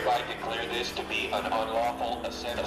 hereby declare this to be an unlawful assembly.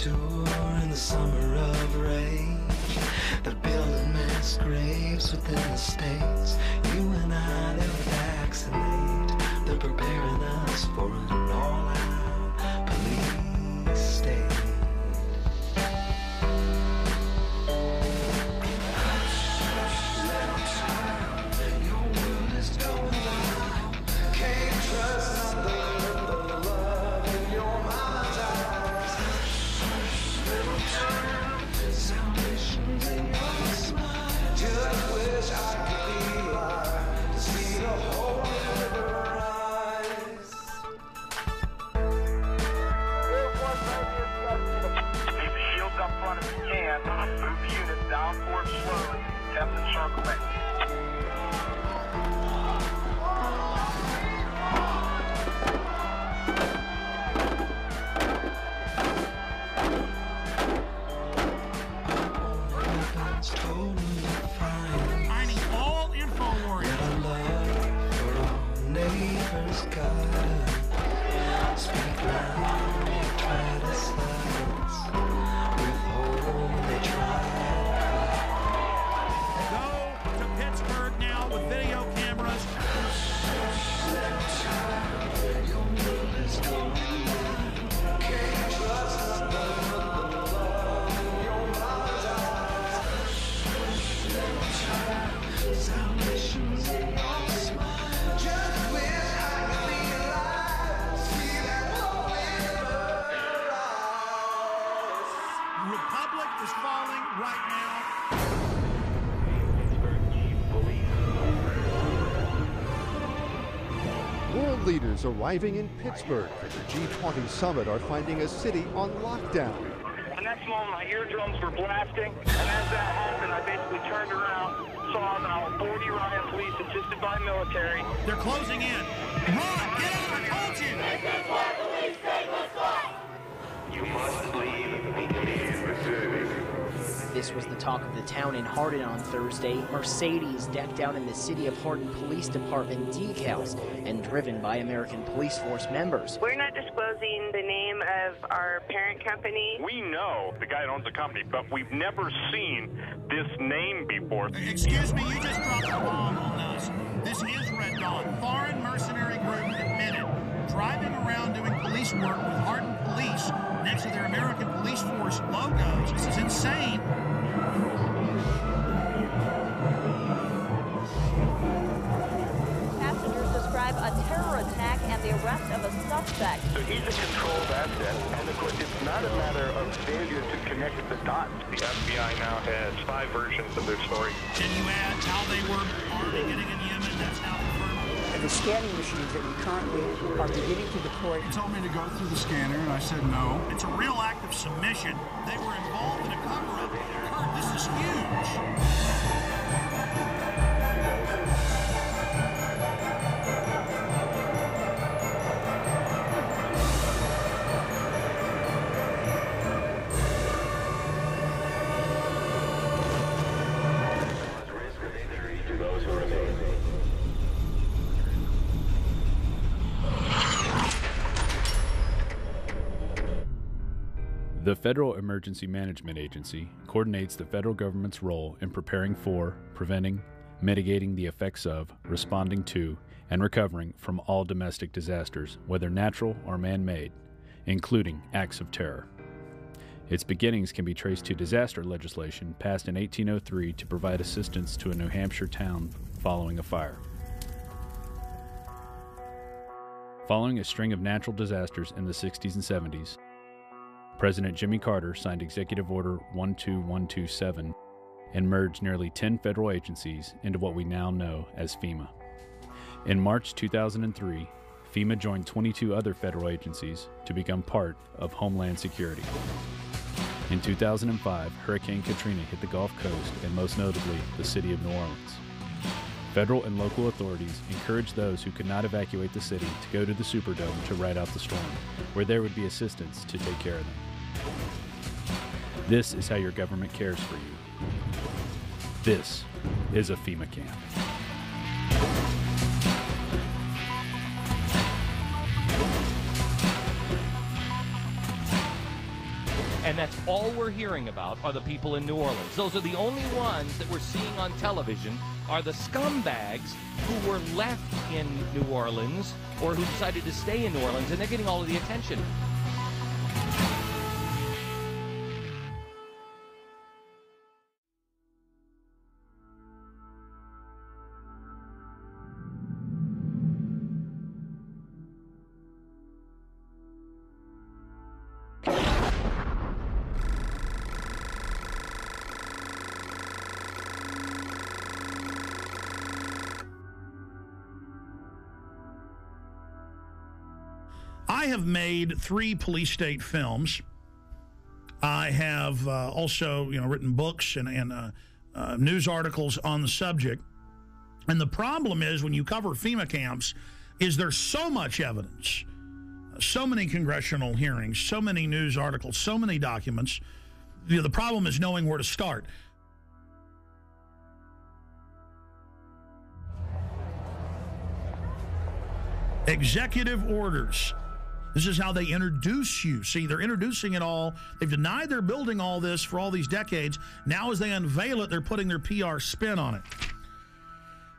In the summer of rage, they're building mass graves within the states. You and I, they'll vaccinate. They're preparing us for an all-out police state. Your world is going wild. Can't trust nothing but the love in your mind's eyes. Salvation's in your smile. Just wish I could be alive to see the whole river rise. Keep the shields up front if you can. Move the units down forward slowly. Attempt encirclement. I need all info warriors. Love for all neighbors gotta speak loud, they try to silence, withhold, they try. Go to Pittsburgh now with video cameras. Your world is going wild. Can't trust nothing but the love in your mind's eyes. Salvation's in your smile. Just wish I could be alive to see that whole river rise. Republic is falling right now. World leaders arriving in Pittsburgh for the G20 summit are finding a city on lockdown. The next moment, my eardrums were blasting, and as that happened, I basically turned around, saw now 40 riot police assisted by military. They're closing in. Run! Get out! I told you! This is why police take what's right. You must leave immediately. This was the talk of the town in Hardin on Thursday. Mercedes decked out in the City of Hardin Police Department decals and driven by American Police Force members. We're not disclosing the name of our parent company. We know the guy that owns the company, but we've never seen this name before. Excuse me, you just dropped a bomb on us. This is Red Dawn, foreign mercenary group admitted, driving around doing police work with Hardin Police next to their American Police Force logos. This is insane. Passengers describe a terror attack and the arrest of a suspect. So he's a controlled asset, and of course it's not a matter of failure to connect the dots. The FBI now has 5 versions of their story. Can you add how they were already getting in Yemen? That's now confirmed. The scanning machines that we currently are beginning to deploy. He told me to go through the scanner, and I said no. It's a real act of submission. They were involved in a cover-up. Kurt, this is huge. The Federal Emergency Management Agency coordinates the federal government's role in preparing for, preventing, mitigating the effects of, responding to, and recovering from all domestic disasters, whether natural or man-made, including acts of terror. Its beginnings can be traced to disaster legislation passed in 1803 to provide assistance to a New Hampshire town following a fire. Following a string of natural disasters in the 60s and 70s, President Jimmy Carter signed Executive Order 12127 and merged nearly 10 federal agencies into what we now know as FEMA. In March 2003, FEMA joined 22 other federal agencies to become part of Homeland Security. In 2005, Hurricane Katrina hit the Gulf Coast and most notably the city of New Orleans. Federal and local authorities encouraged those who could not evacuate the city to go to the Superdome to ride out the storm, where there would be assistance to take care of them. This is how your government cares for you. This is a FEMA camp. And that's all we're hearing about are the people in New Orleans. Those are the only ones that we're seeing on television are the scumbags who were left in New Orleans or who decided to stay in New Orleans, and they're getting all of the attention. I have made 3 police state films. I have also, written books and news articles on the subject. And the problem is when you cover FEMA camps is there's so much evidence, so many congressional hearings, so many news articles, so many documents. The problem is knowing where to start. Executive orders. This is how they introduce you. See, they're introducing it all. They've denied they're building all this for all these decades. Now as they unveil it, they're putting their PR spin on it.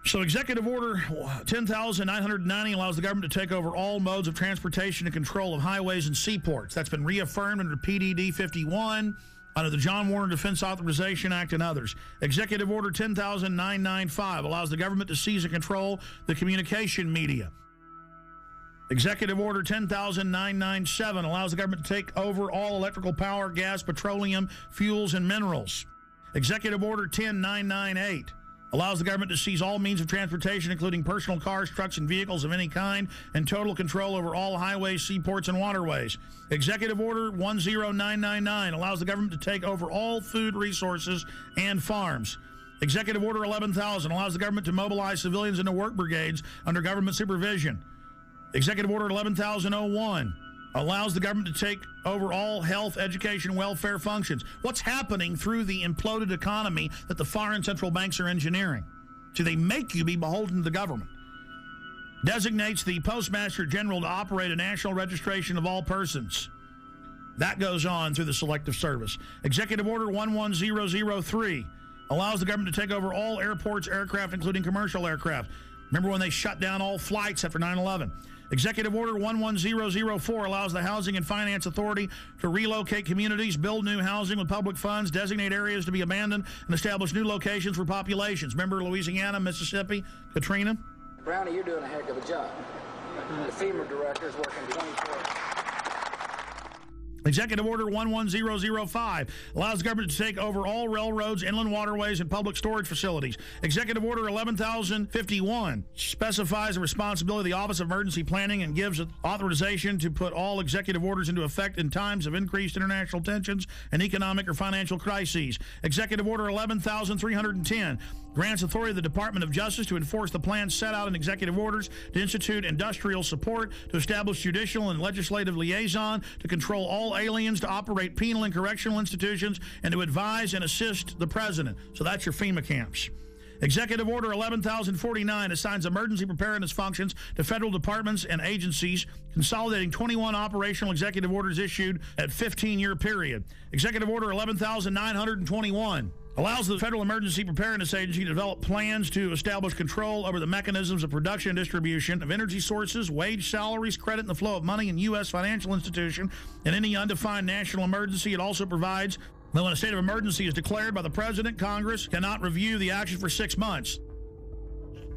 So Executive Order 10,990 allows the government to take over all modes of transportation and control of highways and seaports. That's been reaffirmed under PDD 51, under the John Warner Defense Authorization Act and others. Executive Order 10,995 allows the government to seize and control the communication media. Executive Order 10,997 allows the government to take over all electrical power, gas, petroleum, fuels, and minerals. Executive Order 10,998 allows the government to seize all means of transportation, including personal cars, trucks, and vehicles of any kind, and total control over all highways, seaports, and waterways. Executive Order 10999 allows the government to take over all food resources and farms. Executive Order 11,000 allows the government to mobilize civilians into work brigades under government supervision. Executive Order 11,001 allows the government to take over all health, education, and welfare functions. What's happening through the imploded economy that the foreign central banks are engineering? So they make you be beholden to the government. Designates the Postmaster General to operate a national registration of all persons. That goes on through the Selective Service. Executive Order 11003 allows the government to take over all airports, aircraft, including commercial aircraft. Remember when they shut down all flights after 9/11? Executive Order 11004 allows the Housing and Finance Authority to relocate communities, build new housing with public funds, designate areas to be abandoned, and establish new locations for populations. Remember Louisiana, Mississippi, Katrina? Brownie, you're doing a heck of a job. The FEMA director is working 24 hours. Executive Order 11005 allows the government to take over all railroads, inland waterways, and public storage facilities. Executive Order 11,051 specifies the responsibility of the Office of Emergency Planning and gives authorization to put all executive orders into effect in times of increased international tensions and economic or financial crises. Executive Order 11,310 grants authority to the Department of Justice to enforce the plans set out in executive orders, to institute industrial support, to establish judicial and legislative liaison, to control all aliens, to operate penal and correctional institutions, and to advise and assist the president. So that's your FEMA camps. Executive Order 11,049 assigns emergency preparedness functions to federal departments and agencies, consolidating 21 operational executive orders issued at 15-year period. Executive Order 11,921 allows the Federal Emergency Preparedness Agency to develop plans to establish control over the mechanisms of production and distribution of energy sources, wage, salaries, credit, and the flow of money in U.S. financial institution. In any undefined national emergency, it also provides that when a state of emergency is declared by the President, Congress cannot review the action for 6 months.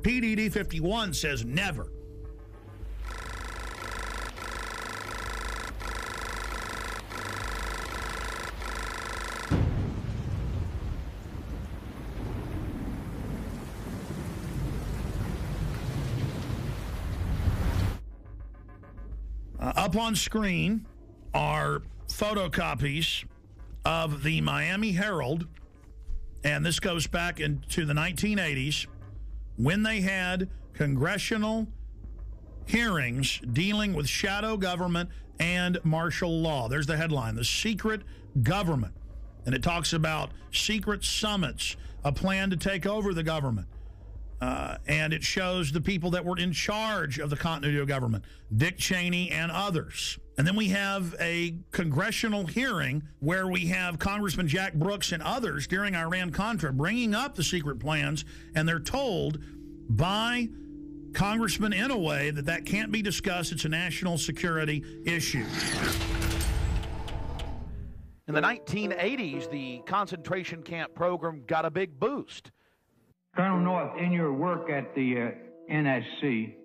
PDD 51 says never. Up on screen are photocopies of the Miami Herald, and this goes back into the 1980s when they had congressional hearings dealing with shadow government and martial law. There's the headline, The Secret Government. And it talks about secret summits, a plan to take over the government. And it shows the people that were in charge of the continuity of government, Dick Cheney and others. And then we have a congressional hearing where we have Congressman Jack Brooks and others during Iran-Contra bringing up the secret plans, and they're told by Congressman in a way that that can't be discussed. It's a national security issue. In the 1980s, the concentration camp program got a big boost. Colonel North, in your work at the NSC,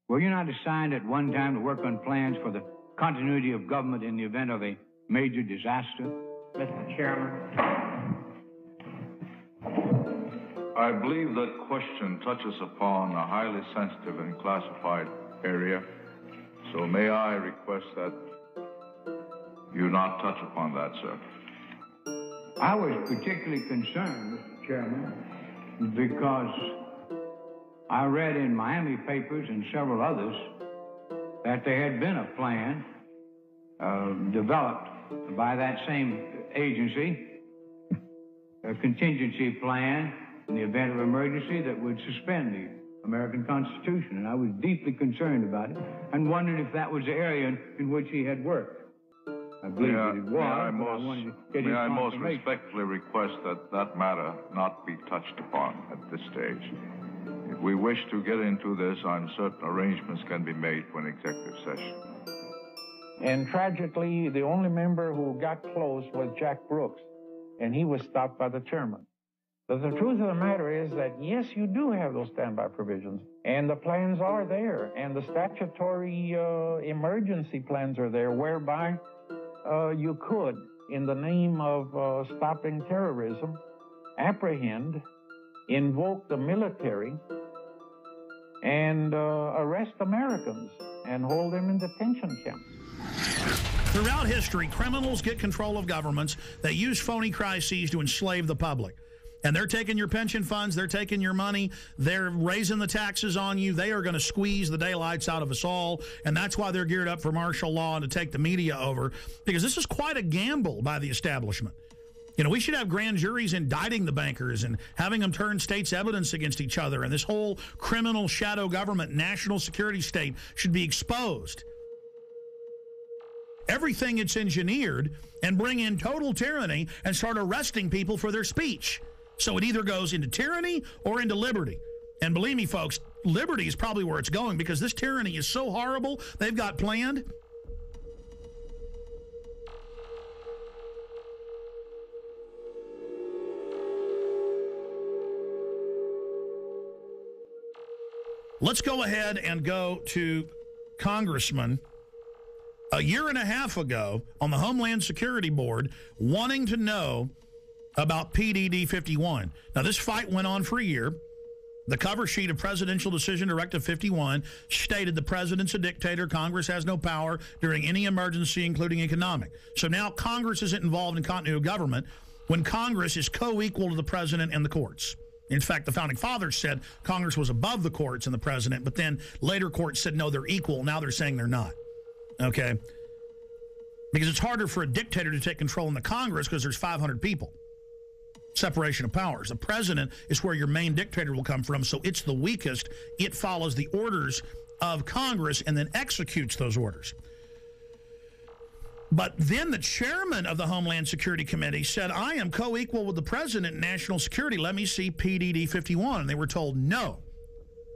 were you not assigned at one time to work on plans for the continuity of government in the event of a major disaster? Mr. Chairman. I believe that question touches upon a highly sensitive and classified area, so may I request that you not touch upon that, sir. I was particularly concerned, Mr. Chairman, because I read in Miami papers and several others that there had been a plan developed by that same agency, a contingency plan in the event of emergency that would suspend the American Constitution. And I was deeply concerned about it and wondered if that was the area in which he had worked. I believe that it was. May I most respectfully request that that matter not be touched upon at this stage. If we wish to get into this, I'm certain arrangements can be made for an executive session. And tragically, the only member who got close was Jack Brooks, and he was stopped by the chairman. But the truth of the matter is that, yes, you do have those standby provisions, and the plans are there, and the statutory emergency plans are there, whereby you could, in the name of stopping terrorism, apprehend, invoke the military, and arrest Americans and hold them in detention camps. Throughout history, criminals get control of governments. They use phony crises to enslave the public. And they're taking your pension funds, they're taking your money, they're raising the taxes on you, they are going to squeeze the daylights out of us all, and that's why they're geared up for martial law and to take the media over, because this is quite a gamble by the establishment. You know, we should have grand juries indicting the bankers and having them turn states' evidence against each other, and this whole criminal shadow government, national security state should be exposed. Everything it's engineered, and bring in total tyranny and start arresting people for their speech. So it either goes into tyranny or into liberty. And believe me, folks, liberty is probably where it's going, because this tyranny is so horrible they've got planned. Let's go ahead and go to Congressman a year and a half ago on the Homeland Security Board wanting to know about PDD 51. Now, this fight went on for a year. The cover sheet of Presidential Decision Directive 51 stated the president's a dictator. Congress has no power during any emergency, including economic. So now Congress isn't involved in continuity of government when Congress is co-equal to the president and the courts. In fact, the Founding Fathers said Congress was above the courts and the president, but then later courts said, no, they're equal. Now they're saying they're not. Okay? Because it's harder for a dictator to take control in the Congress because there's 500 people. Separation of powers. The president is where your main dictator will come from, so it's the weakest. It follows the orders of Congress and then executes those orders. But then the chairman of the Homeland Security Committee said, I am co-equal with the president in national security. Let me see PDD 51. And they were told no.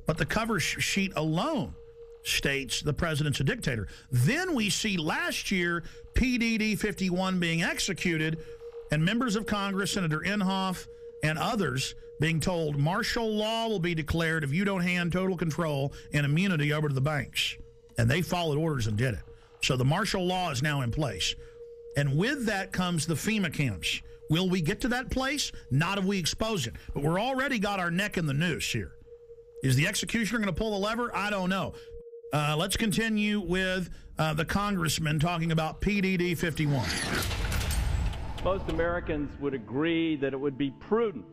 But the cover sheet alone states the president's a dictator. Then we see last year PDD 51 being executed, and members of Congress, Senator Inhofe and others, being told martial law will be declared if you don't hand total control and immunity over to the banks. And they followed orders and did it. So the martial law is now in place. And with that comes the FEMA camps. Will we get to that place? Not if we expose it. But we're already got our neck in the noose here. Is the executioner going to pull the lever? I don't know. Let's continue with the congressman talking about PDD 51. Most Americans would agree that it would be prudent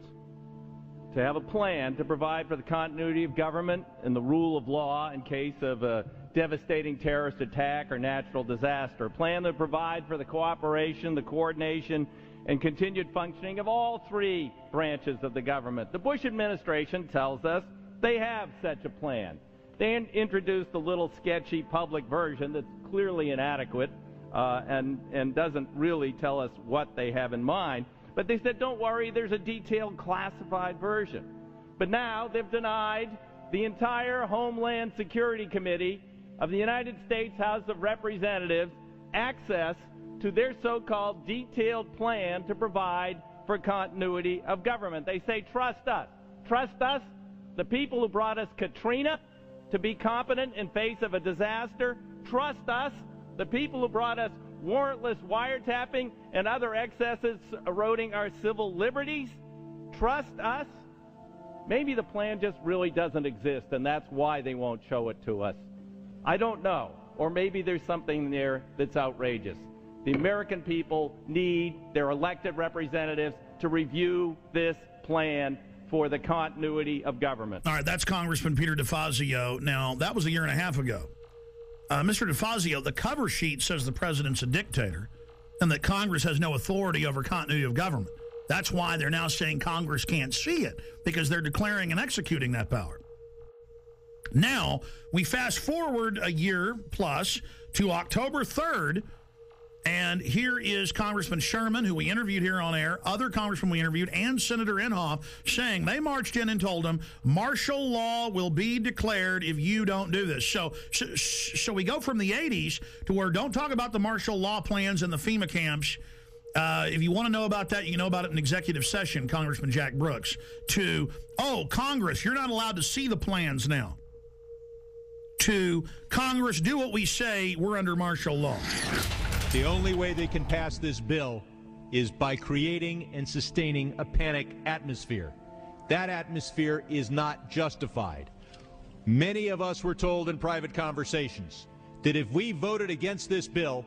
to have a plan to provide for the continuity of government and the rule of law in case of a devastating terrorist attack or natural disaster. A plan that would provide for the cooperation, the coordination, and continued functioning of all three branches of the government. The Bush administration tells us they have such a plan. They introduced a little sketchy public version that's clearly inadequate and doesn't really tell us what they have in mind. But they said, don't worry, there's a detailed classified version. But now they've denied the entire Homeland Security Committee of the United States House of Representatives access to their so-called detailed plan to provide for continuity of government. They say, trust us. Trust us, the people who brought us Katrina, to be competent in face of a disaster. Trust us, the people who brought us warrantless wiretapping and other excesses eroding our civil liberties. Trust us. Maybe the plan just really doesn't exist, and that's why they won't show it to us. I don't know. Or maybe there's something there that's outrageous. The American people need their elected representatives to review this plan for the continuity of government. All right, that's Congressman Peter DeFazio. Now, that was a year and a half ago. Mr. DeFazio, the cover sheet says the president's a dictator and that Congress has no authority over continuity of government. That's why they're now saying Congress can't see it, because they're declaring and executing that power. Now, we fast forward a year plus to October 3rd, and here is Congressman Sherman, who we interviewed here on air, other congressmen we interviewed, and Senator Inhofe, saying they marched in and told him martial law will be declared if you don't do this. So we go from the 80s to where don't talk about the martial law plans and the FEMA camps. If you want to know about that, you can know about it in executive session, Congressman Jack Brooks, to, oh, Congress, you're not allowed to see the plans now. To Congress, do what we say, we're under martial law. The only way they can pass this bill is by creating and sustaining a panic atmosphere. That atmosphere is not justified. Many of us were told in private conversations that if we voted against this bill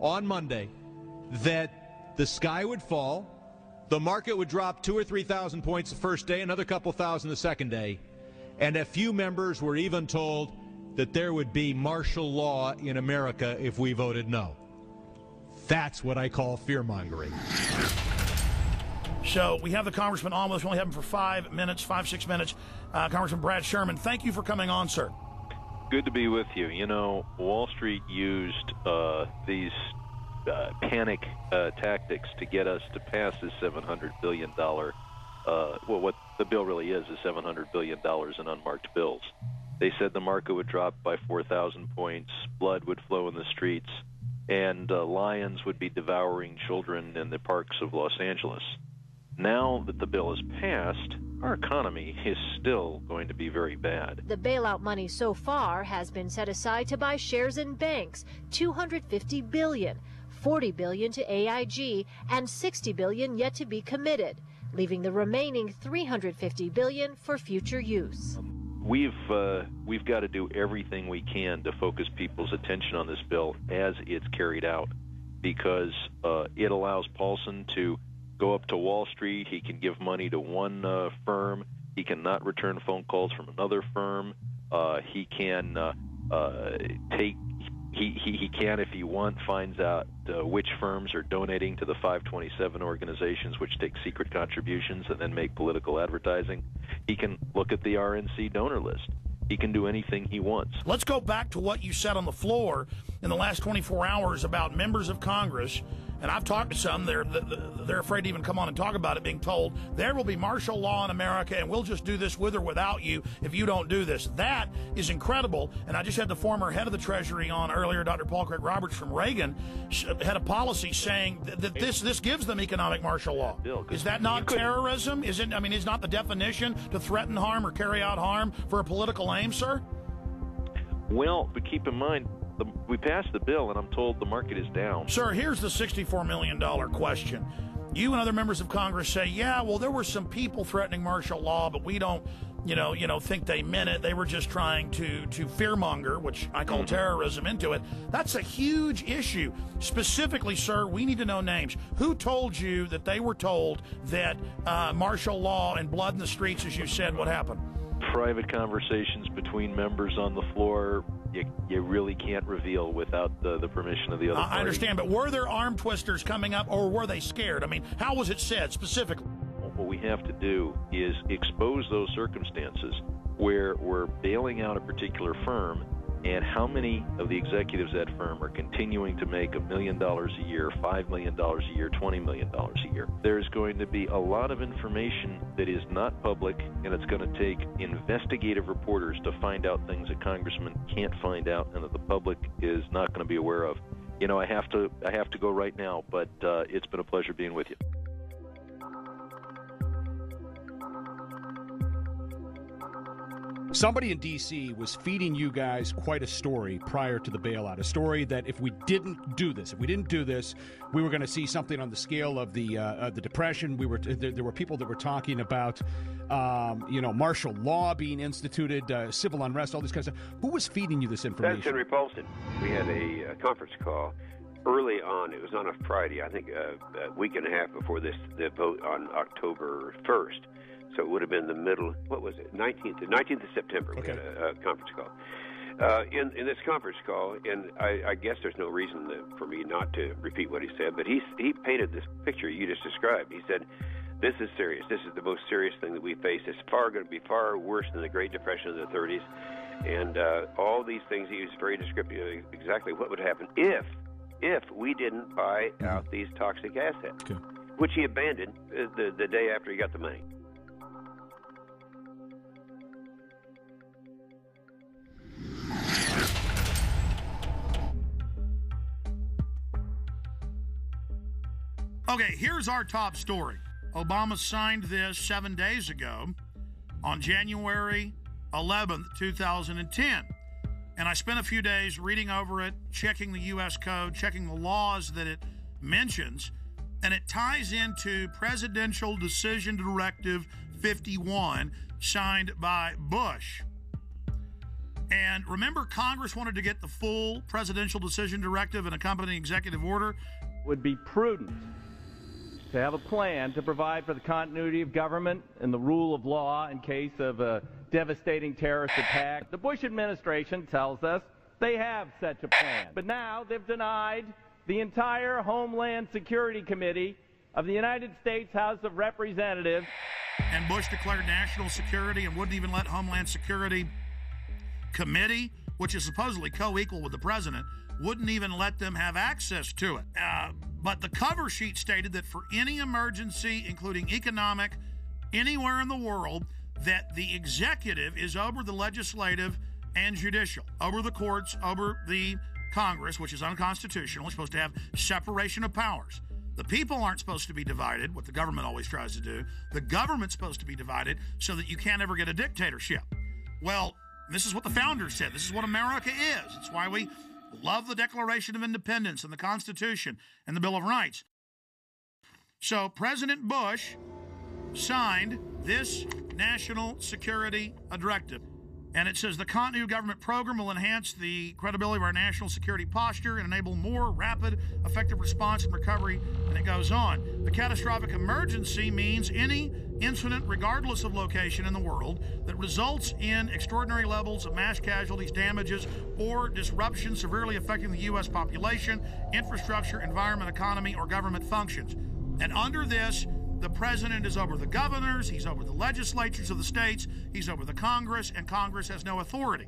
on Monday, that the sky would fall, the market would drop 2,000 or 3,000 points the first day, another couple thousand the second day, and a few members were even told that there would be martial law in America if we voted no. That's what I call fear-mongering. So we have the congressman on with us. We only have him for 5 minutes, 6 minutes. Congressman Brad Sherman, thank you for coming on, sir. Good to be with you. You know, Wall Street used these panic tactics to get us to pass this $700 billion, well, what the bill really is $700 billion in unmarked bills. They said the market would drop by 4,000 points, blood would flow in the streets, and lions would be devouring children in the parks of Los Angeles. Now that the bill is passed, our economy is still going to be very bad. The bailout money so far has been set aside to buy shares in banks, $250 billion, $40 billion to AIG, and $60 billion yet to be committed, leaving the remaining $350 billion for future use. We've got to do everything we can to focus people's attention on this bill as it's carried out, because it allows Paulson to go up to Wall Street. He can give money to one firm. He cannot return phone calls from another firm. He can he can, if he wants, finds out which firms are donating to the 527 organizations, which take secret contributions and then make political advertising. He can look at the RNC donor list. He can do anything he wants. Let's go back to what you said on the floor in the last 24 hours about members of Congress. And I've talked to some, they're afraid to even come on and talk about it, being told there will be martial law in America and we'll just do this with or without you if you don't do this. That is incredible. And I just had the former head of the Treasury on earlier, Dr. Paul Craig Roberts from Reagan, had a policy saying that this gives them economic martial law. Is that not terrorism? Is not the definition to threaten harm or carry out harm for a political aim, sir? Well, but keep in mind, we passed the bill, and I'm told the market is down. Sir, here's the $64 million question. You and other members of Congress say, yeah, well, there were some people threatening martial law, but we don't think they meant it. They were just trying to fearmonger, which I call terrorism, into it. That's a huge issue. Specifically, sir, we need to know names. Who told you that they were told that martial law and blood in the streets, as you said, what happened? Private conversations between members on the floor, you really can't reveal without the permission of the other party. I understand, but were there arm twisters coming up, or were they scared? I mean, how was it said specifically? What we have to do is expose those circumstances where we're bailing out a particular firm, and how many of the executives at that firm are continuing to make $1 million a year, $5 million a year, $20 million a year. There's going to be a lot of information that is not public, and it's going to take investigative reporters to find out things that congressmen can't find out and that the public is not going to be aware of. I have to go right now, but it's been a pleasure being with you. Somebody in D.C. was feeding you guys quite a story prior to the bailout, a story that if we didn't do this, we were going to see something on the scale of the Depression. There were people that were talking about, martial law being instituted, civil unrest, all this kind of stuff. Who was feeding you this information? That's Henry Paulson. We had a conference call early on. It was on a Friday, I think a week and a half before the vote on October 1st. So it would have been the middle, 19th of September, we had a conference call. In this conference call, and I guess there's no reason for me not to repeat what he said, but he painted this picture you just described. He said, this is serious. This is the most serious thing that we face. It's going to be far worse than the Great Depression of the 30s. And all these things, he was very descriptive of exactly what would happen if we didn't buy out these toxic assets, which he abandoned the day after he got the money. Okay, here's our top story. Obama signed this 7 days ago on January 11th, 2010. And I spent a few days reading over it, checking the U.S. code, checking the laws that it mentions, and it ties into Presidential Decision Directive 51 signed by Bush. And remember, Congress wanted to get the full Presidential Decision Directive and accompanying executive order. Would be prudent to have a plan to provide for the continuity of government and the rule of law in case of a devastating terrorist attack. The Bush administration tells us they have such a plan. But now they've denied the entire Homeland Security Committee of the United States House of Representatives. And Bush declared national security and wouldn't even let Homeland Security Committee, which is supposedly co-equal with the president, wouldn't even let them have access to it. But the cover sheet stated that for any emergency, including economic, anywhere in the world, that the executive is over the legislative and judicial, over the courts, over the Congress, which is unconstitutional. It's supposed to have separation of powers. The people aren't supposed to be divided, what the government always tries to do. The government's supposed to be divided so that you can't ever get a dictatorship. Well, this is what the founders said. This is what America is. It's why we love the Declaration of Independence and the Constitution and the Bill of Rights. So President Bush signed this national security directive. And it says the continuity of government program will enhance the credibility of our national security posture and enable more rapid, effective response and recovery. And it goes on. The catastrophic emergency means any incident, regardless of location in the world, that results in extraordinary levels of mass casualties, damages, or disruption severely affecting the U.S. population, infrastructure, environment, economy, or government functions. And under this, the president is over the governors, he's over the legislatures of the states, he's over the Congress, and Congress has no authority.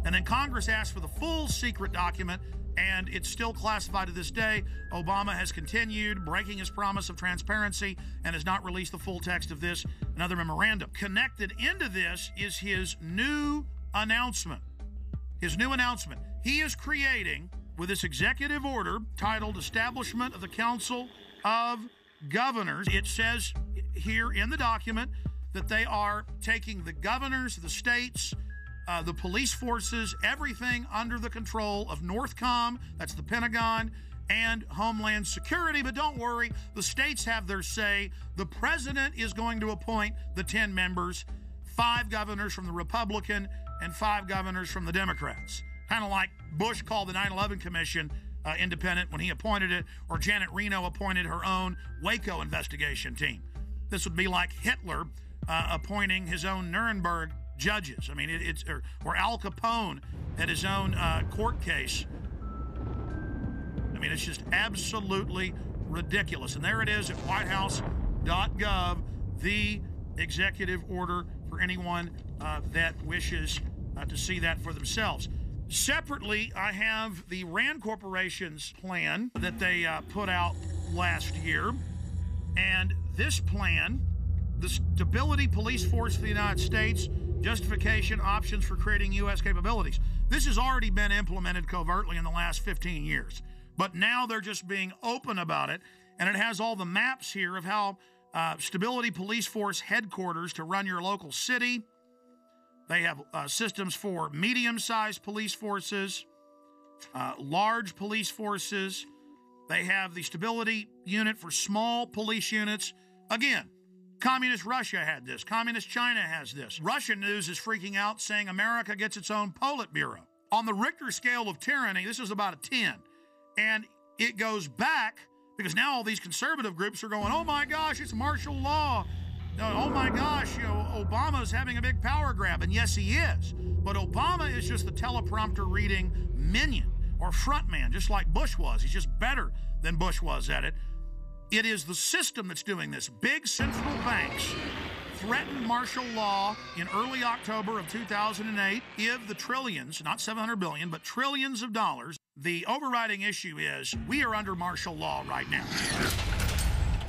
And then Congress asked for the full secret document, and it's still classified to this day. Obama has continued breaking his promise of transparency and has not released the full text of this and other memorandum. Connected into this is his new announcement. His new announcement. He is creating, with this executive order titled Establishment of the Council of Governors, it says here in the document that they are taking the governors, the states, the police forces, everything under the control of NORTHCOM, that's the Pentagon, and Homeland Security. But don't worry, the states have their say. The president is going to appoint the 10 members 5 governors from the Republican and 5 governors from the Democrats. Kind of like Bush called the 9/11 Commission independent when he appointed it, or Janet Reno appointed her own Waco investigation team. This would be like Hitler appointing his own Nuremberg judges. I mean, or Al Capone at his own court case. I mean, it's just absolutely ridiculous. And there it is at whitehouse.gov, the executive order for anyone that wishes to see that for themselves. Separately, I have the RAND Corporation's plan that they put out last year. And this plan, the Stability Police Force for the United States, justification, options for creating U.S. capabilities. This has already been implemented covertly in the last 15 years. But now they're just being open about it. And it has all the maps here of how Stability Police Force headquarters to run your local city. They have systems for medium-sized police forces, large police forces. They have the stability unit for small police units. Again, Communist Russia had this. Communist China has this. Russian news is freaking out, saying America gets its own Politburo. On the Richter scale of tyranny, this is about a 10. And it goes back, because now all these conservative groups are going, oh my gosh, it's martial law. Oh my gosh, Obama's having a big power grab. And yes, he is. But Obama is just the teleprompter reading minion or frontman, just like Bush was. He's just better than Bush was at it. It is the system that's doing this. Big central banks threatened martial law in early October of 2008. Give the trillions, not 700 billion, but trillions of dollars. The overriding issue is we are under martial law right now.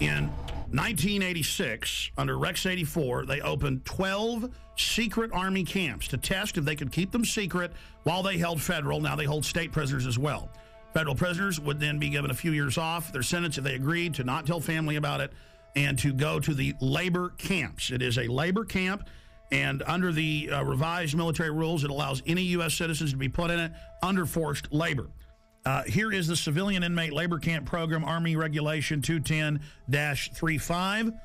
In 1986, under Rex 84, they opened 12 secret Army camps to test if they could keep them secret while they held federal. Now they hold state prisoners as well. Federal prisoners would then be given a few years off their sentence if they agreed to not tell family about it and to go to the labor camps. It is a labor camp, and under the revised military rules, it allows any U.S. citizens to be put in it under forced labor. Here is the Civilian Inmate Labor Camp Program, Army Regulation 210-35.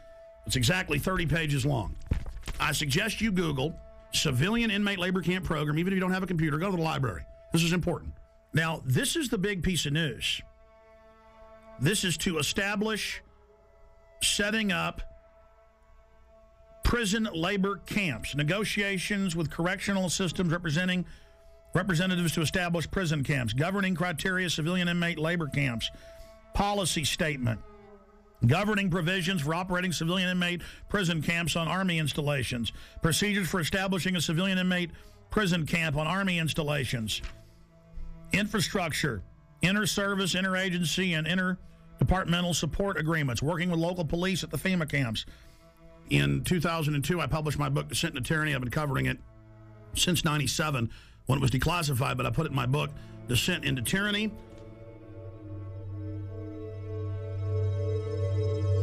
It's exactly 30 pages long. I suggest you Google Civilian Inmate Labor Camp Program. Even if you don't have a computer, go to the library. This is important. Now, this is the big piece of news. This is to establish setting up prison labor camps, negotiations with correctional systems representatives to establish prison camps, governing criteria, civilian inmate labor camps, policy statement, governing provisions for operating civilian inmate prison camps on Army installations, procedures for establishing a civilian inmate prison camp on Army installations, infrastructure, inter-service, interagency, and interdepartmental support agreements, working with local police at the FEMA camps. In 2002, I published my book, Descent into Tyranny. I've been covering it since 97 when it was declassified, but I put it in my book, Descent into Tyranny.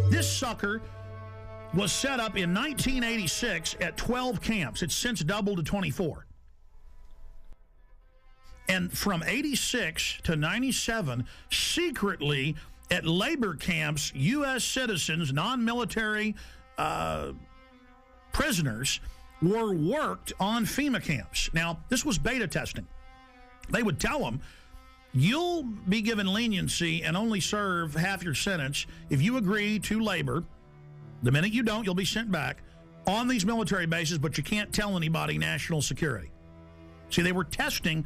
This sucker was set up in 1986 at 12 camps. It's since doubled to 24. And from 86 to 97, secretly at labor camps, U.S. citizens, non-military prisoners, were worked on FEMA camps. Now, this was beta testing. They would tell them, you'll be given leniency and only serve half your sentence if you agree to labor. The minute you don't, you'll be sent back on these military bases, but you can't tell anybody national security. See, they were testing,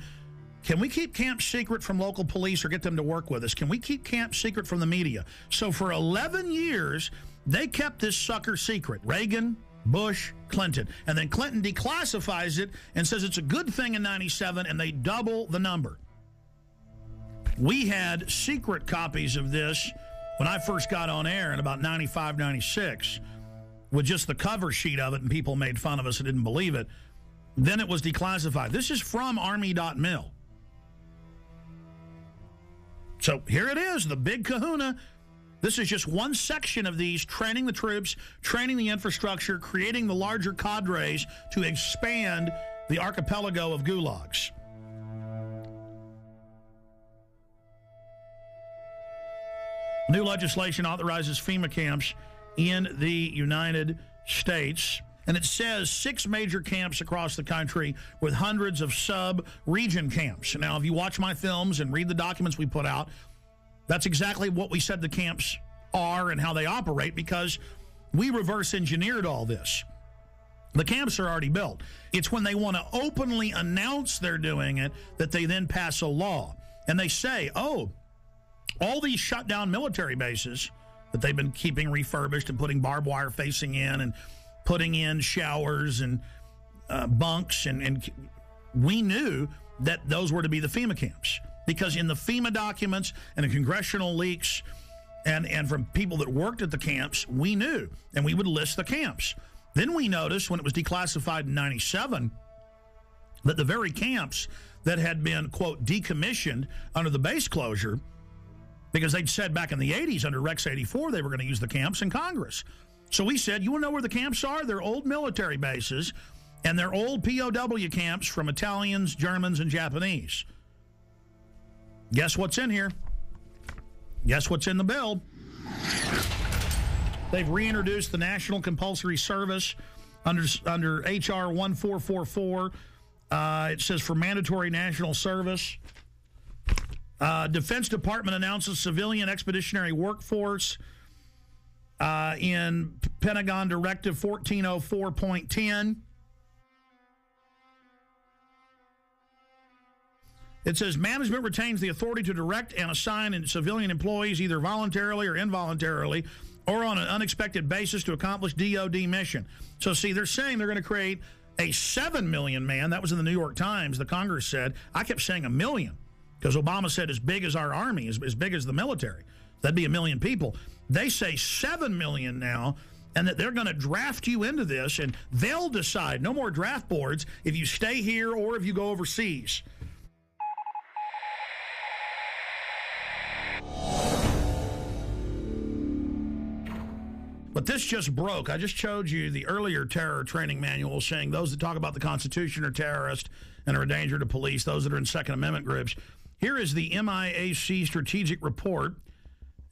can we keep camps secret from local police or get them to work with us? Can we keep camps secret from the media? So for 11 years, they kept this sucker secret. Reagan, Bush, Clinton. And then Clinton declassifies it and says it's a good thing in 97, and they double the number. We had secret copies of this when I first got on air in about 95, 96, with just the cover sheet of it, and people made fun of us and didn't believe it. Then it was declassified. This is from Army.mil. So here it is, the big kahuna. This is just one section of these, training the troops, training the infrastructure, creating the larger cadres to expand the archipelago of gulags. New legislation authorizes FEMA camps in the United States. and it says 6 major camps across the country with hundreds of sub-region camps. Now, if you watch my films and read the documents we put out, that's exactly what we said the camps are and how they operate, because we reverse engineered all this. The camps are already built. It's when they want to openly announce they're doing it that they then pass a law. And they say, oh, all these shut down military bases that they've been keeping refurbished and putting barbed wire facing in and putting in showers and bunks. And we knew that those were to be the FEMA camps, because in the FEMA documents and the congressional leaks and from people that worked at the camps, we knew, and we would list the camps. Then we noticed when it was declassified in 97 that the very camps that had been, quote, decommissioned under the base closure, because they'd said back in the 80s under Rex 84 they were going to use the camps in Congress. So we said, you want to know where the camps are? They're old military bases, and they're old POW camps from Italians, Germans, and Japanese. Guess what's in here? Guess what's in the bill? They've reintroduced the National Compulsory Service under H.R. 1444. It says for mandatory national service. Defense Department announces civilian expeditionary workforce in Pentagon Directive 1404.10. It says management retains the authority to direct and assign civilian employees either voluntarily or involuntarily or on an unexpected basis to accomplish DOD mission. So, see, they're saying they're going to create a 7 million man. That was in the New York Times. The Congress said. I kept saying 1 million because Obama said as big as our army, as big as the military. That'd be 1 million people. They say 7 million now, and that they're going to draft you into this, and they'll decide, no more draft boards, if you stay here or if you go overseas. But this just broke. I just showed you the earlier terror training manual saying those that talk about the Constitution are terrorists and are a danger to police, those that are in Second Amendment groups. Here is the MIAC strategic report,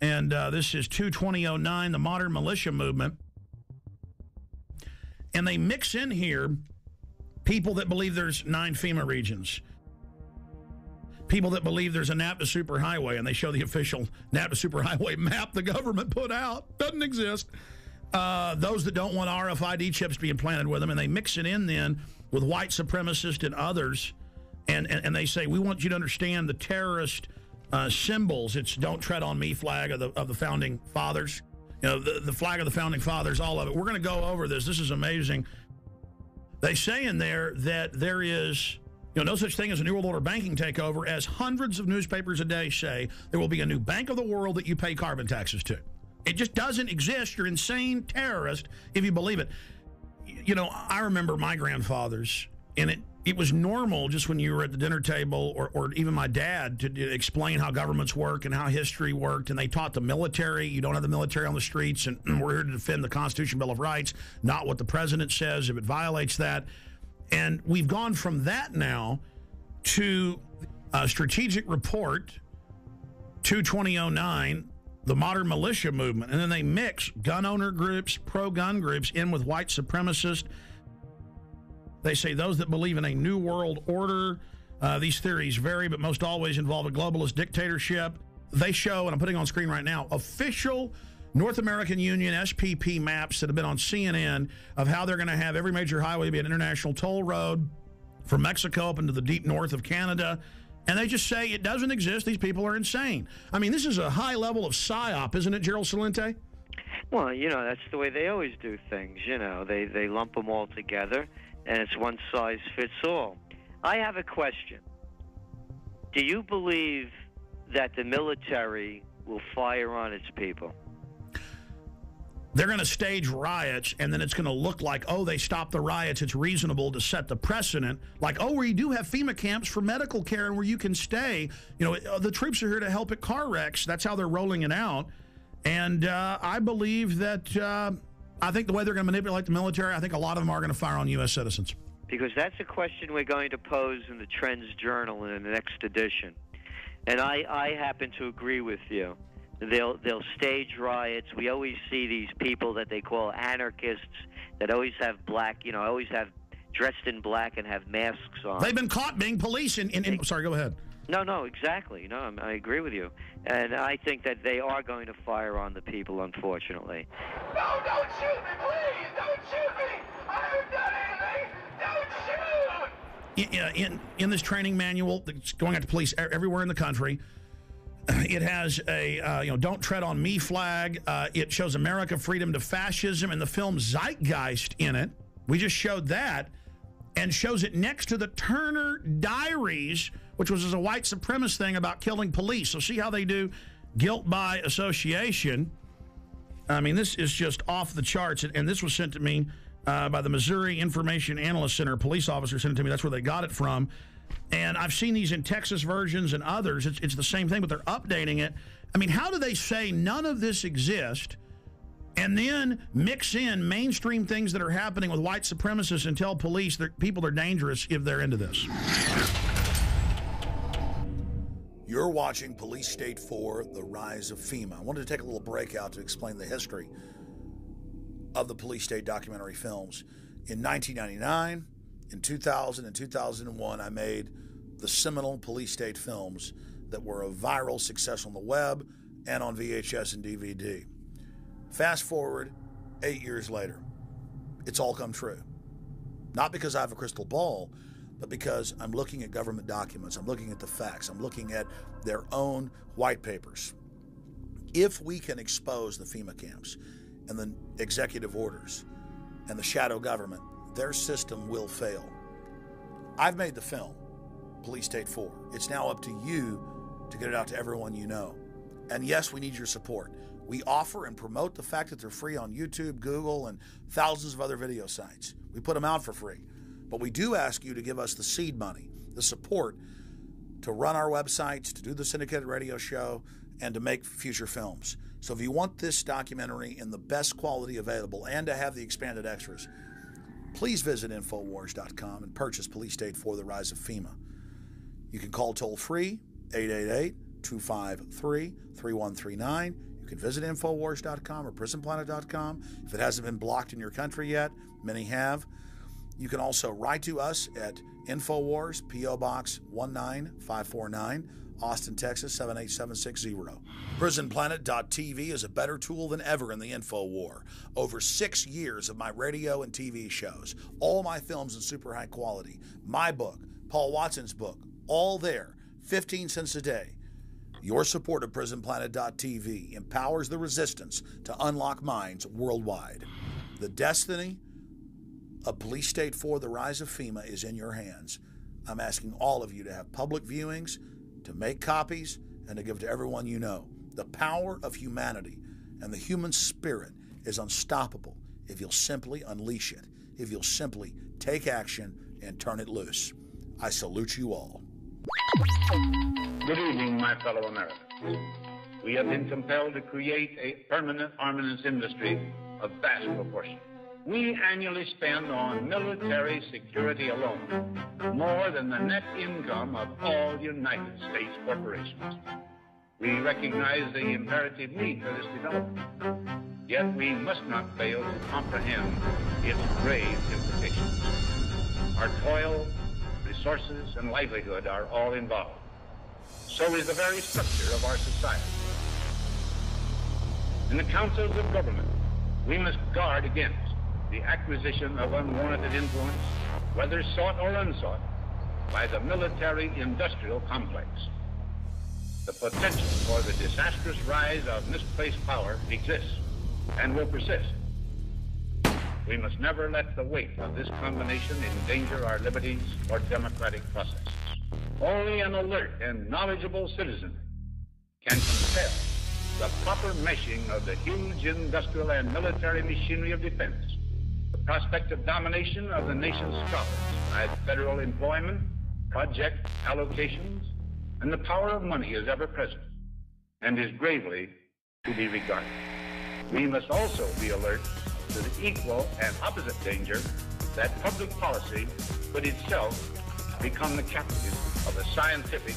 and this is 2/2009, the modern militia movement. And they mix in here people that believe there's 9 FEMA regions, people that believe there's a NAPTA superhighway, and they show the official NAPTA superhighway map the government put out. Doesn't exist. Those that don't want RFID chips to be implanted with them, and they mix it in then with white supremacists and others, and they say, we want you to understand the terrorist symbols. It's don't tread on me flag of the Founding Fathers. You know, the flag of the Founding Fathers, all of it. We're going to go over this. This is amazing. They say in there that there is... no such thing as a New World Order banking takeover, as hundreds of newspapers a day say there will be a new bank of the world that you pay carbon taxes to. It just doesn't exist. You're insane terrorist if you believe it. I remember my grandfathers, and it was normal just when you were at the dinner table or even my dad to explain how governments work and how history worked, and they taught the military. You don't have the military on the streets, and we're here to defend the Constitution, Bill of Rights, not what the president says if it violates that. And we've gone from that now to a strategic report, 2/2009, the modern militia movement. And then they mix gun owner groups, pro-gun groups in with white supremacists. They say those that believe in a new world order. These theories vary, but most always involve a globalist dictatorship. They show, and I'm putting on screen right now, official North American Union SPP maps that have been on CNN of how they're going to have every major highway be an international toll road from Mexico up into the deep north of Canada. And they just say it doesn't exist. These people are insane. I mean, this is a high level of PSYOP, isn't it, Gerald Salente? Well, that's the way they always do things. They lump them all together, and it's one size fits all. I have a question. Do you believe that the military will fire on its people? They're going to stage riots, and then it's going to look like, oh, they stopped the riots. It's reasonable to set the precedent. Like, oh, we do have FEMA camps for medical care and where you can stay. The troops are here to help at car wrecks. That's how they're rolling it out. And I believe that I think the way they're going to manipulate the military, I think a lot of them are going to fire on U.S. citizens. Because that's a question we're going to pose in the Trends Journal in the next edition. And I happen to agree with you. They'll stage riots. We always see these people that they call anarchists that always have black, always have dressed in black and have masks on. They've been caught being police in sorry, go ahead. No, exactly. No, I agree with you. And I think that they are going to fire on the people, unfortunately. No, don't shoot me, please! Don't shoot me! I haven't done anything! Don't shoot! In this training manual that's going out to police everywhere in the country, it has a "Don't Tread on Me" flag. It shows America freedom to fascism and the film Zeitgeist in it. We just showed that, and shows it next to the Turner Diaries, which was a white supremacist thing about killing police. So see how they do guilt by association. I mean, this is just off the charts, and this was sent to me by the Missouri Information Analyst Center. A police officer sent it to me. That's where they got it from. And I've seen these in Texas versions and others. It's the same thing, but they're updating it. I mean, how do they say none of this exists and then mix in mainstream things that are happening with white supremacists and tell police that people are dangerous if they're into this? You're watching Police State 4, The Rise of FEMA. I wanted to take a little break out to explain the history of the Police State documentary films. In 1999, in 2000 and 2001, I made the seminal Police State films that were a viral success on the web and on VHS and DVD. Fast forward 8 years later, it's all come true. Not because I have a crystal ball, but because I'm looking at government documents, I'm looking at the facts, I'm looking at their own white papers. If we can expose the FEMA camps and the executive orders and the shadow government, their system will fail. I've made the film, Police State 4. It's now up to you to get it out to everyone you know. And yes, we need your support. We offer and promote the fact that they're free on YouTube, Google, and thousands of other video sites. We put them out for free. But we do ask you to give us the seed money, the support to run our websites, to do the syndicated radio show, and to make future films. So if you want this documentary in the best quality available and to have the expanded extras, please visit Infowars.com and purchase Police State 4, The Rise of FEMA. You can call toll-free, 888-253-3139. You can visit Infowars.com or PrisonPlanet.com. If it hasn't been blocked in your country yet, many have. You can also write to us at Infowars, P.O. Box 19549, Austin, Texas 78760. PrisonPlanet.tv is a better tool than ever in the info war. Over 6 years of my radio and TV shows, all my films in super high quality, my book, Paul Watson's book, all there, 15 cents a day. Your support of PrisonPlanet.tv empowers the resistance to unlock minds worldwide. The destiny of Police State 4, The Rise of FEMA is in your hands. I'm asking all of you to have public viewings, to make copies, and to give to everyone you know. The power of humanity and the human spirit is unstoppable if you'll simply unleash it, if you'll simply take action and turn it loose. I salute you all. Good evening, my fellow Americans. We have been compelled to create a permanent armaments industry of vast proportions. We annually spend on military security alone more than the net income of all United States corporations. We recognize the imperative need for this development, yet we must not fail to comprehend its grave implications. Our toil, resources, and livelihood are all involved. So is the very structure of our society. In the councils of government, we must guard against the acquisition of unwarranted influence, whether sought or unsought, by the military-industrial complex. The potential for the disastrous rise of misplaced power exists and will persist. We must never let the weight of this combination endanger our liberties or democratic processes. Only an alert and knowledgeable citizen can compel the proper meshing of the huge industrial and military machinery of defense, the prospect of domination of the nation's scholars by federal employment, project allocations, and the power of money is ever present and is gravely to be regarded. We must also be alert to the equal and opposite danger that public policy could itself become the captive of a scientific,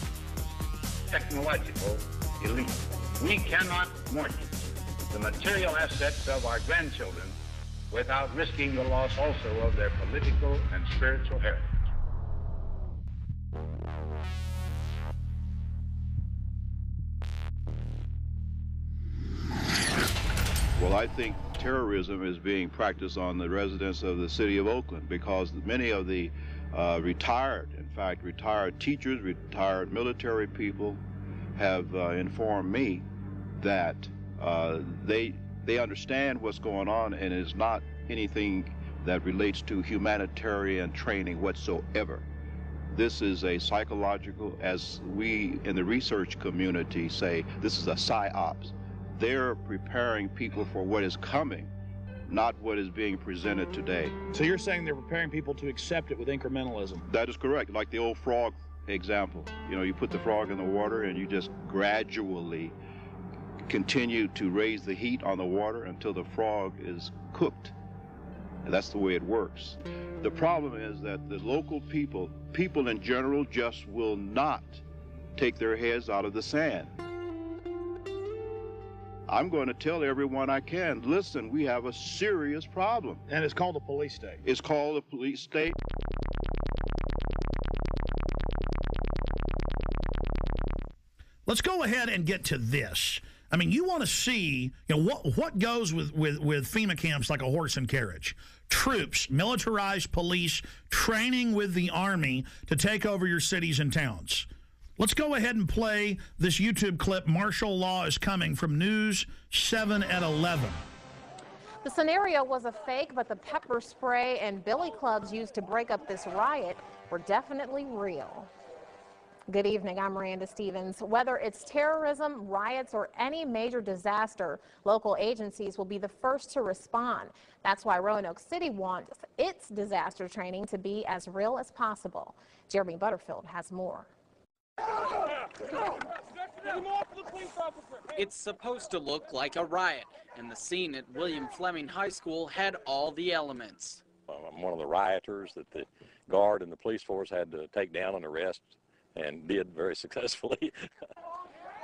technological elite. We cannot mortgage the material assets of our grandchildren without risking the loss also of their political and spiritual heritage. Well, I think terrorism is being practiced on the residents of the city of Oakland because many of the retired teachers, retired military people have informed me that they understand what's going on, and it's not anything that relates to humanitarian training whatsoever. This is a psychological, as we in the research community say, this is a psyops. They're preparing people for what is coming, not what is being presented today. So you're saying they're preparing people to accept it with incrementalism? That is correct. Like the old frog example. You know, you put the frog in the water and you just gradually continue to raise the heat on the water until the frog is cooked. And that's the way it works. The problem is that the local people in general, just will not take their heads out of the sand. I'm going to tell everyone I can, listen, we have a serious problem. And it's called a police state. It's called a police state. Let's go ahead and get to this. I mean, you want to see, you know, what goes with FEMA camps like a horse and carriage. Troops, militarized police, training with the Army to take over your cities and towns. Let's go ahead and play this YouTube clip. Martial law is coming from News 7 at 11. The scenario was a fake, but the pepper spray and billy clubs used to break up this riot were definitely real. Good evening, I'm Miranda Stevens. Whether it's terrorism, riots, or any major disaster, local agencies will be the first to respond. That's why Roanoke City wants its disaster training to be as real as possible. Jeremy Butterfield has more. It's supposed to look like a riot, and the scene at William Fleming High School had all the elements. I'm one of the rioters that the guard and the police force had to take down and arrest, and did very successfully.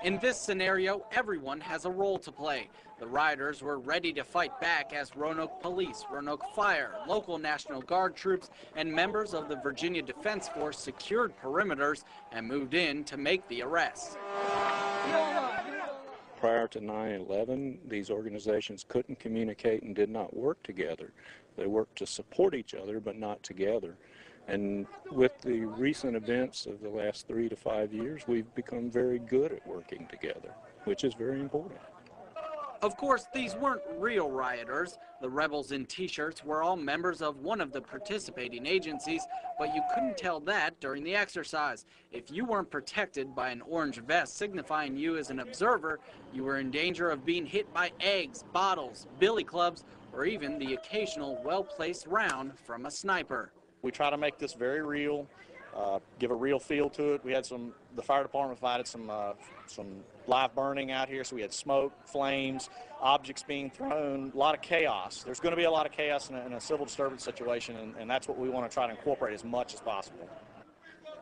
In this scenario, everyone has a role to play. The rioters were ready to fight back as Roanoke Police, Roanoke Fire, local National Guard troops, and members of the Virginia Defense Force secured perimeters and moved in to make the arrests. Prior to 9/11, these organizations couldn't communicate and did not work together. They worked to support each other, but not together. And with the recent events of the last 3 to 5 years, we've become very good at working together, which is very important. Of course, these weren't real rioters. The rebels in T-shirts were all members of one of the participating agencies, but you couldn't tell that during the exercise. If you weren't protected by an orange vest signifying you as an observer, you were in danger of being hit by eggs, bottles, billy clubs, or even the occasional well-placed round from a sniper. We try to make this very real, give a real feel to it. We had the fire department provided some live burning out here, so we had smoke, flames, objects being thrown, a lot of chaos. There's going to be a lot of chaos in a civil disturbance situation, and that's what we want to try to incorporate as much as possible.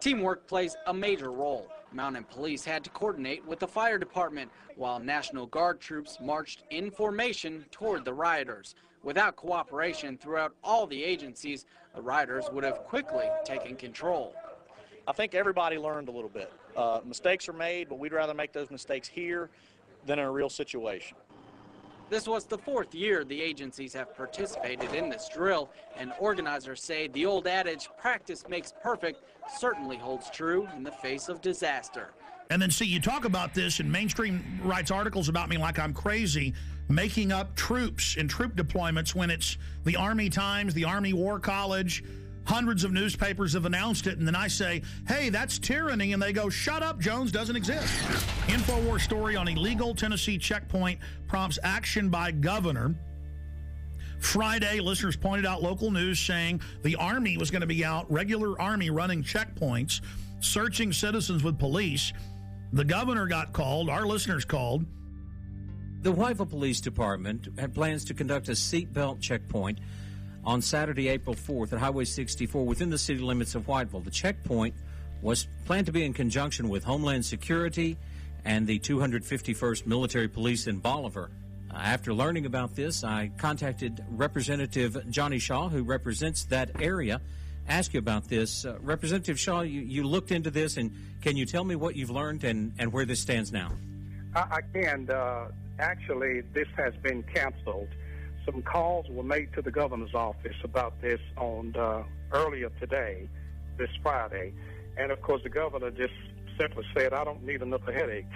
Teamwork plays a major role. Mountain Police had to coordinate with the fire department, while National Guard troops marched in formation toward the rioters. Without cooperation throughout all the agencies, the rioters would have quickly taken control. I think everybody learned a little bit. Mistakes are made, but we'd rather make those mistakes here than in a real situation. This was the 4th year the agencies have participated in this drill, and organizers say the old adage, practice makes perfect, certainly holds true in the face of disaster. And then, see, you talk about this, and mainstream writes articles about me like I'm crazy, making up troops and troop deployments when it's the Army Times, the Army War College. Hundreds of newspapers have announced it, and then I say, hey, that's tyranny, and they go, shut up, Jones doesn't exist. InfoWars story on illegal Tennessee checkpoint prompts action by governor. Friday, listeners pointed out local news saying the Army was going to be out, regular Army running checkpoints, searching citizens with police. The governor got called, our listeners called. The Whiteville Police Department had plans to conduct a seatbelt checkpoint on Saturday, April 4th at Highway 64 within the city limits of Whiteville. The checkpoint was planned to be in conjunction with Homeland Security and the 251st Military Police in Bolivar. After learning about this, I contacted Representative Johnny Shaw, who represents that area, ask you about this. Representative Shaw, you looked into this, and can you tell me what you've learned and where this stands now? I can. Actually, this has been canceled. Some calls were made to the governor's office about this on earlier today, this Friday, and of course the governor just simply said, I don't need another headache.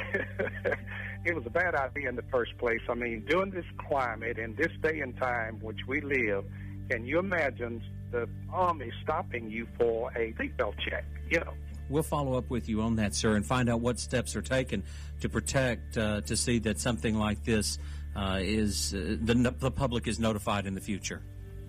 It was a bad idea in the first place. I mean, during this climate, in this day and time which we live, can you imagine the Army stopping you for a seatbelt check? You know. We'll follow up with you on that, sir, and find out what steps are taken to protect, to see that something like this the public is notified in the future.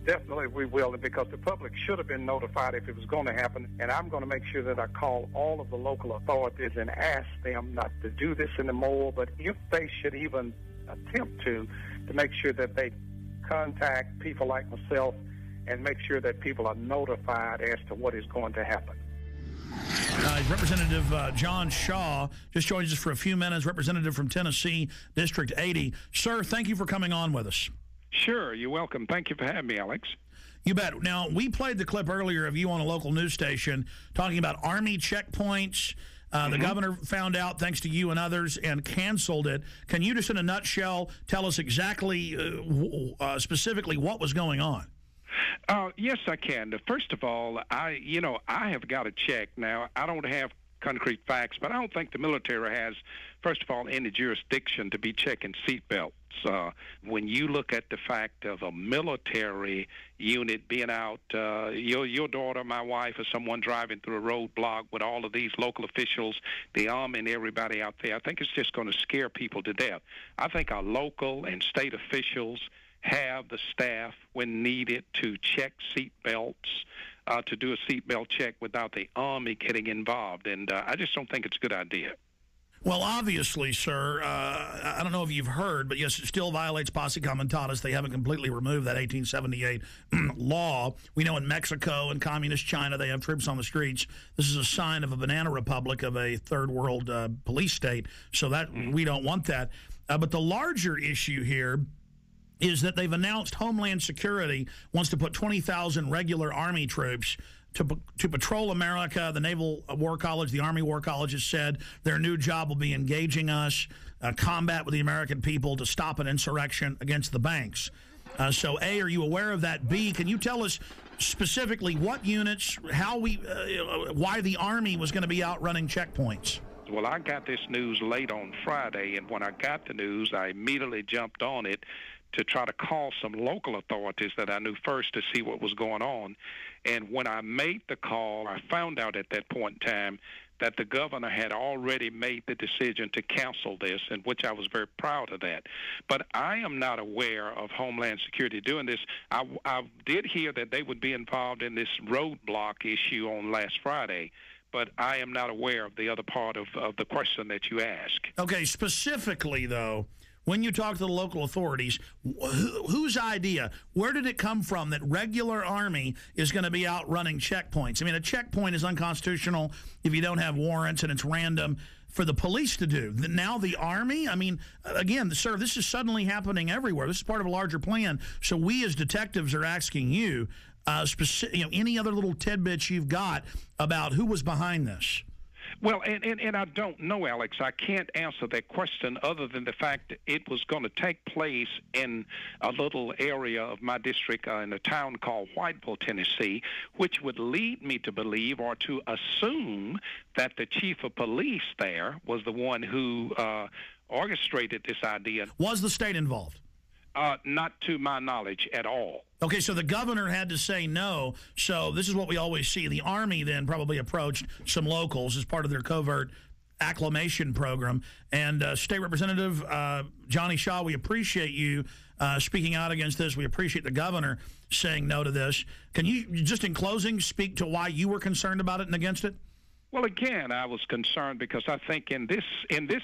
Definitely we will, because the public should have been notified if it was going to happen. And I'm going to make sure that I call all of the local authorities and ask them not to do this anymore. But if they should even attempt to make sure that they contact people like myself and make sure that people are notified as to what is going to happen. Representative John Shaw just joined us for a few minutes, representative from Tennessee, District 80. Sir, thank you for coming on with us. Sure, you're welcome. Thank you for having me, Alex. You bet. Now, we played the clip earlier of you on a local news station talking about Army checkpoints. The governor found out, thanks to you and others, and canceled it. Can you just in a nutshell tell us exactly, specifically what was going on? Yes, I can. First of all, I have got to check. Now, I don't have concrete facts, but I don't think the military has, first of all, any jurisdiction to be checking seatbelts. When you look at the fact of a military unit being out, your daughter, my wife, or someone driving through a roadblock with all of these local officials, the Army and everybody out there, I think it's just going to scare people to death. I think our local and state officials have the staff when needed to check seat belts, to do a seatbelt check without the Army getting involved. And I just don't think it's a good idea. Well, obviously, sir, I don't know if you've heard, but yes, it still violates posse comitatus. They haven't completely removed that 1878 law. We know in Mexico and communist China they have troops on the streets. This is a sign of a banana republic, of a third world police state, so that we don't want that. But the larger issue here is that they've announced Homeland Security wants to put 20,000 regular Army troops to patrol America. The Naval War College, the Army War College has said their new job will be engaging us, combat with the American people to stop an insurrection against the banks. So, A, are you aware of that? B, can you tell us specifically what units, why the Army was going to be out running checkpoints? Well, I got this news late on Friday, and when I got the news, I immediately jumped on it to try to call some local authorities that I knew first to see what was going on. And when I made the call, I found out at that point in time that the governor had already made the decision to cancel this, in which I was very proud of that. But I am not aware of Homeland Security doing this. I did hear that they would be involved in this roadblock issue on last Friday, but I am not aware of the other part of the question that you asked. Okay, specifically, though, when you talk to the local authorities, whose idea, where did it come from that regular Army is going to be out running checkpoints? I mean, a checkpoint is unconstitutional if you don't have warrants and it's random for the police to do. Now the Army? I mean, again, sir, this is suddenly happening everywhere. This is part of a larger plan. So we as detectives are asking you, any other little tidbits you've got about who was behind this? Well, and I don't know, Alex. I can't answer that question other than the fact that it was going to take place in a little area of my district in a town called Whiteville, Tennessee, which would lead me to believe or to assume that the chief of police there was the one who orchestrated this idea. Was the state involved? Not to my knowledge at all. Okay, so the governor had to say no. So this is what we always see. The Army then probably approached some locals as part of their covert acclimation program. And State Representative Johnny Shaw, we appreciate you speaking out against this. We appreciate the governor saying no to this. Can you, just in closing, speak to why you were concerned about it and against it? Well, again, I was concerned because I think in this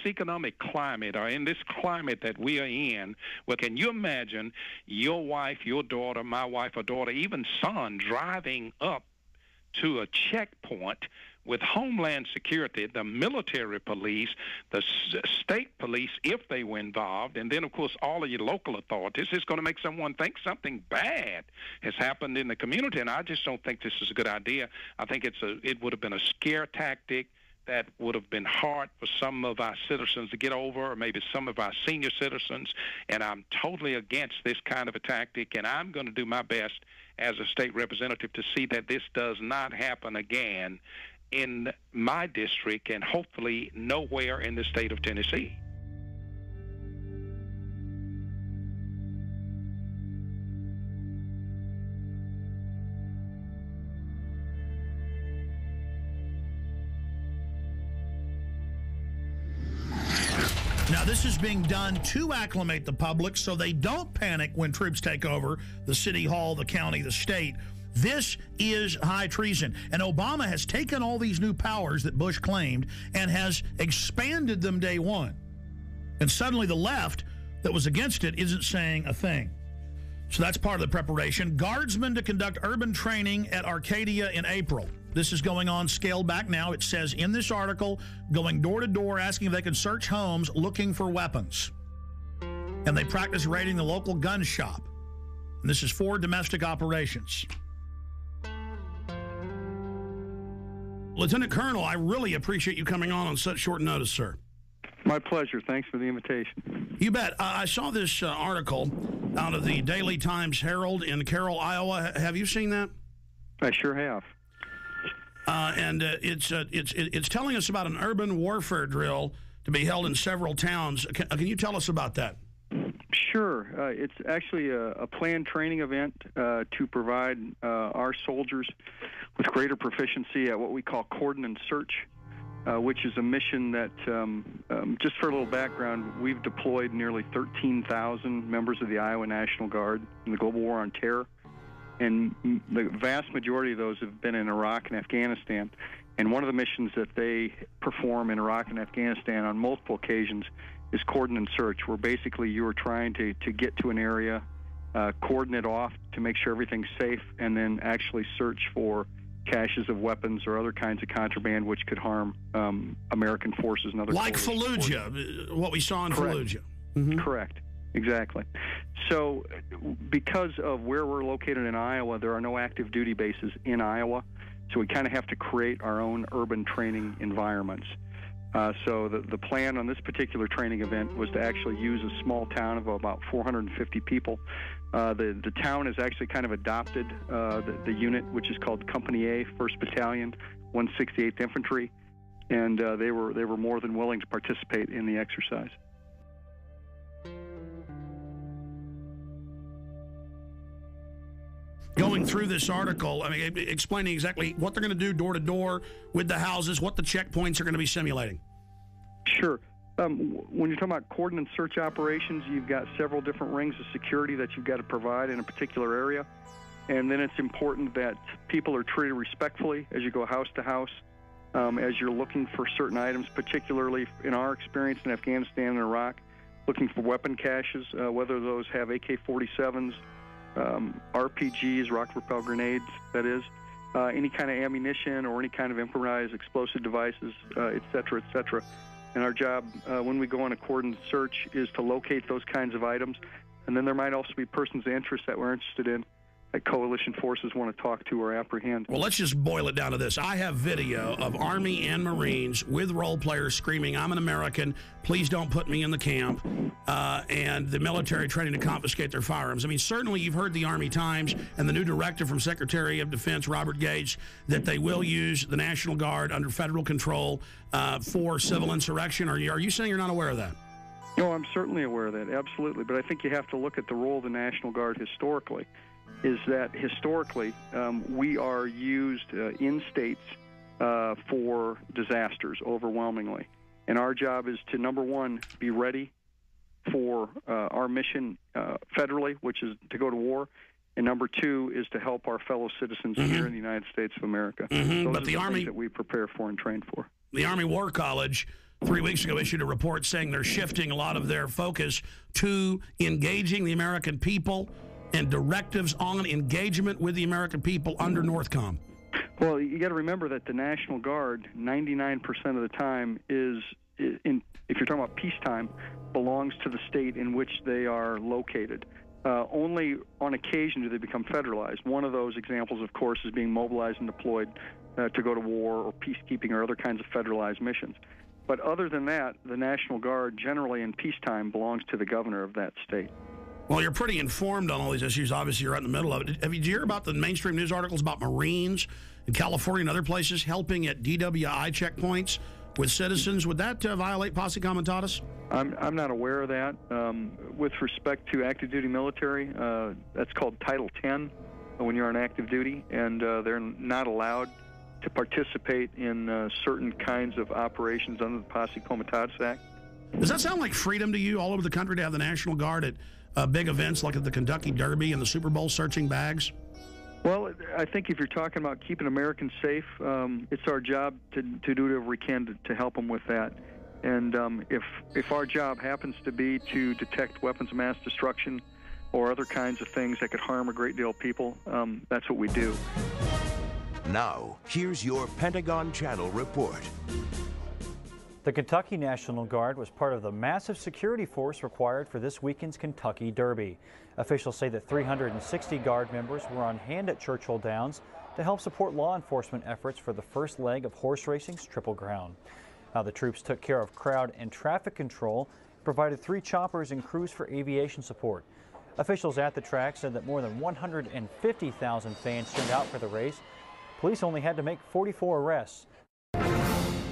economic climate, or in this climate that we are in, well, can you imagine your wife, your daughter, my wife or daughter, even son driving up to a checkpoint with Homeland Security, the military police, the state police, if they were involved, and then, of course, all of your local authorities, it's going to make someone think something bad has happened in the community, and I just don't think this is a good idea. I think it would have been a scare tactic that would have been hard for some of our citizens to get over, or maybe some of our senior citizens, and I'm totally against this kind of a tactic, and I'm going to do my best as a state representative to see that this does not happen again in my district and hopefully nowhere in the state of Tennessee. Now, this is being done to acclimate the public so they don't panic when troops take over the city hall, the county, the state. This is high treason. And Obama has taken all these new powers that Bush claimed and has expanded them day one. And suddenly the left that was against it isn't saying a thing. So that's part of the preparation. Guardsmen to conduct urban training at Arcadia in April. This is going on scaled back now. It says in this article, going door to door, asking if they can search homes looking for weapons. And they practice raiding the local gun shop. And this is for domestic operations. Lieutenant Colonel, I really appreciate you coming on such short notice, sir. My pleasure. Thanks for the invitation. You bet. I saw this article out of the Daily Times Herald in Carroll, Iowa. Have you seen that? I sure have. And it's telling us about an urban warfare drill to be held in several towns. Can you tell us about that? Sure. It's actually a planned training event to provide our soldiers with greater proficiency at what we call cordon and search, which is a mission that, just for a little background, we've deployed nearly 13,000 members of the Iowa National Guard in the global war on terror. And the vast majority of those have been in Iraq and Afghanistan. And one of the missions that they perform in Iraq and Afghanistan on multiple occasions is cordon and search, where basically you are trying to get to an area, cordon it off to make sure everything's safe, and then actually search for caches of weapons or other kinds of contraband which could harm American forces and other like Fallujah, what we saw in Correct. Fallujah. Mm-hmm. Correct. Exactly. So because of where we're located in Iowa, there are no active duty bases in Iowa, so we kind of have to create our own urban training environments. So the plan on this particular training event was to actually use a small town of about 450 people. The town has actually kind of adopted the unit, which is called Company A, 1st Battalion, 168th Infantry, and they were more than willing to participate in the exercise. Going through this article, I mean, explaining exactly what they're going to do door to door with the houses, what the checkpoints are going to be simulating. Sure. When you're talking about cordon and search operations, you've got several different rings of security that you've got to provide in a particular area. And then it's important that people are treated respectfully as you go house to house, as you're looking for certain items, particularly in our experience in Afghanistan and Iraq, looking for weapon caches, whether those have AK-47s, RPGs, rocket-propelled grenades, that is, any kind of ammunition or any kind of improvised explosive devices, et cetera, et cetera. And our job, when we go on a cordon search, is to locate those kinds of items. And then there might also be persons of interest that we're interested in that coalition forces want to talk to or apprehend. Well, let's just boil it down to this. I have video of Army and Marines with role players screaming, "I'm an American, please don't put me in the camp," and the military training to confiscate their firearms. I mean, certainly you've heard the Army Times and the new directive from Secretary of Defense Robert Gates that they will use the National Guard under federal control for civil insurrection. Are you saying you're not aware of that? No, I'm certainly aware of that, absolutely. But I think you have to look at the role of the National Guard historically. Is that historically we are used in states for disasters overwhelmingly. And our job is to, number one, be ready for our mission federally, which is to go to war. And number two is to help our fellow citizens here in the United States of America. Those But are the Army things that we prepare for and train for. The Army War College 3 weeks ago issued a report saying they're shifting a lot of their focus to engaging the American people and directives on engagement with the American people under NORTHCOM. Well, you got to remember that the National Guard, 99% of the time, if you're talking about peacetime, belongs to the state in which they are located. Only on occasion do they become federalized. One of those examples, of course, is being mobilized and deployed to go to war or peacekeeping or other kinds of federalized missions. But other than that, the National Guard generally in peacetime belongs to the governor of that state. Well, you're pretty informed on all these issues. Obviously, you're right in the middle of it. Did you hear about the mainstream news articles about Marines in California and other places helping at DWI checkpoints with citizens? Would that violate posse comitatus? I'm not aware of that. With respect to active duty military, that's called Title 10 when you're on active duty, and they're not allowed to participate in certain kinds of operations under the Posse Comitatus Act. Does that sound like freedom to you all over the country to have the National Guard at big events like at the Kentucky Derby and the Super Bowl searching bags? Well, I think if you're talking about keeping Americans safe, it's our job to do whatever we can to help them with that. And if our job happens to be to detect weapons of mass destruction or other kinds of things that could harm a great deal of people, that's what we do. Now, here's your Pentagon Channel report. The Kentucky National Guard was part of the massive security force required for this weekend's Kentucky Derby. Officials say that 360 Guard members were on hand at Churchill Downs to help support law enforcement efforts for the first leg of horse racing's Triple Crown. Now, the troops took care of crowd and traffic control, provided 3 choppers and crews for aviation support. Officials at the track said that more than 150,000 fans turned out for the race. Police only had to make 44 arrests.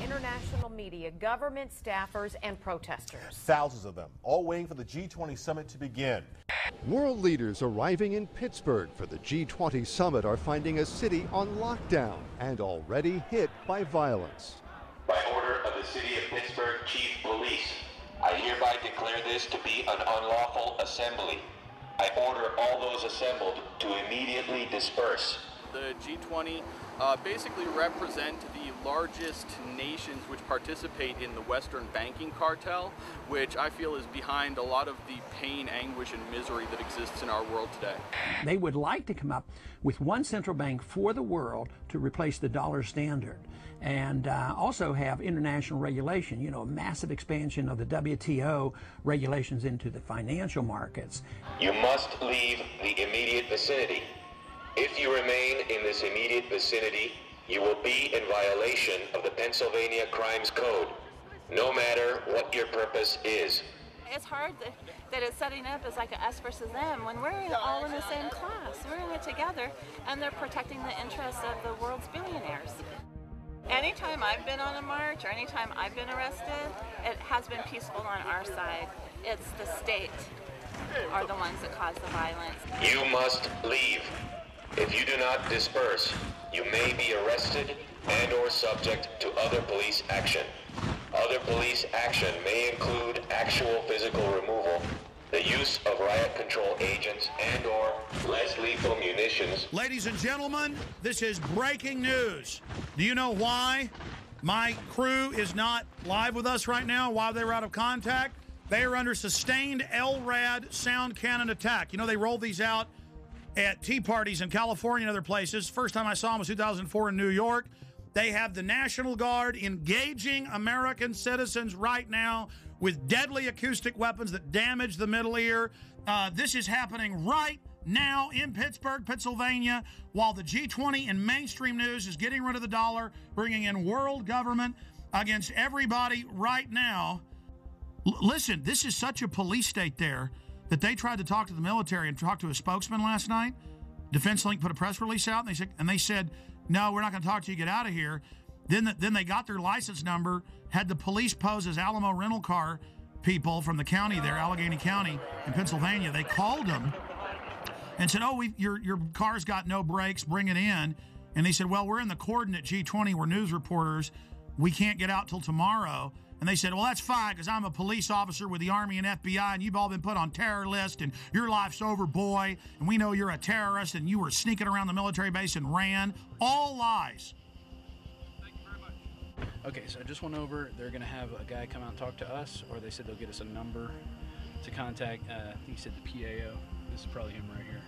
International media, government staffers, and protesters. Thousands of them, all waiting for the G20 summit to begin. World leaders arriving in Pittsburgh for the G20 summit are finding a city on lockdown and already hit by violence. By order of the City of Pittsburgh Chief Police, I hereby declare this to be an unlawful assembly. I order all those assembled to immediately disperse. The G20 basically represent the largest nations which participate in the Western banking cartel, which I feel is behind a lot of the pain, anguish, and misery that exists in our world today. They would like to come up with one central bank for the world to replace the dollar standard, and also have international regulation, you know, a massive expansion of the WTO regulations into the financial markets. You must leave the immediate vicinity. If you remain in this immediate vicinity, you will be in violation of the Pennsylvania Crimes Code, no matter what your purpose is. It's hard that it's setting up as like a us versus them when we're all in the same class. We're in it together, and they're protecting the interests of the world's billionaires. Anytime I've been on a march or anytime I've been arrested, it has been peaceful on our side. It's the state are the ones that cause the violence. You must leave. If you do not disperse, you may be arrested and or subject to other police action. Other police action may include actual physical removal, the use of riot control agents and or less lethal munitions. Ladies and gentlemen, this is breaking news. Do you know why my crew is not live with us right now, why they were out of contact? They are under sustained LRAD sound cannon attack. You know, they rolled these out at tea parties in California and other places. First time I saw them was 2004 in New York. They have the National Guard engaging American citizens right now with deadly acoustic weapons that damage the middle ear. This is happening right now in Pittsburgh, Pennsylvania, while the G20 in mainstream news is getting rid of the dollar, bringing in world government against everybody right now. Listen, this is such a police state there that they tried to talk to the military and talk to a spokesman last night. Defense Link put a press release out, and they said, no, we're not going to talk to you, get out of here. Then they got their license number, had the police pose as Alamo rental car people from the county there, Allegheny County in Pennsylvania. They called them and said, oh, your car's got no brakes, bring it in. And they said, well, we're in the cordon at G20, we're news reporters, we can't get out till tomorrow. And they said, well, that's fine, because I'm a police officer with the Army and FBI, and you've all been put on terror list, and your life's over, boy, and we know you're a terrorist, and you were sneaking around the military base and ran. All lies. Thank you very much. Okay, so I just went over. They're going to have a guy come out and talk to us, or they said they'll get us a number to contact. I think he said the PAO. This is probably him right here.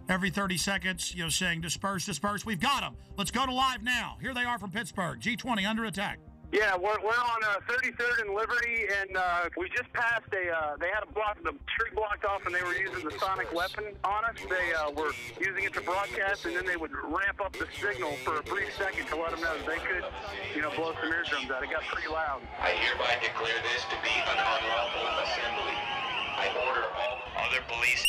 every 30 seconds, saying disperse, disperse. We've got them. Let's go to live now. Here they are from Pittsburgh. G20 under attack. Yeah, we're on 33rd and Liberty, and we just passed they had the street blocked off, and they were using the sonic weapon on us. They were using it to broadcast, and then they would ramp up the signal for a brief second to let them know that they could, blow some eardrums out. It got pretty loud. I hereby declare this to be an unlawful assembly. I order all other police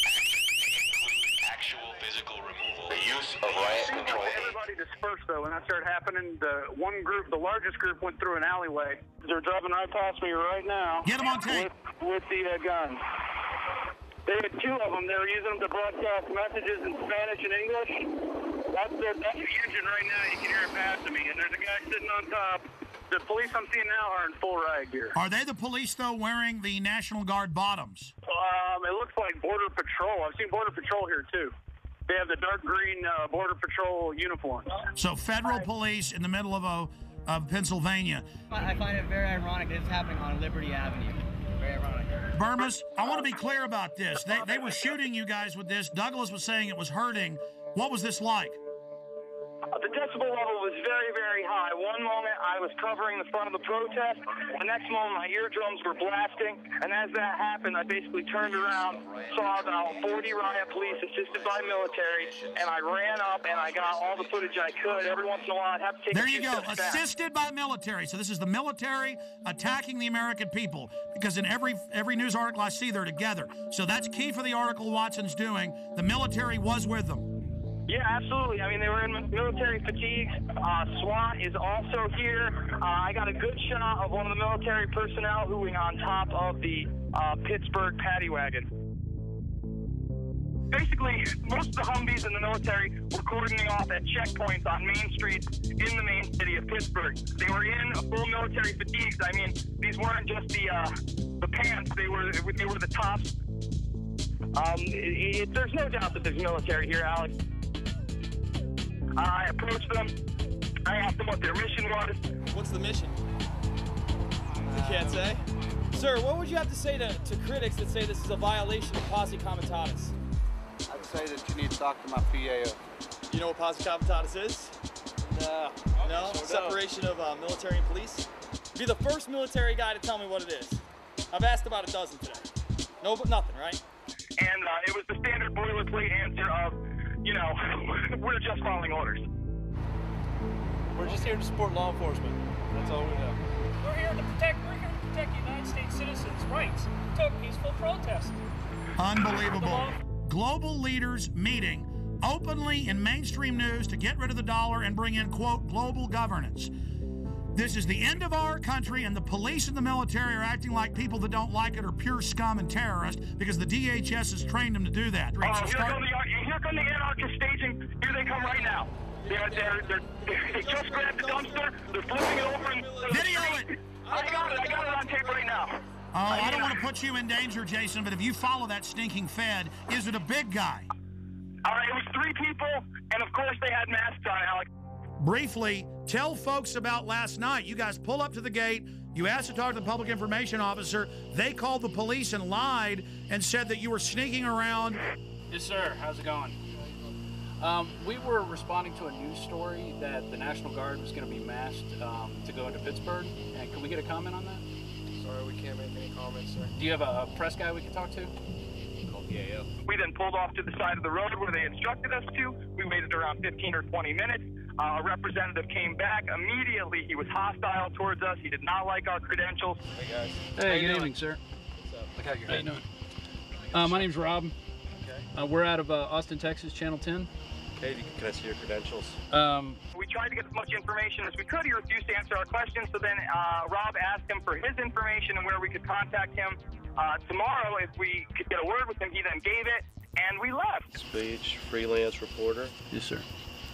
actual physical removal, the use of riot control. Everybody dispersed, though, when that started happening. The largest group went through an alleyway. They're driving right past me right now. Get them on tape. With the guns. They had two of them. They were using them to broadcast messages in Spanish and English. That's the engine right now. You can hear it passing me. And there's a guy sitting on top. The police I'm seeing now are in full riot gear. Are they the police, though, wearing the National Guard bottoms? It looks like Border Patrol. I've seen Border Patrol here, too. They have the dark green Border Patrol uniforms. So federal police in the middle of Pennsylvania. I find it very ironic that it's happening on Liberty Avenue. Very ironic. Burmis, I want to be clear about this. They were shooting you guys with this. Douglas was saying it was hurting. What was this like? The decibel level was very, very high. One moment I was covering the front of the protest. The next moment my eardrums were blasting. And as that happened, I basically turned around, saw about 40 riot police assisted by military, and I ran up and I got all the footage I could. Every once in a while I'd have to take There you go, assisted by military. So this is the military attacking the American people, because in every news article I see, they're together. So that's key for the article Watson's doing. The military was with them. Yeah, absolutely. I mean, they were in military fatigues. SWAT is also here. I got a good shot of one of the military personnel who was on top of the Pittsburgh paddy wagon. Basically, most of the Humvees in the military were cordoning off at checkpoints on main streets in the main city of Pittsburgh. They were in full military fatigues. I mean, these weren't just the pants. They were the tops. There's no doubt that there's military here, Alex. I approached them. I asked them what their mission was. What's the mission? You can't say? Sir, what would you have to say to critics that say this is a violation of posse comitatus? I'd say that you need to talk to my PAO. You know what posse comitatus is? No. No? Separation of military and police? Be the first military guy to tell me what it is. I've asked about a dozen today. No, but nothing, right? And it was the standard boilerplate answer of, we're just following orders. We're just here to support law enforcement. That's all we have. We're here to protect United States citizens' rights to peaceful protest. Unbelievable. Global leaders meeting openly in mainstream news to get rid of the dollar and bring in, quote, global governance. This is the end of our country, and the police and the military are acting like people that don't like it are pure scum and terrorists because the DHS has trained them to do that. Here come the anarchist staging. Here they come right now. They just grabbed the dumpster. They're flipping it over. And Video it! I got it on tape right now. Oh, I don't want to put you in danger, Jason, but if you follow that stinking Fed, is it a big guy? All right, it was 3 people, and of course they had masks on, Alex. Briefly, tell folks about last night. You guys pull up to the gate. You asked to talk to the public information officer. They called the police and lied and said that you were sneaking around. Yes, sir. How's it going? We were responding to a news story that the National Guard was going to be masked to go into Pittsburgh. And can we get a comment on that? Sorry, we can't make any comments, sir. Do you have a press guy we can talk to? PAO. We then pulled off to the side of the road where they instructed us to. We waited around 15 or 20 minutes. A representative came back. Immediately, he was hostile towards us. He did not like our credentials. Hey, guys. Hey, good evening, sir. What's up? Look out your head. How you doing? My name's Rob. Okay. We're out of Austin, Texas, Channel 10. Okay, can I see your credentials? We tried to get as much information as we could. He refused to answer our questions, so then Rob asked him for his information and where we could contact him tomorrow if we could get a word with him. He then gave it, and we left. Speech, freelance reporter? Yes, sir.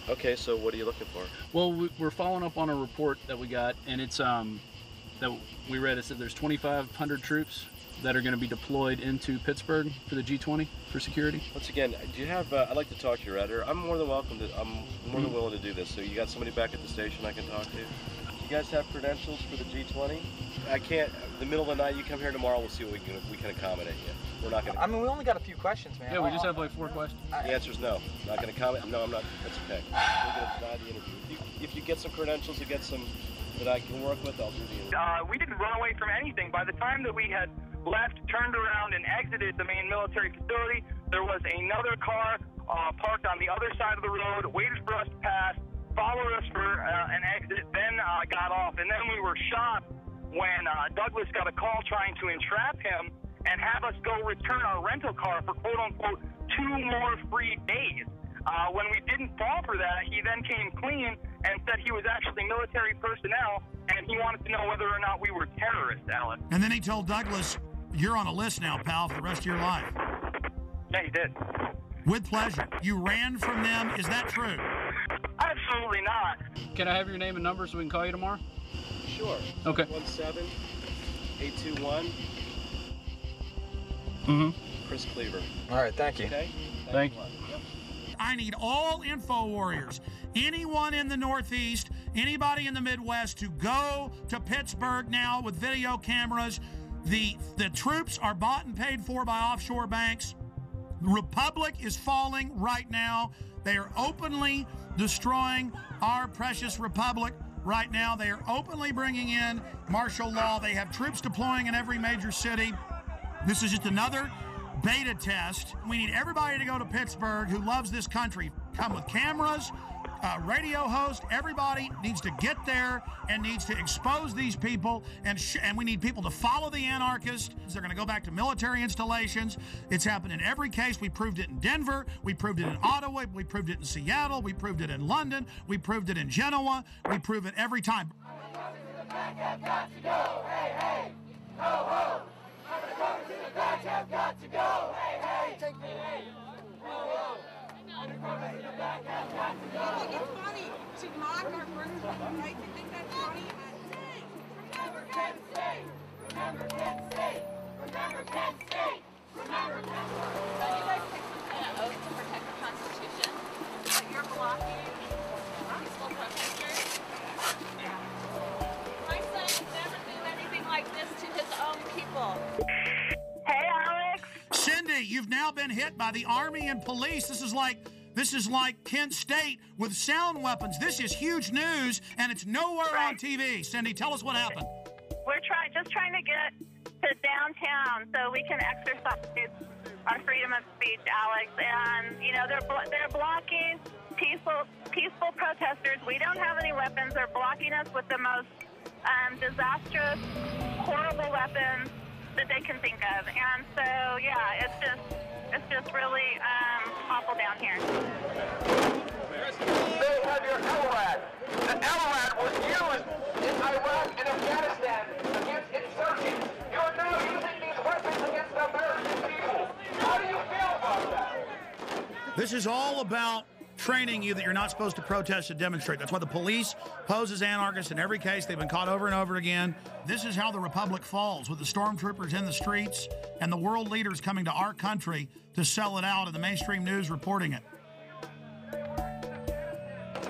Okay, so what are you looking for? Well, we're following up on a report that we got, and it's that we read. It said there's 2,500 troops that are going to be deployed into Pittsburgh for the G20 for security. Once again, do you have? I'd like to talk to your editor. I'm more than welcome to. I'm more than willing to do this. So you got somebody back at the station I can talk to? You guys have credentials for the G20? I can't. the middle of the night, you come here tomorrow, we'll see what we can accommodate you. We're not going to... I mean, we only got a few questions, man. Yeah, we just have like 4 questions. The answer is no. Not going to comment. No, I'm not. That's okay. We're going to deny the interview. If you get some credentials, you get some that I can work with, I'll do the interview. We didn't run away from anything. By the time that we had left, turned around, and exited the main military facility, there was another car parked on the other side of the road, waited for us to pass, followed us for an exit, then got off. And then we were shocked when Douglas got a call trying to entrap him and have us go return our rental car for quote-unquote 2 more free days. When we didn't fall for that, he then came clean and said he was actually military personnel, and he wanted to know whether or not we were terrorists, Alex. And then he told Douglas, you're on a list now, pal, for the rest of your life. Yeah, he did. With pleasure. You ran from them. Is that true? Absolutely not. Can I have your name and number so we can call you tomorrow? Sure. Okay. 17821. Chris Cleaver. All right, thank you. Okay. Thank you. I need all info warriors, anyone in the Northeast, anybody in the Midwest, to go to Pittsburgh now with video cameras. The troops are bought and paid for by offshore banks. The Republic is falling right now. They are openly destroying our precious Republic right now. They are openly bringing in martial law. They have troops deploying in every major city. This is just another beta test. We need everybody to go to Pittsburgh who loves this country. Come with cameras, radio host. Everybody needs to get there and needs to expose these people. And we need people to follow the anarchists. They're going to go back to military installations. It's happened in every case. We proved it in Denver. We proved it in Ottawa. We proved it in Seattle. We proved it in London. We proved it in Genoa. We prove it every time. Got to go, hey, hey, take me, hey, whoa, undercover in the back has got to go. I think it's funny to mock our first right? You think that's funny? Remember Kent State, remember Kent State, remember Kent State, remember Kent State. So you guys take an oath to protect the Constitution, but you're blocking peaceful protesters. My son would never do anything like this to his own people. Hey, Alex. Cindy, you've now been hit by the Army and police. This is like Kent State with sound weapons. This is huge news, and it's nowhere on TV. Cindy, tell us what happened. We're just trying to get to downtown so we can exercise our freedom of speech, Alex. And they're blocking peaceful protesters. We don't have any weapons. They're blocking us with the most disastrous, horrible weapons that they can think of. And so, yeah, it's just really awful down here. They have your LRAD. The LRAD was used in Iraq and Afghanistan against insurgents. You're now using these weapons against the American people. How do you feel about that? This is all about training you that you're not supposed to protest and demonstrate. That's why the police pose as anarchists in every case. They've been caught over and over again. This is how the Republic falls, with the stormtroopers in the streets and the world leaders coming to our country to sell it out and the mainstream news reporting it. You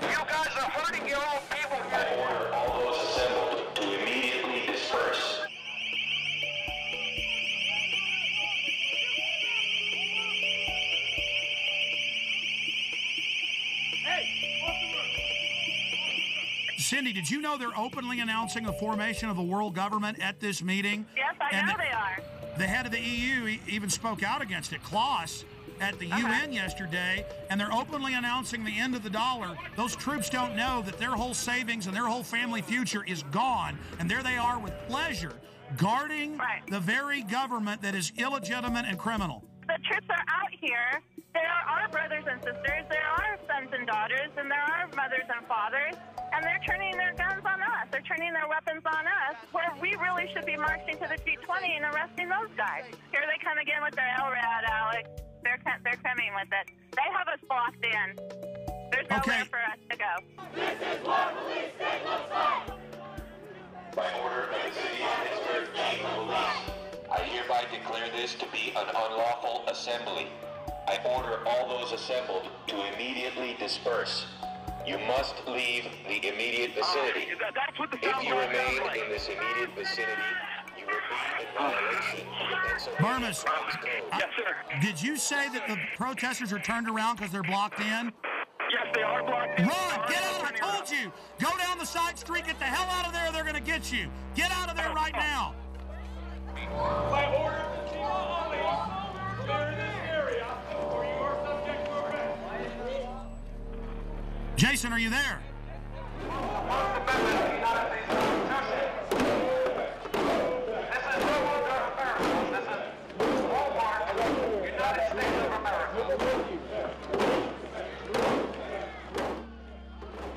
guys are hurting your own people. I order all those assembled to immediately disperse. Cindy, did you know they're openly announcing the formation of a world government at this meeting? Yes, I know they are. The head of the EU even spoke out against it, Klaus, at the UN yesterday, and they're openly announcing the end of the dollar. Those troops don't know that their whole savings and their whole family future is gone, and there they are with pleasure, guarding the very government that is illegitimate and criminal. The troops are out here. There are our brothers and sisters. There are sons and daughters, and there are mothers and fathers. And they're turning their guns on us. They're turning their weapons on us, where we really should be marching to the G20 and arresting those guys. Here they come again with their LRAD, Alex. They're coming with it. They have us blocked in. There's nowhere for us to go. This is what police state looks like. By order of the City of Pittsburgh Chief of Police, I hereby declare this to be an unlawful assembly. I order all those assembled to immediately disperse. You must leave the immediate vicinity. If you remain in this immediate vicinity, you will Burmis. Yes, sir. Did you say that the protesters are turned around because they're blocked in? Yes, they are blocked in. Run! Get out! I told you! Go down the side street, get the hell out of there, they're going to get you. Get out of there right now. By order of the chief of police, clear this area, or you are subject to arrest. Jason, are you there?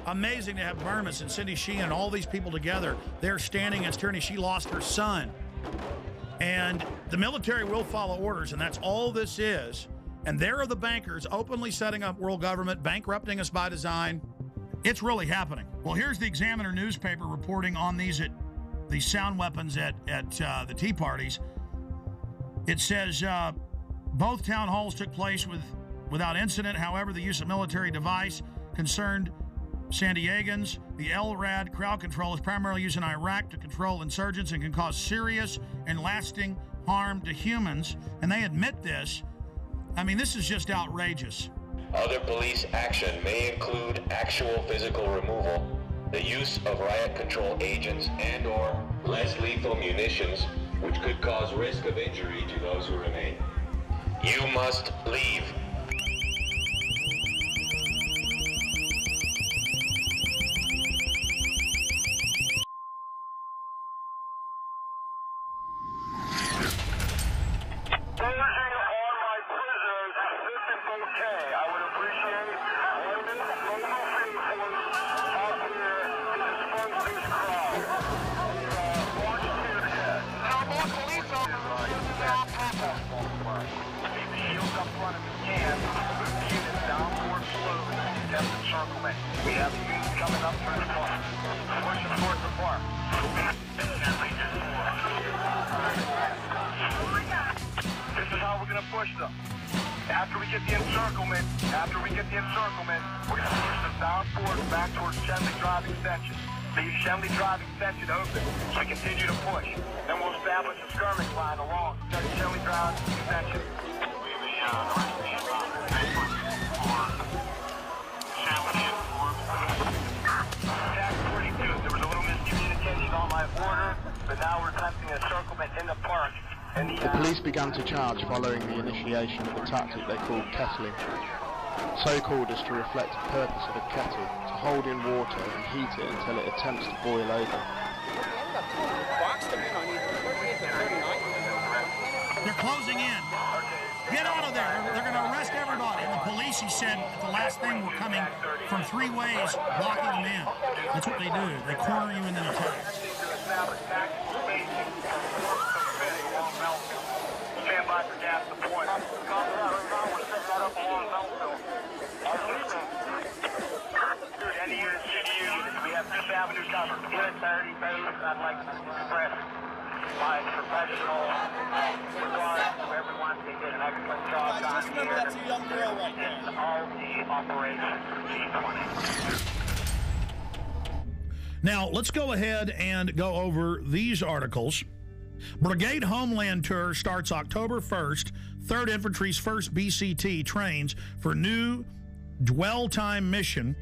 Amazing to have Burmis and Cindy Sheehan and all these people together. They're standing against tyranny. She lost her son. And the military will follow orders, and that's all this is. And there are the bankers openly setting up world government, bankrupting us by design. It's really happening. Well, here's the Examiner newspaper reporting on these sound weapons at the Tea Parties. It says both town halls took place without incident. However, the use of military device concerned San Diegans. The LRAD crowd control is primarily used in Iraq to control insurgents and can cause serious and lasting harm to humans. And they admit this. I mean, this is just outrageous. Other police action may include actual physical removal, the use of riot control agents and/or less lethal munitions, which could cause risk of injury to those who remain. You must leave. We have units coming up through the park. Pushing towards the park. This is how we're going to push them. After we get the encirclement, we're going to push them down forward back towards Shenley Drive Extension. Leave Shenley Drive Extension open so we continue to push. Then we'll establish a skirmish line along Shenley Drive Extension. On my order, but now we're attempting a encirclement in the park. The police began to charge following the initiation of a tactic they called kettling. So called as to reflect the purpose of a kettle, to hold in water and heat it until it attempts to boil over. They're closing in. Get out of there. They're going to arrest everybody. And the police, he said, the last thing were coming from 3 ways, blocking them in. That's what they do. They corner you and then attack. Stand by for gas deployment. We're setting that up along Melville. Any units, we have 5th Avenue covered. Unit 30 base, I'd like to express my professional regard to everyone. They did an excellent job. Guys, just remember that's a young girl right there. All the operations G20. Now, let's go ahead and go over these articles. Brigade Homeland Tour starts October 1st. 3rd Infantry's 1st BCT trains for new dwell time mission.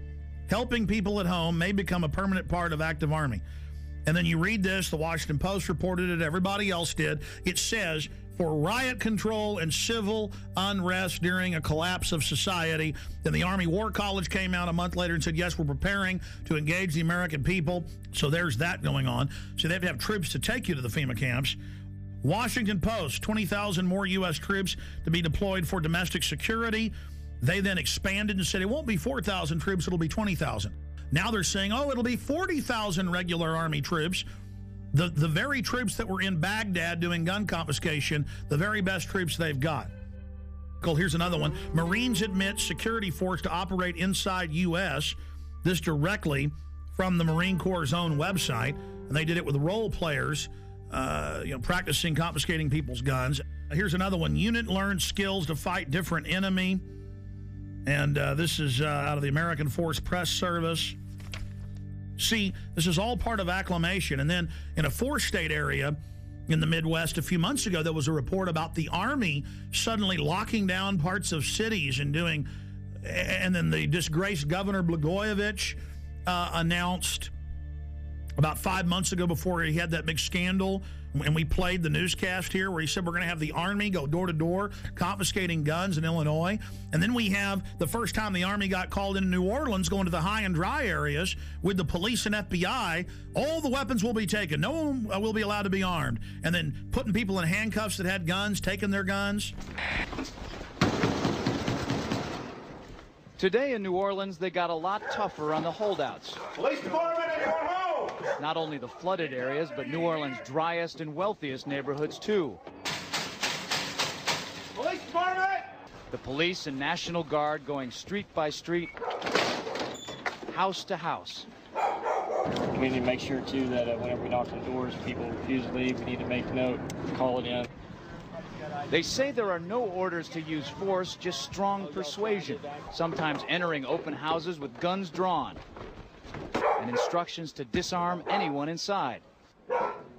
Helping people at home may become a permanent part of active Army. And then you read this, the Washington Post reported it, everybody else did. It says, for riot control and civil unrest during a collapse of society. Then the Army War College came out a month later and said, yes, we're preparing to engage the American people. So there's that going on. So they have to have troops to take you to the FEMA camps. Washington Post, 20,000 more U.S. troops to be deployed for domestic security. They then expanded and said it won't be 4,000 troops, it'll be 20,000. Now they're saying, oh, it'll be 40,000 regular Army troops. The very troops that were in Baghdad doing gun confiscation, the very best troops they've got. Here's another one. Marines admit security force to operate inside U.S. This directly from the Marine Corps' own website. And they did it with role players, practicing confiscating people's guns. Here's another one. Unit learns skills to fight different enemy. And this is out of the American Force Press Service. See, this is all part of acclimation. And then in a 4-state area, in the Midwest a few months ago. There was a report about the Army suddenly locking down parts of cities and doing, and then the disgraced Governor Blagojevich announced about 5 months ago, before he had that big scandal, and we played the newscast here where he said we're going to have the Army go door to door confiscating guns in Illinois. And then we have the first time the Army got called into New Orleans, going to the high and dry areas with the police and FBI. All the weapons will be taken. No one will be allowed to be armed. And then putting people in handcuffs that had guns, taking their guns. Today in New Orleans, they got a lot tougher on the holdouts. Police department, anyone home? Not only the flooded areas, but New Orleans' driest and wealthiest neighborhoods, too. Police department! The police and National Guard going street by street, house to house. We need to make sure, too, that whenever we knock on doors, people refuse to leave. We need to make note, call it in. They say there are no orders to use force, just strong persuasion, sometimes entering open houses with guns drawn, and instructions to disarm anyone inside.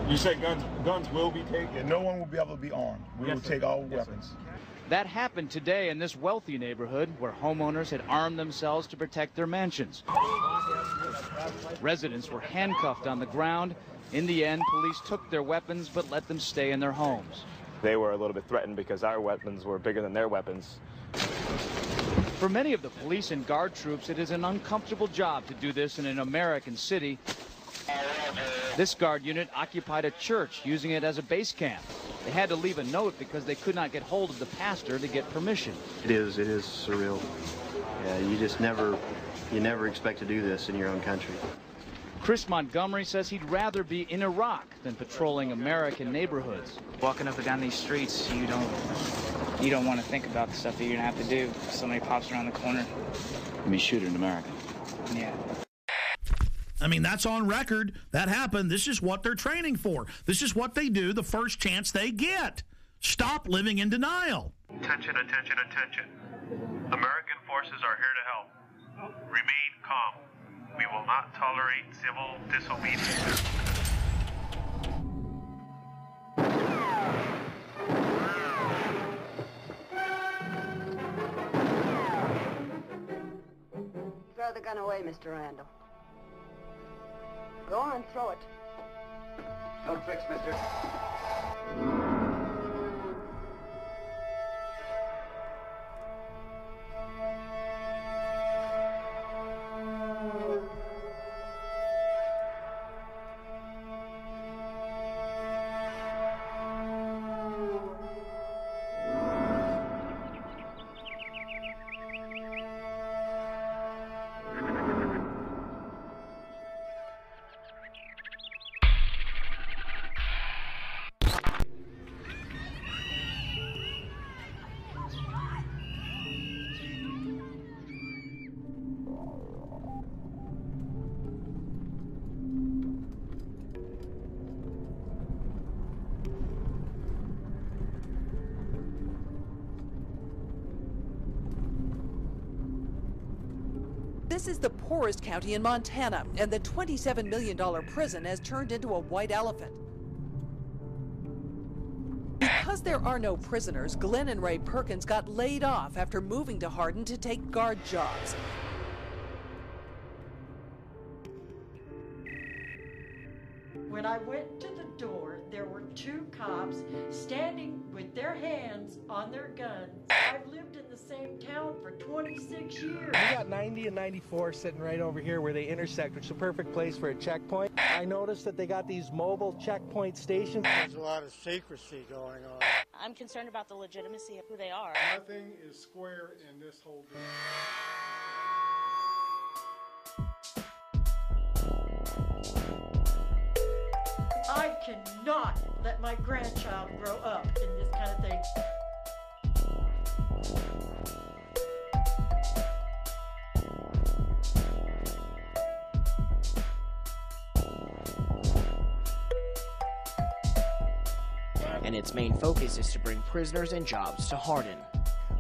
You say guns will be taken? No one will be able to be armed. We will take all weapons. That happened today in this wealthy neighborhood where homeowners had armed themselves to protect their mansions. Residents were handcuffed on the ground. In the end, police took their weapons but let them stay in their homes. They were a little bit threatened because our weapons were bigger than their weapons. For many of the police and guard troops, it is an uncomfortable job to do this in an American city. This guard unit occupied a church, using it as a base camp. They had to leave a note because they could not get hold of the pastor to get permission. It is surreal. Yeah, you never expect to do this in your own country. Chris Montgomery says he'd rather be in Iraq than patrolling American neighborhoods. Walking up and down these streets, you don't want to think about the stuff that you're gonna have to do. Somebody pops around the corner. I mean, shoot in America. Yeah. I mean, that's on record. That happened. This is what they're training for. This is what they do the first chance they get. Stop living in denial. Attention, attention, attention. American forces are here to help. Remain calm. We will not tolerate civil disobedience. Throw the gun away, Mr. Randall. Go on, throw it. No tricks, mister. This is the poorest county in Montana, and the $27 million prison has turned into a white elephant. Because there are no prisoners, Glenn and Ray Perkins got laid off after moving to Hardin to take guard jobs. When I went to the door, there were two cops standing with their hands on their guns. I've lived in the same town for 26 years. We got 90 and 94 sitting right over here where they intersect, which is a perfect place for a checkpoint. I noticed that they got these mobile checkpoint stations. There's a lot of secrecy going on. I'm concerned about the legitimacy of who they are. Nothing is square in this whole deal. I cannot let my grandchild grow up in this kind of thing. And its main focus is to bring prisoners and jobs to Hardin.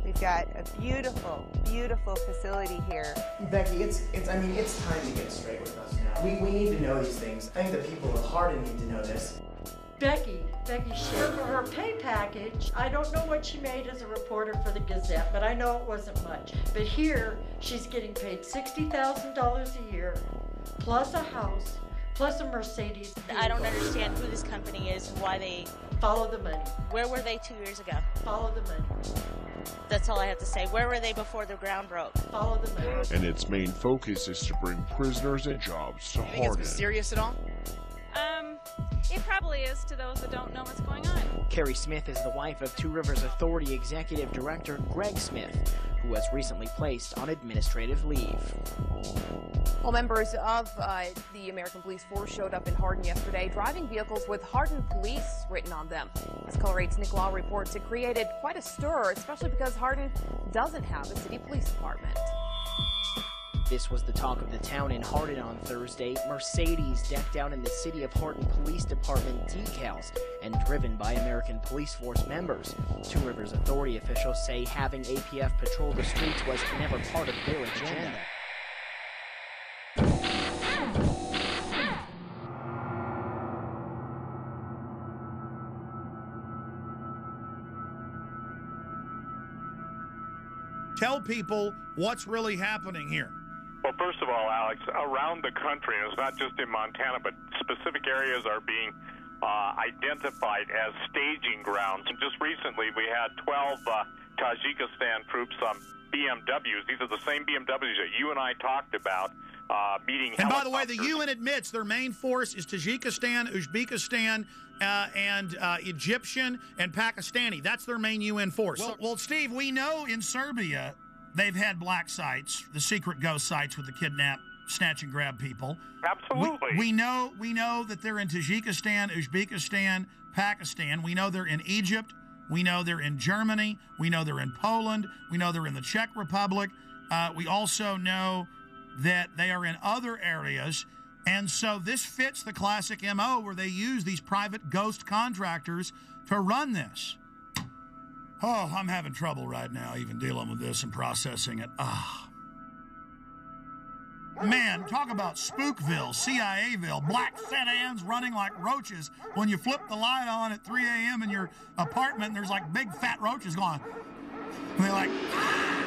We've got a beautiful, beautiful facility here. Becky, it's time to get straight with us now. We need to know these things. I think the people of Hardin need to know this. Becky, Becky Schiff. For her pay package, I don't know what she made as a reporter for the Gazette, but I know it wasn't much. But here, she's getting paid $60,000 a year, plus a house, plus a Mercedes. I don't understand who this company is and why they... Follow the money. Where were they 2 years ago? Follow the money. That's all I have to say. Where were they before the ground broke? Follow the money. And its main focus is to bring prisoners and jobs to Think it's Hardin. mysterious at all? It probably is to those that don't know what's going on. Carrie Smith is the wife of Two Rivers Authority Executive Director Greg Smith, who was recently placed on administrative leave. Well, members of the American Police Force showed up in Hardin yesterday, driving vehicles with Hardin Police written on them. As Color 8's Nick Law reports, it created quite a stir, especially because Hardin doesn't have a city police department. This was the talk of the town in Hardin on Thursday. Mercedes decked out in the City of Hardin Police Department decals and driven by American Police Force members. Two Rivers Authority officials say having APF patrol the streets was never part of their agenda. Tell people what's really happening here. Well, first of all, Alex, around the country, and it's not just in Montana, but specific areas are being identified as staging grounds. And just recently, we had 12 Tajikistan troops on BMWs. These are the same BMWs that you and I talked about meeting And by the way, the UN admits their main force is Tajikistan, Uzbekistan, and Egyptian and Pakistani. That's their main UN force. Well, Steve, we know in Serbia they've had black sites, the secret ghost sites with the kidnap, snatch and grab people. Absolutely. We know that they're in Tajikistan, Uzbekistan, Pakistan. We know they're in Egypt. We know they're in Germany. We know they're in Poland. We know they're in the Czech Republic. We also know that they are in other areas. And so this fits the classic MO where they use these private ghost contractors to run this. Oh, I'm having trouble right now even dealing with this and processing it. Man, talk about Spookville, CIAville, black sedans running like roaches when you flip the light on at 3 a.m. in your apartment and there's like big fat roaches going. And they're like, ah!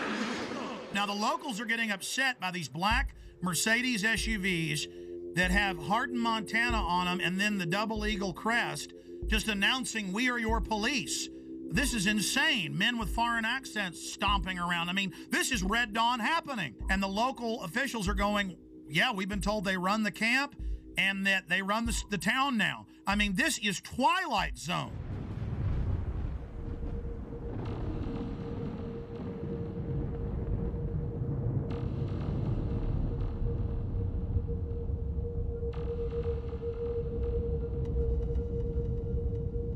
Now the locals are getting upset by these black Mercedes SUVs that have Hardin, Montana on them and then the double eagle crest just announcing we are your police. This is insane. Men with foreign accents stomping around. I mean, this is Red Dawn happening. And the local officials are going, yeah, we've been told they run the camp and that they run the town now. I mean, this is Twilight Zone.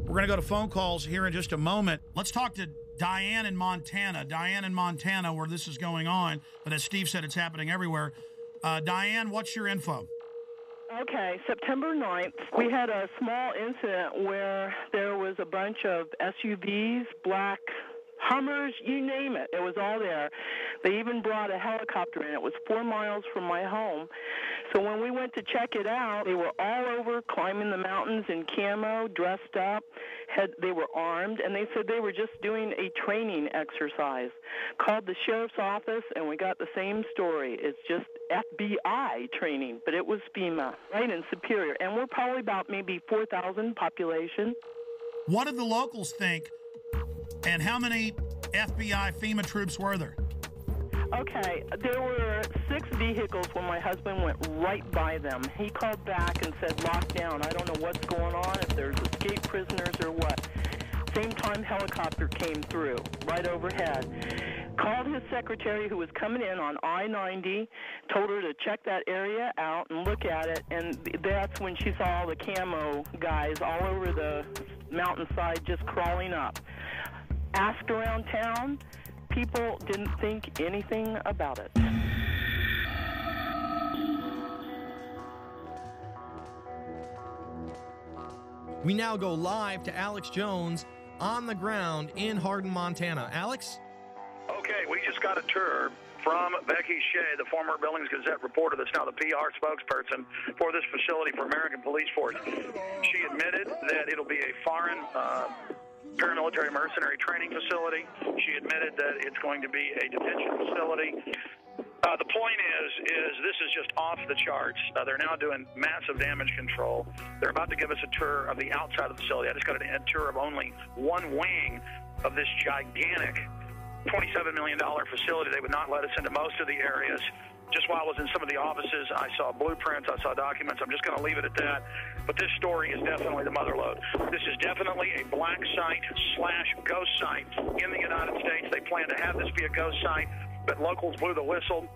We're going to go to phone calls here in just a moment. Let's talk to Diane in Montana. Diane in Montana, where this is going on. But as Steve said, it's happening everywhere. Diane, what's your info? Okay, September 9th, we had a small incident where there was a bunch of SUVs, black Hummers, you name it. It was all there. They even brought a helicopter in. It was 4 miles from my home. So when we went to check it out, they were all over climbing the mountains in camo, dressed up. They were armed, and they said they were just doing a training exercise. Called the sheriff's office, and we got the same story. It's just FBI training, but it was FEMA, right in Superior. And we're probably about maybe 4,000 population. What did the locals think, and how many FBI FEMA troops were there? Okay, there were 6 vehicles when my husband went right by them. He called back and said, lockdown. I don't know what's going on, if there's escaped prisoners or what. Same time, helicopter came through, right overhead. Called his secretary who was coming in on I-90, told her to check that area out and look at it, and that's when she saw all the camo guys all over the mountainside just crawling up. Asked around town, people didn't think anything about it. We now go live to Alex Jones on the ground in Hardin, Montana. Alex? Okay, we just got a tour from Becky Shea, the former Billings Gazette reporter that's now the PR spokesperson for this facility for American Police Force. She admitted that it'll be a foreign paramilitary mercenary training facility. She admitted that it's going to be a detention facility. The point is this is just off the charts. They're now doing massive damage control. They're about to give us a tour of the outside of the facility. I just got a tour of only one wing of this gigantic $27 million facility. They would not let us into most of the areas. Just while I was in some of the offices, I saw blueprints, I saw documents. I'm just going to leave it at that. But this story is definitely the mother lode. This is definitely a black site / ghost site in the United States. They plan to have this be a ghost site, but locals blew the whistle.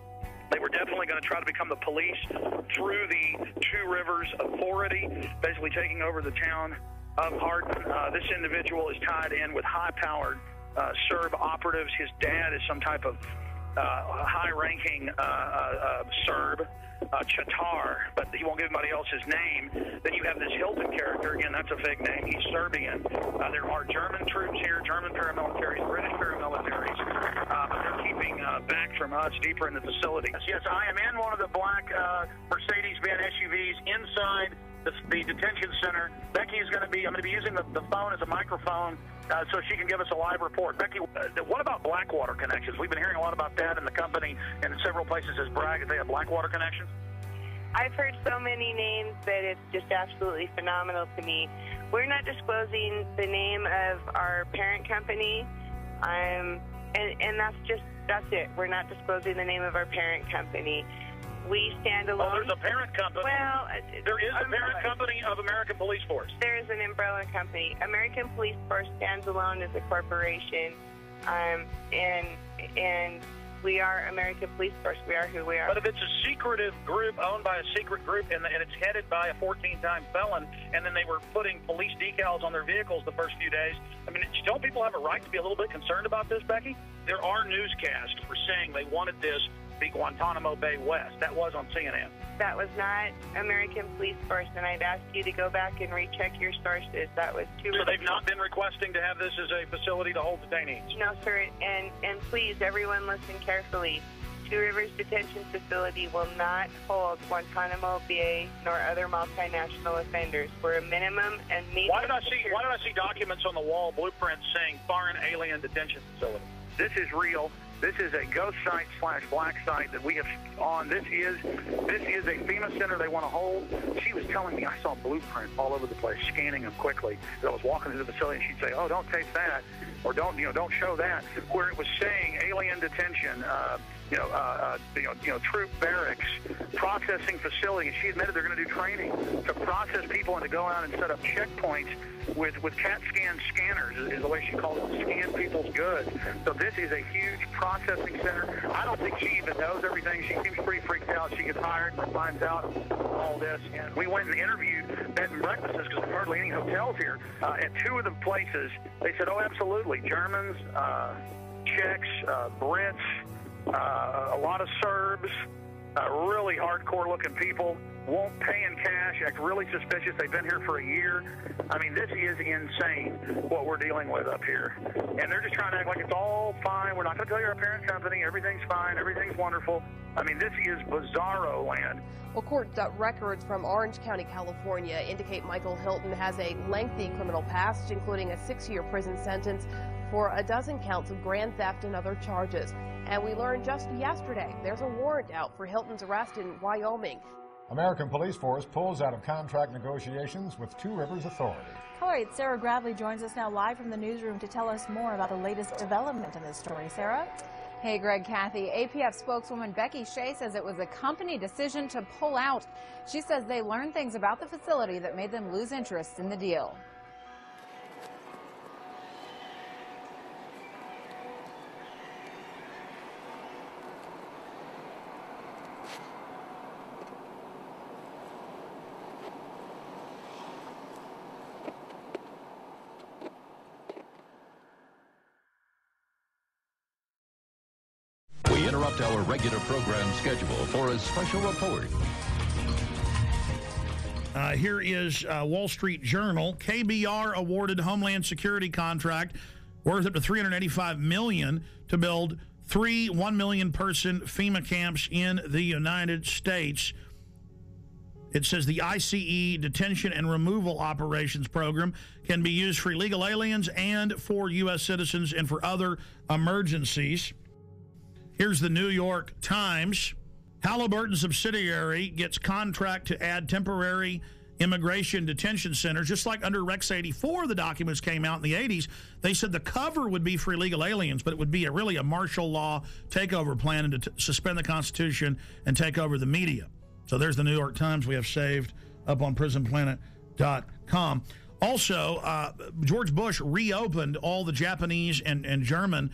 They were definitely going to try to become the police through the Two Rivers Authority, basically taking over the town of Hardin. This individual is tied in with high-powered Serb operatives. His dad is some type of high-ranking Serb, Chatar, but he won't give anybody else his name. Then you have this Hilton character. Again, that's a fake name. He's Serbian. There are German troops here, German paramilitaries, British paramilitaries, but they're keeping back from us deeper in the facility. Yes, I am in one of the black Mercedes-Benz SUVs inside the detention center. Becky is going to be, I'm going to be using the phone as a microphone so she can give us a live report. Becky, what about Blackwater connections? We've been hearing a lot about that, and the company and several places has bragged that they have Blackwater connections. I've heard so many names that it's just absolutely phenomenal to me. We're not disclosing the name of our parent company, and that's it. We're not disclosing the name of our parent company. We stand alone. Oh, there's a parent company. Well, there is a parent company of American Police Force. There is an umbrella company. American Police Force stands alone as a corporation, and we are American Police Force. We are who we are. But if it's a secretive group owned by a secret group and it's headed by a 14-time felon, and then they were putting police decals on their vehicles the first few days, I mean, don't people have a right to be a little bit concerned about this, Becky? There are newscasts for saying they wanted this to be Guantanamo Bay West. That was on CNN. That was not American Police Force, and I'd ask you to go back and recheck your sources. That was too. So they've not been requesting to have this as a facility to hold detainees? No, sir. And please, everyone listen carefully. Two Rivers Detention Facility will not hold Guantanamo Bay nor other multinational offenders. We're a minimum and medium. Why did I see documents on the wall, blueprints saying foreign alien detention facility? This is real. This is a ghost site / black site that we have on. This is a FEMA center they want to hold. She was telling me, I saw blueprints all over the place, scanning them quickly. I was walking through the facility, and she'd say, "Oh, don't taste that," or don't show that. Where it was saying alien detention, troop barracks, processing facility. She admitted they're going to do training to process people and to go out and set up checkpoints with CAT scan scanners, is the way she called it, to scan people's goods. So this is a huge processing center. I don't think she even knows everything. She seems pretty freaked out. She gets hired and finds out all this. And we went and interviewed bed and breakfasts, because there's hardly any hotels here. At two of the places, they said, oh, absolutely. Germans, Czechs, Brits, a lot of Serbs, really hardcore-looking people, won't pay in cash, act really suspicious. They've been here for a year. I mean, this is insane, what we're dealing with up here. And they're just trying to act like it's all fine. We're not going to tell you our parent company. Everything's fine. Everything's wonderful. I mean, this is bizarro land. Well, court records from Orange County, California indicate Michael Hilton has a lengthy criminal past, including a 6-year prison sentence for a dozen counts of grand theft and other charges. And we learned just yesterday there's a warrant out for Hilton's arrest in Wyoming. American Police Force pulls out of contract negotiations with Two Rivers Authority. All right, Sarah Gradley joins us now live from the newsroom to tell us more about the latest development in this story. Sarah? Hey, Greg, Kathy. APF spokeswoman Becky Shea says it was a company decision to pull out. She says they learned things about the facility that made them lose interest in the deal. We interrupt our regular program schedule for a special report. Here is Wall Street Journal. KBR awarded Homeland Security contract worth up to $385 million to build 3 1 million person FEMA camps in the United States. It says the ICE detention and removal operations program can be used for illegal aliens and for U.S. citizens and for other emergencies. Here's the New York Times. Halliburton subsidiary gets contract to add temporary immigration detention centers. Just like under Rex 84, the documents came out in the 80s. They said the cover would be for illegal aliens, but it would be really a martial law takeover plan and to suspend the Constitution and take over the media. So there's the New York Times we have saved up on prisonplanet.com. Also, George Bush reopened all the Japanese and German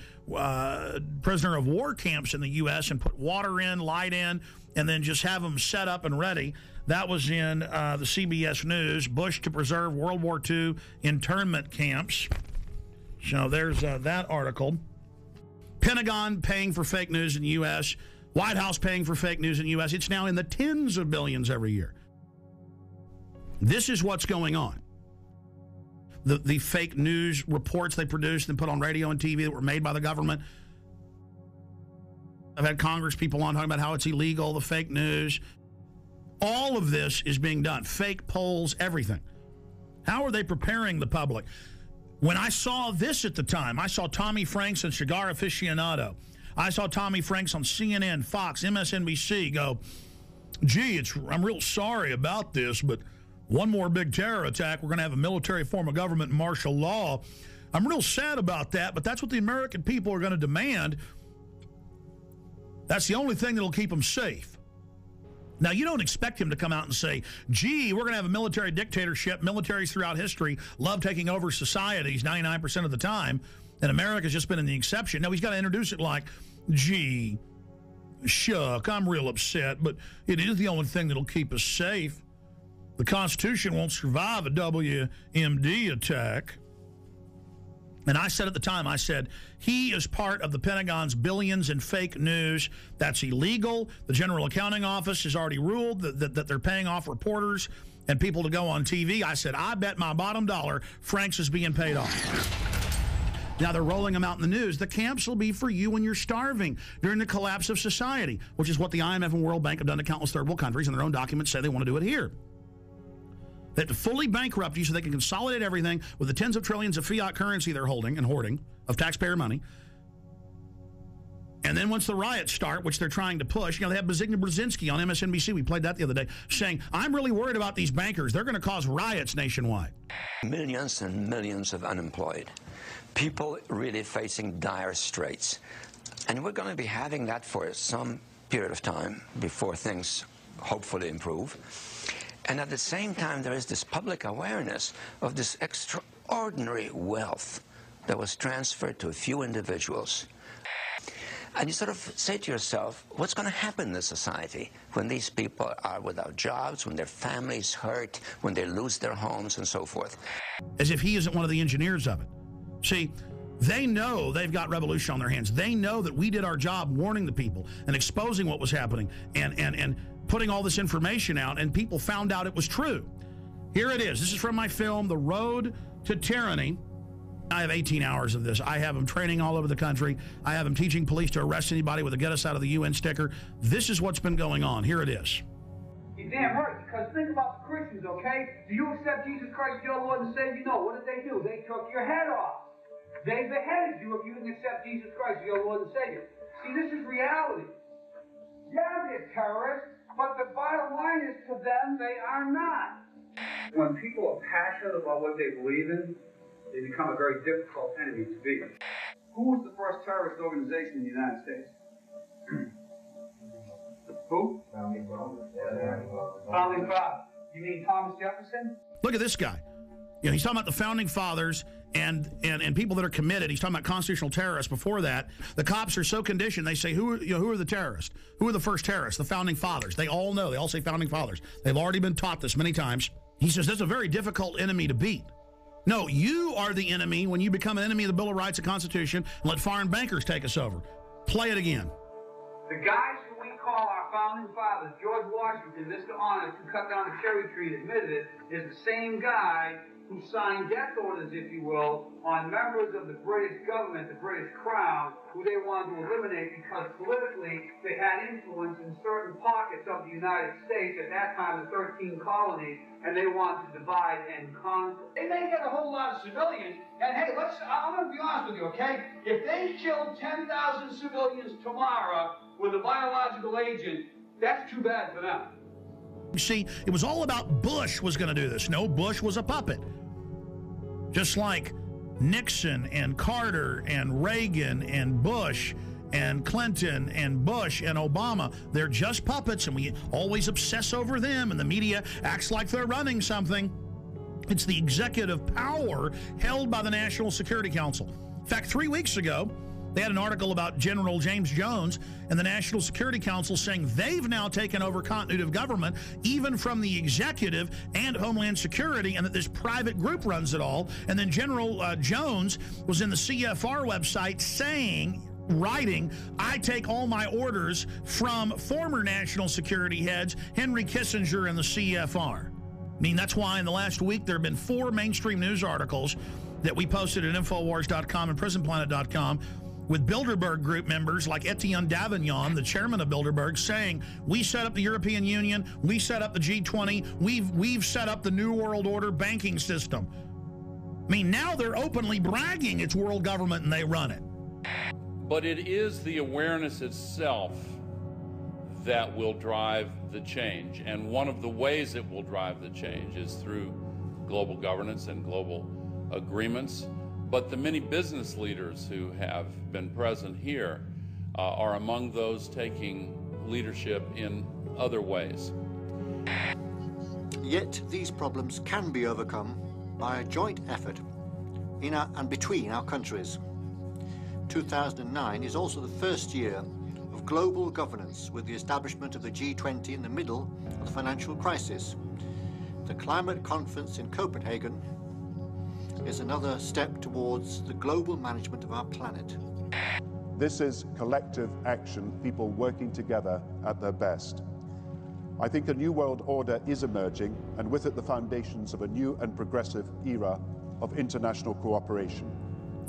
prisoner of war camps in the U.S. and put water in, light in, and then just have them set up and ready. That was in the CBS News. Bush to preserve World War II internment camps. So there's that article. Pentagon paying for fake news in the U.S. White House paying for fake news in the U.S. It's now in the tens of billions every year. This is what's going on. The fake news reports they produced and put on radio and TV that were made by the government. I've had Congress people on talking about how it's illegal, the fake news. All of this is being done. Fake polls, everything. How are they preparing the public? When I saw this at the time, I saw Tommy Franks and Cigar Aficionado. I saw Tommy Franks on CNN, Fox, MSNBC go, gee, I'm real sorry about this, but one more big terror attack, we're going to have a military form of government and martial law. I'm real sad about that, but that's what the American people are going to demand. That's the only thing that'll keep them safe. Now, you don't expect him to come out and say, gee, we're going to have a military dictatorship. Militaries throughout history love taking over societies 99% of the time, and America's just been in the exception. No, he's got to introduce it like, gee, shuck, I'm real upset, but it is the only thing that'll keep us safe. The Constitution won't survive a WMD attack. And I said at the time, I said, he is part of the Pentagon's billions in fake news. That's illegal. The General Accounting Office has already ruled that they're paying off reporters and people to go on TV. I said, I bet my bottom dollar Franks is being paid off. Now they're rolling them out in the news. The camps will be for you when you're starving during the collapse of society, which is what the IMF and World Bank have done to countless third world countries, and their own documents say they want to do it here. They have to fully bankrupt you so they can consolidate everything with the tens of trillions of fiat currency they're holding and hoarding of taxpayer money. And then once the riots start, which they're trying to push, they have Zbigniew Brzezinski on MSNBC, we played that the other day, saying, I'm really worried about these bankers. They're going to cause riots nationwide. Millions and millions of unemployed. People really facing dire straits. And we're going to be having that for some period of time before things hopefully improve. And at the same time, there is this public awareness of this extraordinary wealth that was transferred to a few individuals. And you sort of say to yourself, what's going to happen in this society when these people are without jobs, when their families hurt, when they lose their homes, and so forth? As if he isn't one of the engineers of it. See, they know they've got revolution on their hands. They know that we did our job warning the people and exposing what was happening and putting all this information out, and people found out it was true. Here it is. This is from my film, The Road to Tyranny. I have 18 hours of this. I have them training all over the country. I have them teaching police to arrest anybody with a get us out of the UN sticker. This is what's been going on. Here it is. You're damn right, because think about the Christians, okay? Do you accept Jesus Christ as your Lord and Savior? No. What did they do? They took your head off. They beheaded you if you didn't accept Jesus Christ as your Lord and Savior. See, this is reality. Yeah, they're terrorists, but the bottom line is to them, they are not. When people are passionate about what they believe in, they become a very difficult enemy to beat. Who was the first terrorist organization in the United States? Who? Founding Fathers. You mean Thomas Jefferson? Look at this guy. He's talking about the founding fathers and people that are committed. He's talking about constitutional terrorists. Before that, the cops are so conditioned. They say, who are the terrorists? Who are the first terrorists? The founding fathers. They all know. They all say founding fathers. They've already been taught this many times. He says that's a very difficult enemy to beat. No, you are the enemy when you become an enemy of the Bill of Rights and Constitution and let foreign bankers take us over. Play it again. The guys who we call our founding fathers, George Washington, Mr. Honest, who cut down the cherry tree and admitted it, is the same guy who signed death orders, if you will, on members of the British government, the British Crown, who they wanted to eliminate because politically they had influence in certain pockets of the United States, at that time the 13 colonies, and they wanted to divide and conquer. They may get a whole lot of civilians, and hey, I'm going to be honest with you, okay? If they killed 10,000 civilians tomorrow with a biological agent, that's too bad for them. You see, it was all about Bush was going to do this. No, Bush was a puppet. Just like Nixon and Carter and Reagan and Bush and Clinton and Bush and Obama, they're just puppets, and we always obsess over them, and the media acts like they're running something. It's the executive power held by the National Security Council. In fact, 3 weeks ago, they had an article about General James Jones and the National Security Council saying they've now taken over continuity of government, even from the executive and Homeland Security, and that this private group runs it all. And then General Jones was in the CFR website writing, I take all my orders from former national security heads, Henry Kissinger and the CFR. I mean, that's why in the last week there have been 4 mainstream news articles that we posted at Infowars.com and PrisonPlanet.com with Bilderberg group members like Etienne Davignon, the chairman of Bilderberg, saying, we set up the European Union, we set up the G20, we've set up the New World Order banking system. I mean, now they're openly bragging it's world government and they run it. But it is the awareness itself that will drive the change. And one of the ways it will drive the change is through global governance and global agreements. But the many business leaders who have been present here are among those taking leadership in other ways. Yet these problems can be overcome by a joint effort in and between our countries. 2009 is also the first year of global governance, with the establishment of the G20 in the middle of the financial crisis. The climate conference in Copenhagen is another step towards the global management of our planet. This is collective action, people working together at their best. I think a new world order is emerging, and with it the foundations of a new and progressive era of international cooperation.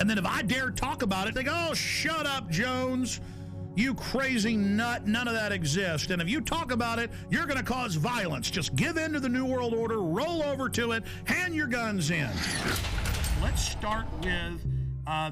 And then if I dare talk about it, they go, oh, shut up, Jones. You crazy nut, none of that exists. And if you talk about it, you're going to cause violence. Just give in to the New World Order, roll over to it, hand your guns in. Let's start with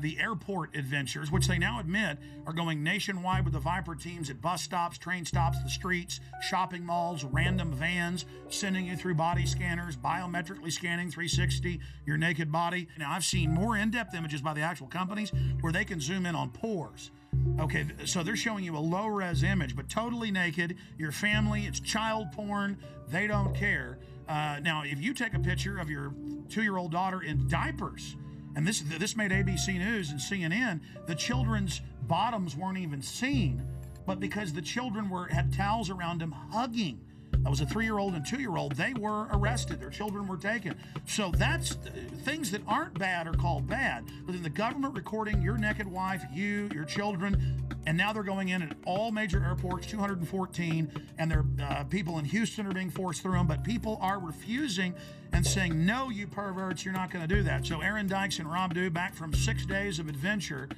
the airport adventures, which they now admit are going nationwide with the Viper teams at bus stops, train stops, the streets, shopping malls, random vans, sending you through body scanners, biometrically scanning 360 your naked body. Now, I've seen more in-depth images by the actual companies where they can zoom in on pores. Okay, so they're showing you a low-res image, but totally naked, your family, it's child porn, they don't care. Now, if you take a picture of your 2-year-old daughter in diapers, and this made ABC News and CNN, the children's bottoms weren't even seen, but because the children had towels around them hugging. That was a 3-year-old and 2-year-old. They were arrested. Their children were taken. So that's things that aren't bad are called bad. But then the government recording your naked wife, you, your children, and now they're going in at all major airports, 214, and there people in Houston are being forced through them, but people are refusing and saying, no, you perverts, you're not going to do that. So Aaron Dykes and Rob Dew, back from 6 days of adventure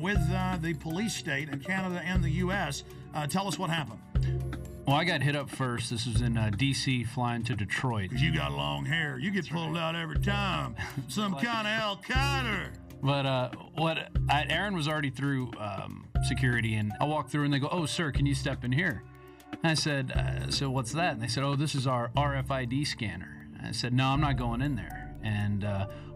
with the police state in Canada and the U.S. Tell us what happened. Well, I got hit up first. This was in D.C. flying to Detroit. Because you got long hair. You get pulled out every time. Some kind of Al Qaeda. But Aaron was already through security, and I walked through, and they go, oh, sir, can you step in here? And I said, so what's that? And they said, oh, this is our RFID scanner. And I said, no, I'm not going in there. And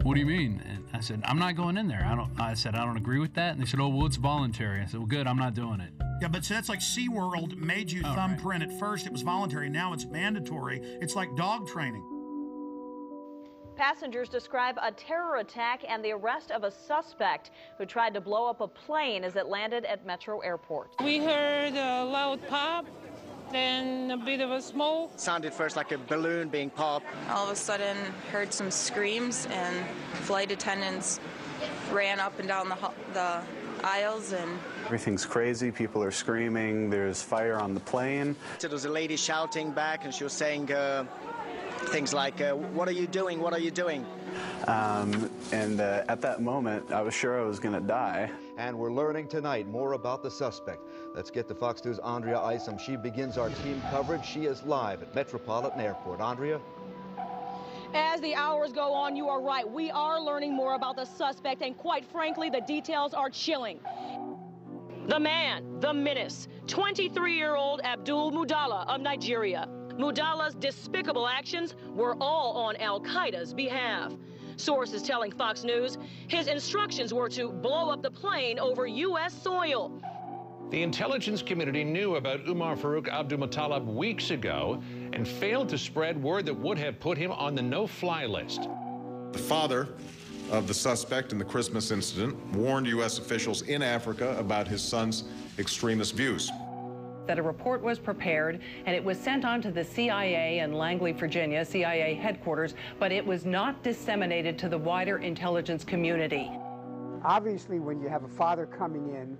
what do you mean? And I said, I'm not going in there. I said, I don't agree with that. And they said, oh, well, it's voluntary. I said, well, good, I'm not doing it. Yeah, but so that's like SeaWorld made you thumbprint at first. It was voluntary. Now it's mandatory. It's like dog training. Passengers describe a terror attack and the arrest of a suspect who tried to blow up a plane as it landed at Metro Airport. We heard a loud pop, then a bit of a smoke. It sounded first like a balloon being popped. All of a sudden, heard some screams, and flight attendants ran up and down the aisles, and everything's crazy. People are screaming. There's fire on the plane. So there was a lady shouting back, and she was saying, things like, what are you doing? What are you doing? And at that moment, I was sure I was going to die. And we're learning tonight more about the suspect. Let's get to Fox News' Andrea Isom. She begins our team coverage. She is live at Metropolitan Airport. Andrea? As the hours go on, you are right. We are learning more about the suspect, and quite frankly, the details are chilling. The man, the menace, 23-year-old Abdul Mudala of Nigeria. Mudala's despicable actions were all on al-Qaeda's behalf. Sources telling Fox News his instructions were to blow up the plane over U.S. soil. The intelligence community knew about Umar Farouk Abdulmutallab weeks ago and failed to spread word that would have put him on the no-fly list. The father of the suspect in the Christmas incident warned U.S. officials in Africa about his son's extremist views. That a report was prepared and it was sent on to the CIA in Langley, Virginia, CIA headquarters, but it was not disseminated to the wider intelligence community. Obviously, when you have a father coming in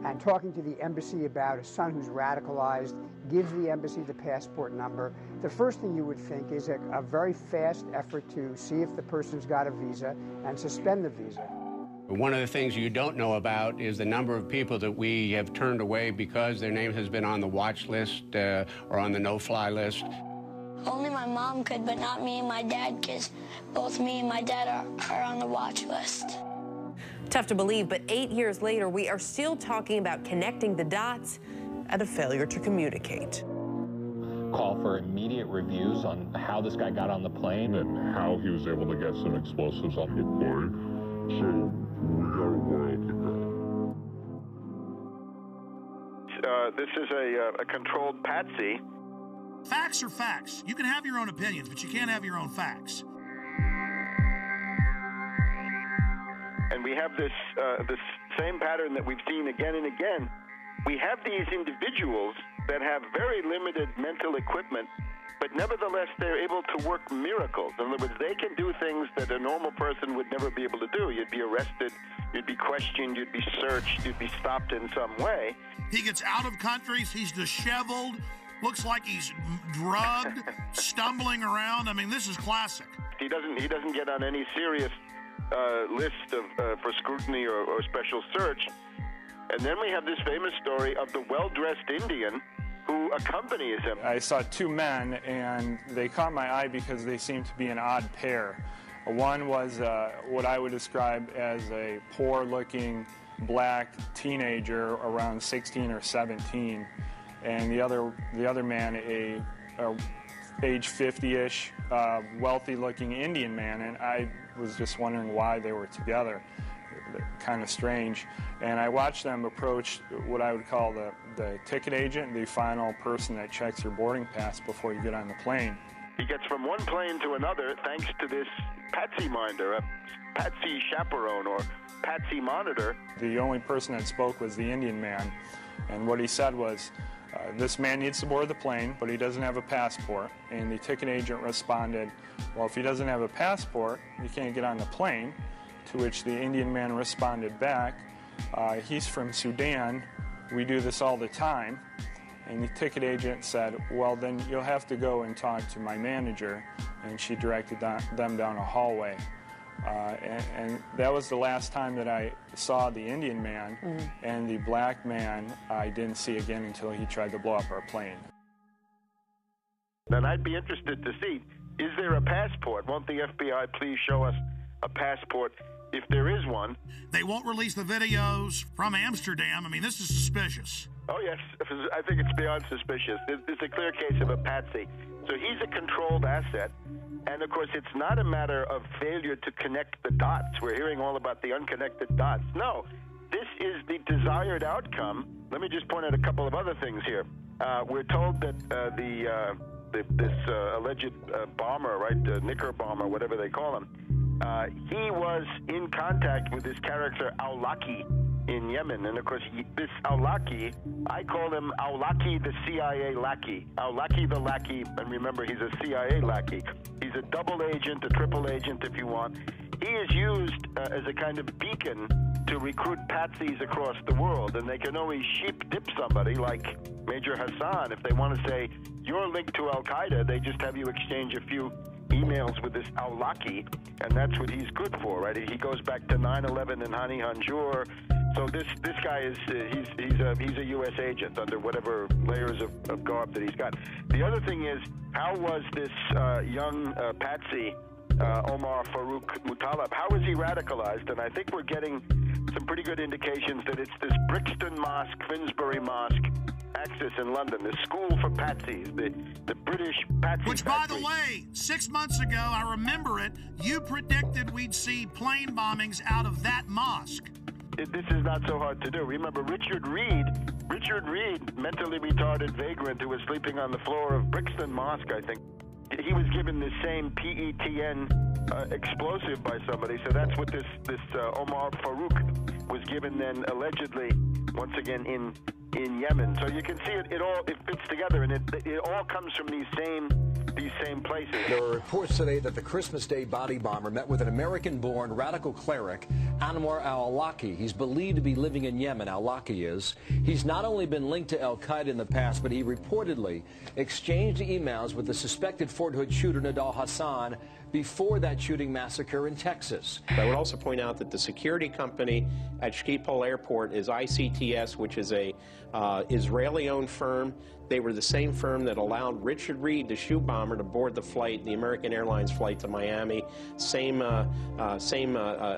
and talking to the embassy about a son who's radicalized, gives the embassy the passport number, the first thing you would think is a very fast effort to see if the person's got a visa and suspend the visa. One of the things you don't know about is the number of people that we have turned away because their name has been on the watch list or on the no-fly list. Only my mom could, but not me and my dad, because both me and my dad are on the watch list. Tough to believe, but 8 years later, we are still talking about connecting the dots and a failure to communicate. Call for immediate reviews on how this guy got on the plane and how he was able to get some explosives on the plane. So we got a while to go. This is a controlled patsy. Facts are facts. You can have your own opinions, but you can't have your own facts. And we have this same pattern that we've seen again and again. We have these individuals that have very limited mental equipment, but nevertheless they're able to work miracles. In other words, they can do things that a normal person would never be able to do. You'd be arrested, you'd be questioned, you'd be searched, you'd be stopped in some way. He gets out of countries, he's disheveled, looks like he's drugged, stumbling around. I mean, this is classic. He doesn't get on any serious list of for scrutiny or special search. And then we have this famous story of the well-dressed Indian who accompanies him. I saw two men, and they caught my eye because they seemed to be an odd pair. One was what I would describe as a poor-looking black teenager around 16 or 17, and the other man, a age 50-ish, wealthy-looking Indian man, and I was just wondering why they were together. Kind of strange. And I watched them approach what I would call the ticket agent, the final person that checks your boarding pass before you get on the plane. He gets from one plane to another thanks to this patsy minder, a patsy chaperone or patsy monitor. The only person that spoke was the Indian man, and what he said was, this man needs to board the plane, but he doesn't have a passport. And the ticket agent responded, well, if he doesn't have a passport, he can't get on the plane. To which the Indian man responded back, he's from Sudan, we do this all the time. And the ticket agent said, well, then you'll have to go and talk to my manager. And she directed them down a hallway. And that was the last time that I saw the Indian man, and the black man I didn't see again until he tried to blow up our plane. Then I'd be interested to see, is there a passport? Won't the FBI please show us a passport if there is one? They won't release the videos from Amsterdam. I mean, this is suspicious. Oh, yes. I think it's beyond suspicious. It's a clear case of a patsy. So he's a controlled asset. And, of course, it's not a matter of failure to connect the dots. We're hearing all about the unconnected dots. No, this is the desired outcome. Let me just point out a couple of other things here. We're told that this alleged bomber, right, Knicker bomber, whatever they call him, he was in contact with this character Al-Laki, in Yemen. And of course, this Awlaki, I call him Awlaki the CIA lackey. Awlaki the lackey, and remember, he's a CIA lackey. He's a double agent, a triple agent if you want. He is used as a kind of beacon to recruit patsies across the world, and they can always sheep dip somebody like Major Hassan. If they want to say, you're linked to Al-Qaeda, they just have you exchange a few emails with this Awlaki, and that's what he's good for, right? He goes back to 9/11 and Hani Hanjour. So this guy is he's a U.S. agent under whatever layers of garb that he's got. The other thing is, how was this young patsy Omar Farouk Muttalib, how is he radicalized? And I think we're getting some pretty good indications that it's this Brixton Mosque, Finsbury Mosque axis in London, the school for patsies, the British patsy Which, by the way, 6 months ago, I remember it, you predicted we'd see plane bombings out of that mosque. This is not so hard to do. Remember Richard Reed, mentally retarded vagrant who was sleeping on the floor of Brixton Mosque, I think. He was given the same PETN explosive by somebody, so that's what this Omar Farouk was given then, allegedly, once again in Yemen. So you can see it fits together, and it all comes from these same places. There are reports today that the Christmas Day body bomber met with an American-born radical cleric, Anwar al-Awlaki. He's believed to be living in Yemen, al-Awlaki is. He's not only been linked to al-Qaeda in the past, but he reportedly exchanged emails with the suspected Fort Hood shooter Nidal Hassan before that shooting massacre in Texas. I would also point out that the security company at Schiphol Airport is ICTS, which is a Israeli-owned firm. They were the same firm that allowed Richard Reed, the shoe bomber, to board the flight, the American Airlines flight to Miami. Same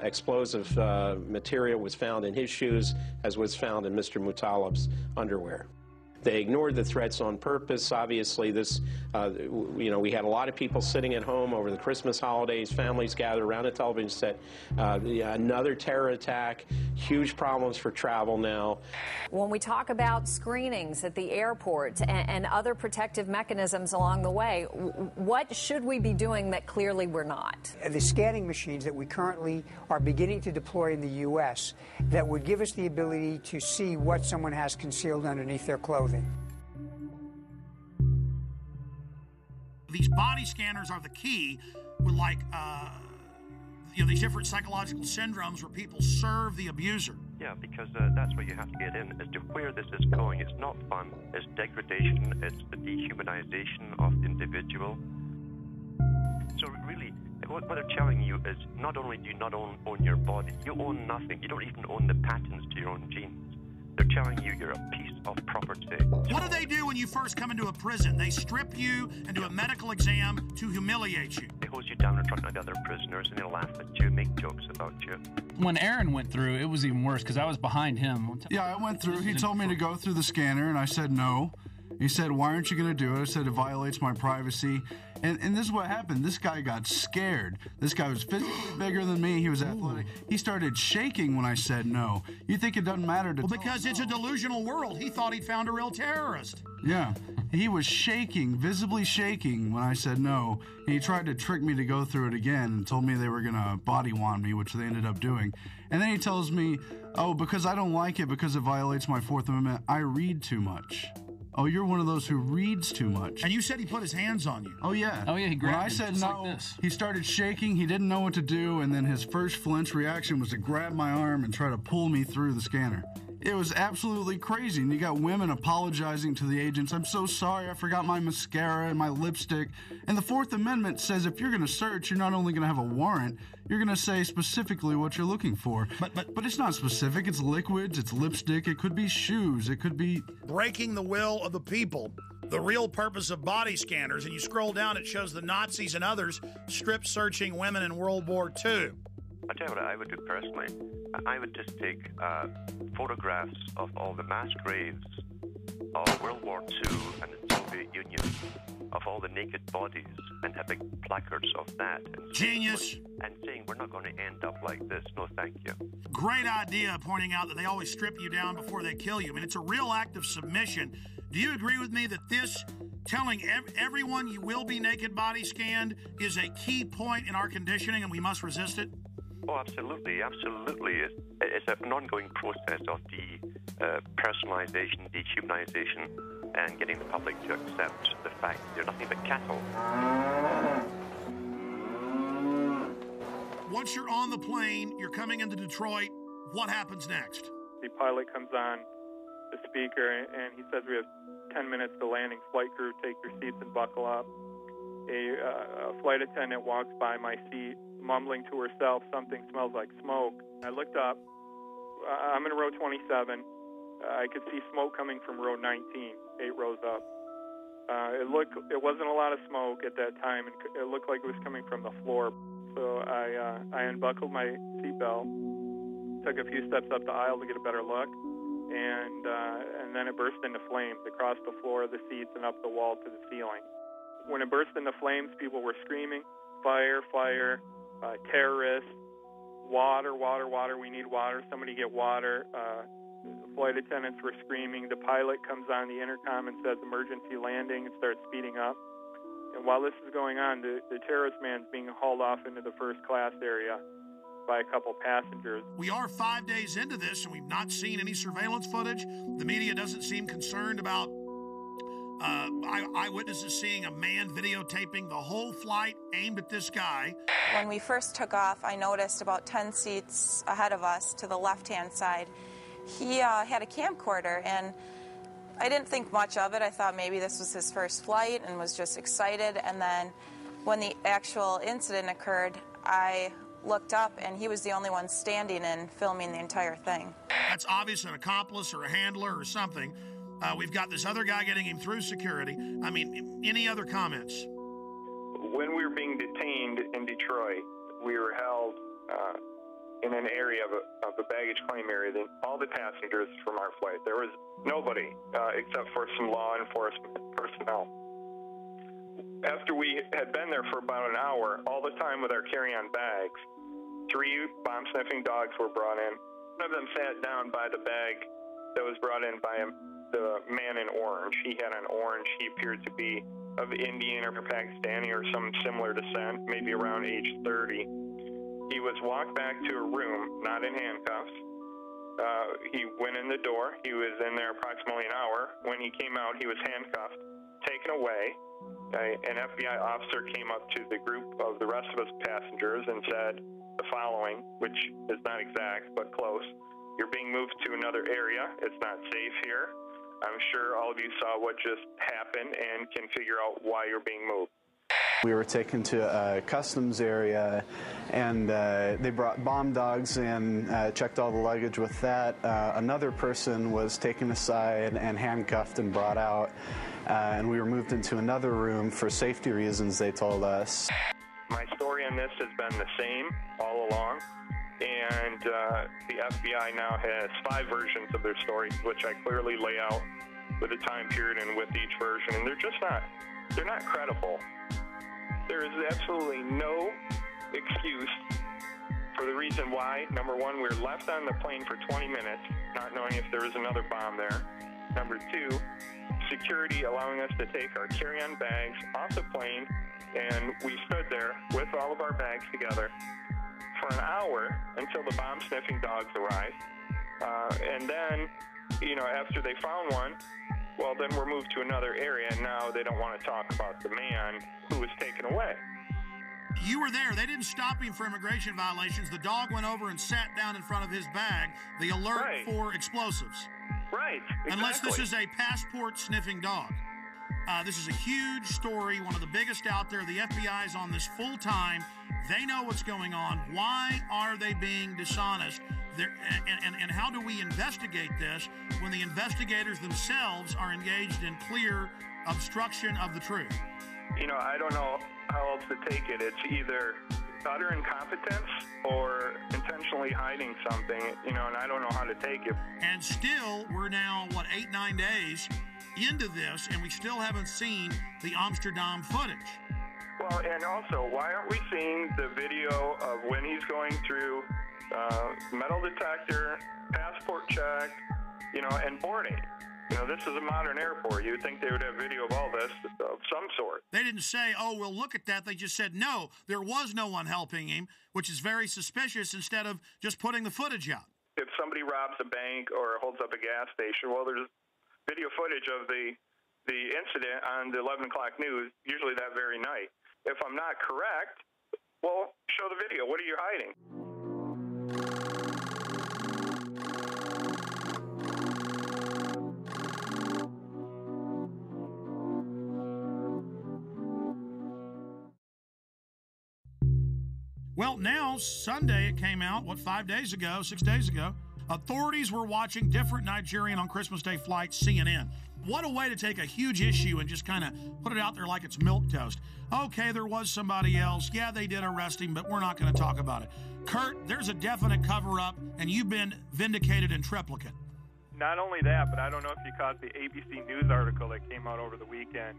explosive material was found in his shoes as was found in Mr. Muttalib's underwear. They ignored the threats on purpose. Obviously, this, we had a lot of people sitting at home over the Christmas holidays, families gathered around a television set. Another terror attack, huge problems for travel now. When we talk about screenings at the airport and other protective mechanisms along the way, what should we be doing that clearly we're not? The scanning machines that we currently are beginning to deploy in the U.S. that would give us the ability to see what someone has concealed underneath their clothing. These body scanners are the key with, like, these different psychological syndromes where people serve the abuser. Yeah, because that's where you have to get in as to where this is going. It's not fun. It's degradation. It's the dehumanization of the individual. So really, what they're telling you is not only do you not own your body, you own nothing. You don't even own the patents to your own genes. They're telling you you're a piece of property. What do they do when you first come into a prison? They strip you and do a medical exam to humiliate you. They hose you down in front of the other prisoners and they laugh at you, make jokes about you. When Aaron went through, it was even worse because I was behind him. Yeah, I went through. He told me to go through the scanner, and I said no. He said, why aren't you going to do it? I said, it violates my privacy. And this is what happened. This guy got scared. This guy was physically bigger than me. He was athletic. He started shaking when I said no. You think it doesn't matter to... Well, because it's a delusional world. He thought he'd found a real terrorist. Yeah. He was shaking, visibly shaking when I said no. He tried to trick me to go through it again and told me they were going to body wand me, which they ended up doing. And then he tells me, oh, because I don't like it because it violates my Fourth Amendment, I read too much. Oh, you're one of those who reads too much. And you said he put his hands on you. Oh, yeah. Oh, yeah, he grabbed When I said no, like this. He started shaking. He didn't know what to do, and then his first flinch reaction was to grab my arm and try to pull me through the scanner. It was absolutely crazy, and you got women apologizing to the agents. I'm so sorry, I forgot my mascara and my lipstick. And the Fourth Amendment says if you're going to search, you're not only going to have a warrant, you're going to say specifically what you're looking for. But it's not specific. It's liquids, it's lipstick, it could be shoes, it could be... Breaking the will of the people. The real purpose of body scanners, and you scroll down, it shows the Nazis and others strip-searching women in World War II. I'll tell you what I would do personally. I would just take photographs of all the mass graves of World War II and the Soviet Union, of all the naked bodies, and have big placards of that. And Genius! And saying, we're not going to end up like this. No, thank you. Great idea, pointing out that they always strip you down before they kill you. I mean, it's a real act of submission. Do you agree with me that this, telling everyone you will be naked body scanned, is a key point in our conditioning and we must resist it? Oh, absolutely, absolutely. It's an ongoing process of personalization, dehumanization, and getting the public to accept the fact that they're nothing but cattle. Once you're on the plane, you're coming into Detroit, what happens next? The pilot comes on the speaker and he says we have 10 minutes to landing. Flight crew, take your seats and buckle up. A flight attendant walks by my seat, mumbling to herself, something smells like smoke. I looked up. I'm in row 27. I could see smoke coming from row 19, 8 rows up. It wasn't a lot of smoke at that time, and it looked like it was coming from the floor. So I unbuckled my seatbelt, took a few steps up the aisle to get a better look, and then it burst into flames across the floor of the seats and up the wall to the ceiling. When it burst into flames, people were screaming, fire, fire, terrorists, water, water, water, we need water, somebody get water. Flight attendants were screaming. The pilot comes on the intercom and says emergency landing and starts speeding up. And while this is going on, the terrorist man's being hauled off into the first class area by a couple passengers. We are 5 days into this, and we've not seen any surveillance footage. The media doesn't seem concerned about eyewitnesses seeing a man videotaping the whole flight aimed at this guy. When we first took off, I noticed about 10 seats ahead of us to the left-hand side, he had a camcorder, and I didn't think much of it. I thought maybe this was his first flight and was just excited. And then when the actual incident occurred, I looked up, and he was the only one standing and filming the entire thing. That's obviously an accomplice or a handler or something. We've got this other guy getting him through security. I mean, any other comments? When we were being detained in Detroit, we were held in an area of the baggage claim area. All the passengers from our flight, there was nobody except for some law enforcement personnel. After we had been there for about an hour, all the time with our carry-on bags, 3 bomb-sniffing dogs were brought in. One of them sat down by the bag that was brought in by the man in orange. He had an orange. He appeared to be of Indian or Pakistani or some similar descent, maybe around age 30. He was walked back to a room, not in handcuffs. He went in the door. He was in there approximately an hour. When he came out, he was handcuffed, taken away. An FBI officer came up to the group of the rest of us passengers and said the following, which is not exact, but close. You're being moved to another area. It's not safe here. I'm sure all of you saw what just happened and can figure out why you're being moved. We were taken to a customs area, and they brought bomb dogs in, checked all the luggage with that. Another person was taken aside and handcuffed and brought out, and we were moved into another room for safety reasons, they told us. My story on this has been the same all along, and the FBI now has 5 versions of their story, which I clearly lay out with a time period and with each version, and they're not credible. There is absolutely no excuse for the reason why. Number one, we were left on the plane for 20 minutes, not knowing if there was another bomb there. Number 2, security allowing us to take our carry-on bags off the plane, and we stood there with all of our bags together for an hour until the bomb-sniffing dogs arrived. And then, after they found one, well, then we're moved to another area, and now they don't want to talk about the man who was taken away. You were there. They didn't stop him for immigration violations. The dog went over and sat down in front of his bag, the alert for explosives. Right, exactly. Unless this is a passport-sniffing dog. This is a huge story, one of the biggest out there. The FBI is on this full time. They know what's going on. Why are they being dishonest? And how do we investigate this when the investigators themselves are engaged in clear obstruction of the truth? I don't know how else to take it. It's either utter incompetence or intentionally hiding something, and I don't know how to take it. And still, we're now, 8-9 days into this, and we still haven't seen the Amsterdam footage. Well, and also, why aren't we seeing the video of when he's going through metal detector, passport check, and boarding? You know, this is a modern airport. You would think they would have video of all this of some sort. They didn't say, oh, we'll look at that. They just said, no, there was no one helping him, which is very suspicious, instead of just putting the footage out. If somebody robs a bank or holds up a gas station, well, there's video footage of the incident on the 11 o'clock news, usually that very night. If I'm not correct, well, show the video. What are you hiding? Well, now, Sunday it came out, 5 days ago, 6 days ago, authorities were watching different Nigerian on Christmas Day flights, CNN. What a way to take a huge issue and just kind of put it out there like it's milquetoast. Okay, there was somebody else. Yeah, they did arrest him, but we're not going to talk about it. Kurt, there's a definite cover-up, and you've been vindicated in triplicate. Not only that, but I don't know if you caught the ABC News article that came out over the weekend.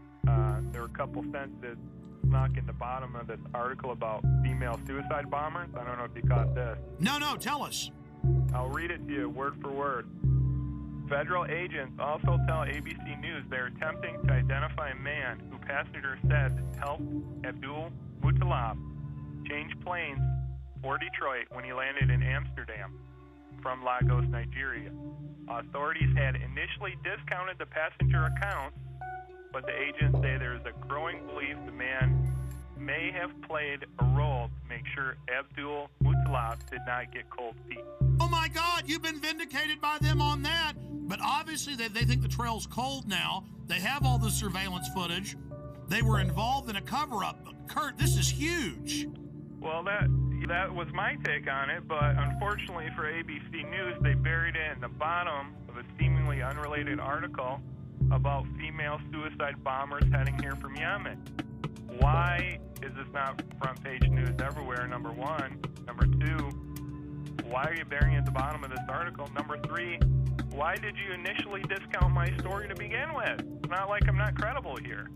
There were a couple sentences snuck in the bottom of this article about female suicide bombers. I don't know if you caught this. No, tell us. I'll read it to you word for word. Federal agents also tell ABC News they're attempting to identify a man who passengers said helped Abdul Muttalab change planes for Detroit when he landed in Amsterdam from Lagos, Nigeria. Authorities had initially discounted the passenger accounts, but the agents say there is a growing belief the man may have played a role to make sure Abdul Muttalab did not get cold feet. Oh my God, you've been vindicated by them on that. But obviously they think the trail's cold now. They have all the surveillance footage. They were involved in a cover-up. Kurt, this is huge. Well, that was my take on it, but unfortunately for ABC News, they buried it in the bottom of a seemingly unrelated article about female suicide bombers heading here from Yemen. Why is this not front page news everywhere, number one? Number two, why are you burying it at the bottom of this article? Number three, why did you initially discount my story to begin with? It's not like I'm not credible here.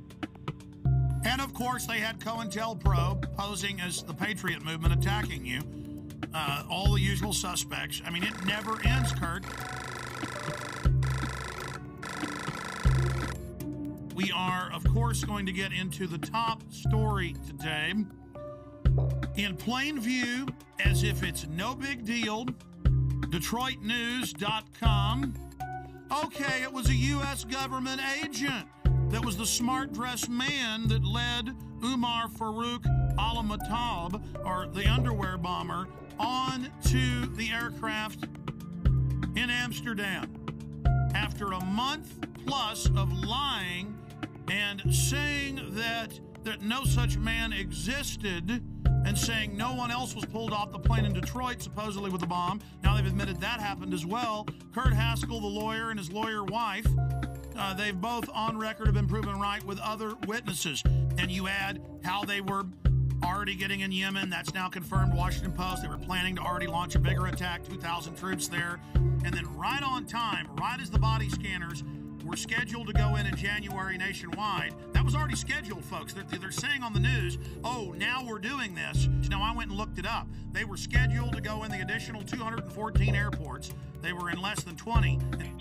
And of course, they had COINTELPRO posing as the Patriot movement attacking you. All the usual suspects. I mean, it never ends, Kurt. We are, of course, going to get into the top story today. In plain view, as if it's no big deal, DetroitNews.com. Okay, it was a U.S. government agent that was the smart-dressed man that led Umar Farouk al-Matab, or the underwear bomber, on to the aircraft in Amsterdam. After a month plus of lying and saying that no such man existed, and saying no one else was pulled off the plane in Detroit, supposedly with the bomb. Now they've admitted that happened as well. Kurt Haskell, the lawyer, and his lawyer wife, they've both on record have been proven right with other witnesses. And you add how they were already getting in Yemen. That's now confirmed. Washington Post. They were planning to already launch a bigger attack, 2,000 troops there. And then right on time, right as the body scanners were scheduled to go in January nationwide. That was already scheduled, folks. They're saying on the news, oh, now we're doing this. Now, I went and looked it up. They were scheduled to go in the additional 214 airports. They were in less than 20.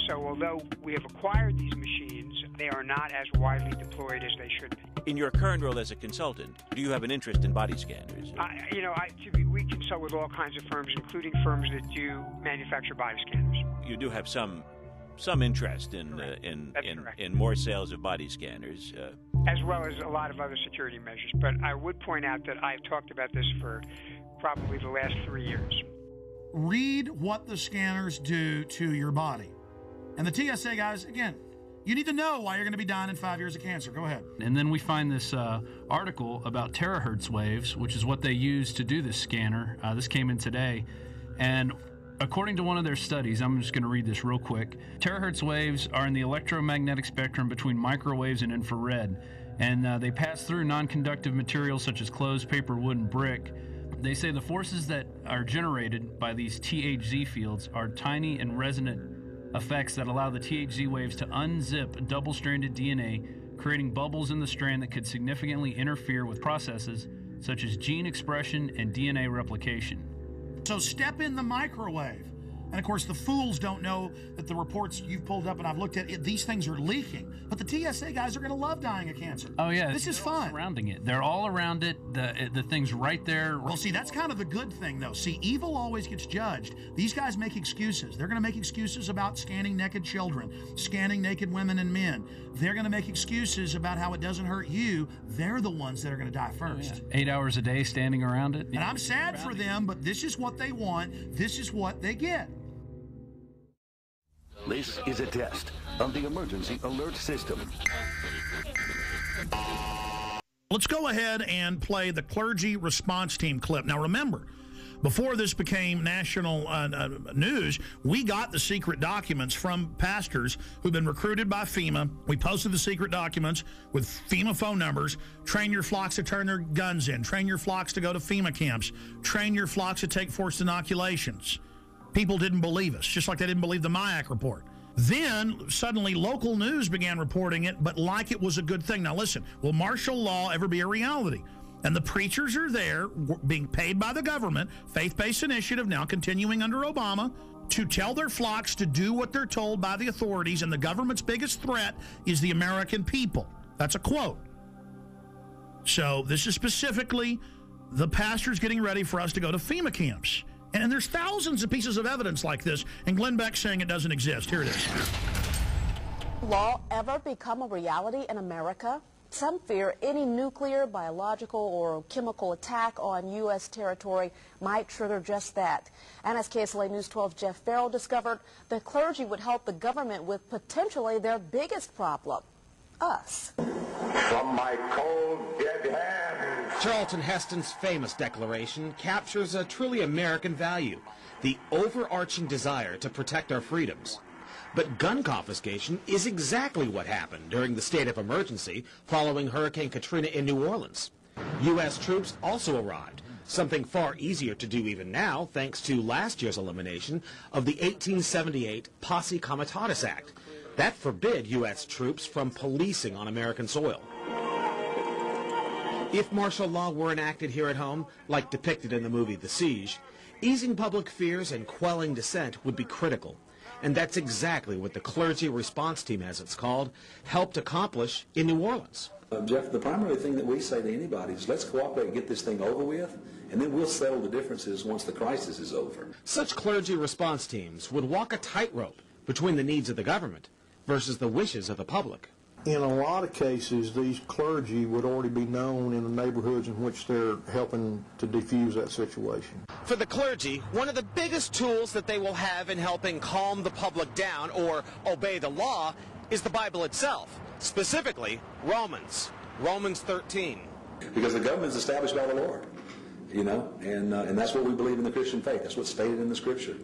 So although we have acquired these machines, they are not as widely deployed as they should be. In your current role as a consultant, do you have an interest in body scanners? We consult with all kinds of firms, including firms that do manufacture body scanners. You do have some interest in more sales of body scanners. As well as a lot of other security measures. But I would point out that I've talked about this for probably the last 3 years. Read what the scanners do to your body. And the TSA guys, again, you need to know why you're going to be dying in 5 years of cancer. Go ahead. And then we find this article about terahertz waves, which is what they use to do this scanner. This came in today. And according to one of their studies, I'm just going to read this real quick. Terahertz waves are in the electromagnetic spectrum between microwaves and infrared, and they pass through non-conductive materials such as clothes, paper, wood, and brick. They say the forces that are generated by these THZ fields are tiny and resonant effects that allow the THZ waves to unzip double-stranded DNA, creating bubbles in the strand that could significantly interfere with processes such as gene expression and DNA replication. So step in the microwave. And of course, the fools don't know that the reports you've pulled up and I've looked at, these things are leaking. But the TSA guys are going to love dying of cancer. Oh, yeah. This is fun. Surrounding it. They're all around it. The thing's right there. Well, see, that's kind of the good thing, though. See, evil always gets judged. These guys make excuses. They're going to make excuses about scanning naked children, scanning naked women and men. They're going to make excuses about how it doesn't hurt you. They're the ones that are going to die first. Oh, yeah. 8 hours a day standing around it. And I'm sad for them, but this is what they want. This is what they get. This is a test of the emergency alert system. Let's go ahead and play the clergy response team clip. Now remember, before this became national news, we got the secret documents from pastors who've been recruited by FEMA. We posted the secret documents with FEMA phone numbers. Train your flocks to turn their guns in. Train your flocks to go to FEMA camps. Train your flocks to take forced inoculations. People didn't believe us, just like they didn't believe the MIAC report. Then, suddenly, local news began reporting it, but like it was a good thing. Now, listen, will martial law ever be a reality? And the preachers are there, being paid by the government, faith-based initiative, now continuing under Obama, to tell their flocks to do what they're told by the authorities, and the government's biggest threat is the American people. That's a quote. So, this is specifically the pastors getting ready for us to go to FEMA camps. And there's thousands of pieces of evidence like this, and Glenn Beck's saying it doesn't exist. Here it is. Law ever become a reality in America? Some fear any nuclear, biological, or chemical attack on U.S. territory might trigger just that. And as KSLA News 12's Jeff Farrell discovered, the clergy would help the government with potentially their biggest problem, us. From my cold, dead hands. Charlton Heston's famous declaration captures a truly American value, the overarching desire to protect our freedoms. But gun confiscation is exactly what happened during the state of emergency following Hurricane Katrina in New Orleans. U.S. troops also arrived, something far easier to do even now thanks to last year's elimination of the 1878 Posse Comitatus Act. That forbid U.S. troops from policing on American soil. If martial law were enacted here at home, like depicted in the movie The Siege, easing public fears and quelling dissent would be critical. And that's exactly what the clergy response team, as it's called, helped accomplish in New Orleans. Jeff, the primary thing that we say to anybody is let's cooperate and get this thing over with, and then we'll settle the differences once the crisis is over. Such clergy response teams would walk a tightrope between the needs of the government versus the wishes of the public. In a lot of cases, these clergy would already be known in the neighborhoods in which they're helping to defuse that situation. For the clergy, one of the biggest tools that they will have in helping calm the public down or obey the law is the Bible itself, specifically Romans 13. Because the government is established by the Lord, you know, and that's what we believe in the Christian faith. That's what's stated in the Scripture.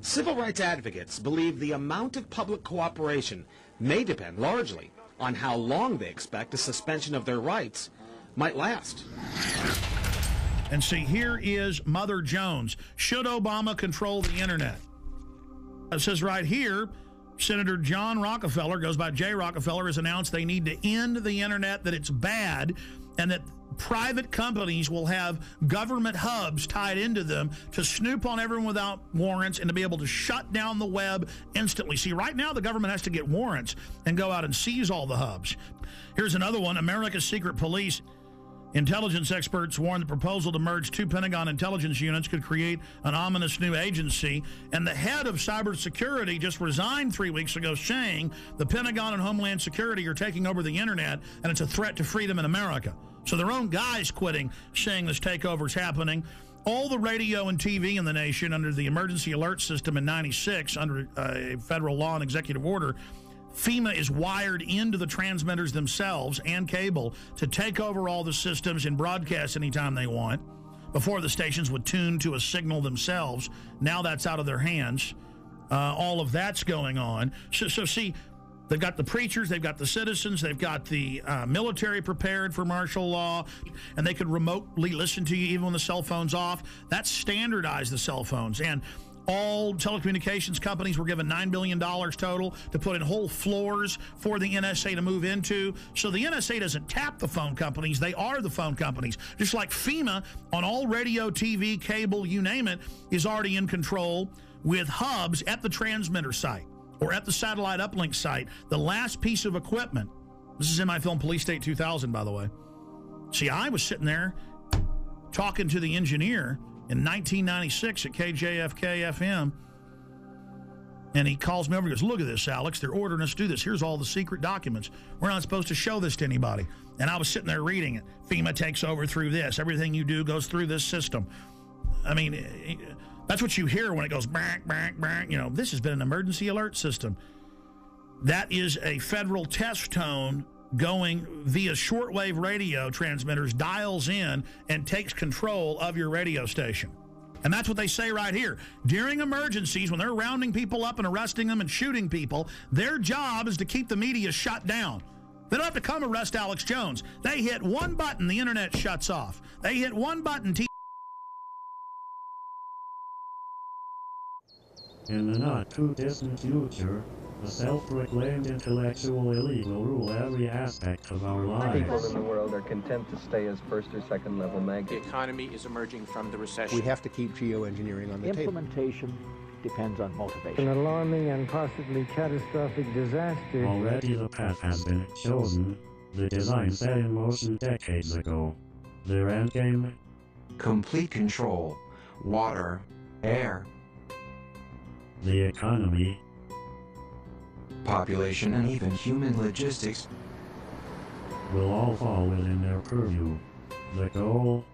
Civil rights advocates believe the amount of public cooperation may depend largely on how long they expect a suspension of their rights might last. And see, here is Mother Jones. Should Obama control the internet? It says right here, Senator John Rockefeller, goes by J. Rockefeller, has announced they need to end the internet, that it's bad, and that private companies will have government hubs tied into them to snoop on everyone without warrants and to be able to shut down the web instantly. See, right now the government has to get warrants and go out and seize all the hubs. Here's another one. America's secret police. Intelligence experts warn the proposal to merge two Pentagon intelligence units could create an ominous new agency. And the head of cybersecurity just resigned 3 weeks ago, saying the Pentagon and Homeland Security are taking over the internet and it's a threat to freedom in America. So their own guys quitting, saying this takeover is happening. All the radio and TV in the nation under the emergency alert system in 96, under a federal law and executive order, FEMA is wired into the transmitters themselves and cable to take over all the systems and broadcast anytime they want. Before, the stations would tune to a signal themselves. Now that's out of their hands. All of that's going on. So see, they've got the preachers, they've got the citizens, they've got the military prepared for martial law, and they could remotely listen to you even when the cell phone's off. That's standardized the cell phones. And all telecommunications companies were given $9 billion total to put in whole floors for the NSA to move into. So the NSA doesn't tap the phone companies. They are the phone companies. Just like FEMA on all radio, TV, cable, you name it, is already in control. with hubs at the transmitter site or at the satellite uplink site, the last piece of equipment. This is in my film Police State 2000, by the way. See, I was sitting there talking to the engineer in 1996 at KJFK FM, and he calls me over and goes, look at this, Alex. They're ordering us to do this. Here's all the secret documents. We're not supposed to show this to anybody. And I was sitting there reading it. FEMA takes over through this. Everything you do goes through this system. I mean, that's what you hear when it goes bang, bang, bang. You know, this has been an emergency alert system. That is a federal test tone going via shortwave radio transmitters, dials in, and takes control of your radio station. And that's what they say right here. During emergencies, when they're rounding people up and arresting them and shooting people, their job is to keep the media shut down. They don't have to come arrest Alex Jones. They hit one button, the internet shuts off. They hit one button, In the not-too-distant future, a self-proclaimed intellectual elite will rule every aspect of our lives. People in the world are content to stay as first or second level maggots. The economy is emerging from the recession. We have to keep geoengineering on the table. Implementation depends on motivation. An alarming and possibly catastrophic disaster. Already the path has been chosen. The design set in motion decades ago. Their endgame? Complete control. Water. Air. The economy. Population and even human logistics will all fall within their purview. The goal?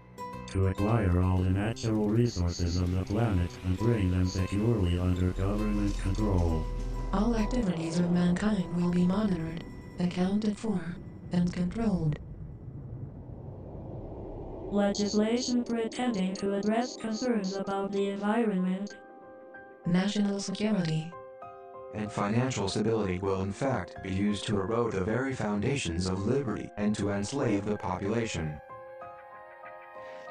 To acquire all the natural resources of the planet and bring them securely under government control. All activities of mankind will be monitored, accounted for, and controlled. Legislation pretending to address concerns about the environment. National security and financial stability will in fact be used to erode the very foundations of liberty and to enslave the population.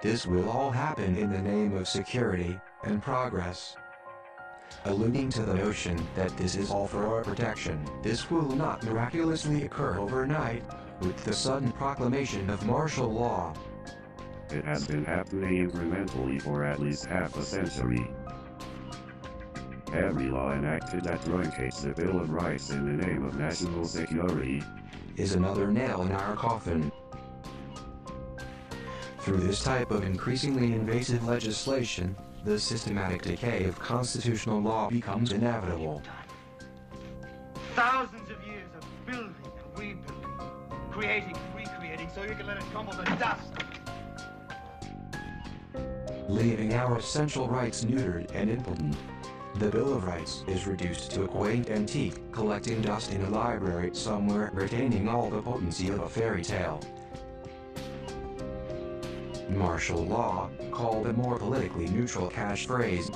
This will all happen in the name of security and progress. Alluding to the notion that this is all for our protection, this will not miraculously occur overnight with the sudden proclamation of martial law. It has been happening incrementally for at least half a century. Every law enacted that truncates the Bill of Rights in the name of national security is another nail in our coffin. Through this type of increasingly invasive legislation, the systematic decay of constitutional law becomes inevitable. Thousands of years of building and rebuilding, creating and recreating so you can let it crumble to dust. Leaving our essential rights neutered and impotent. The Bill of Rights is reduced to a quaint antique collecting dust in a library somewhere, retaining all the potency of a fairy tale. Martial law, called a more politically neutral catchphrase,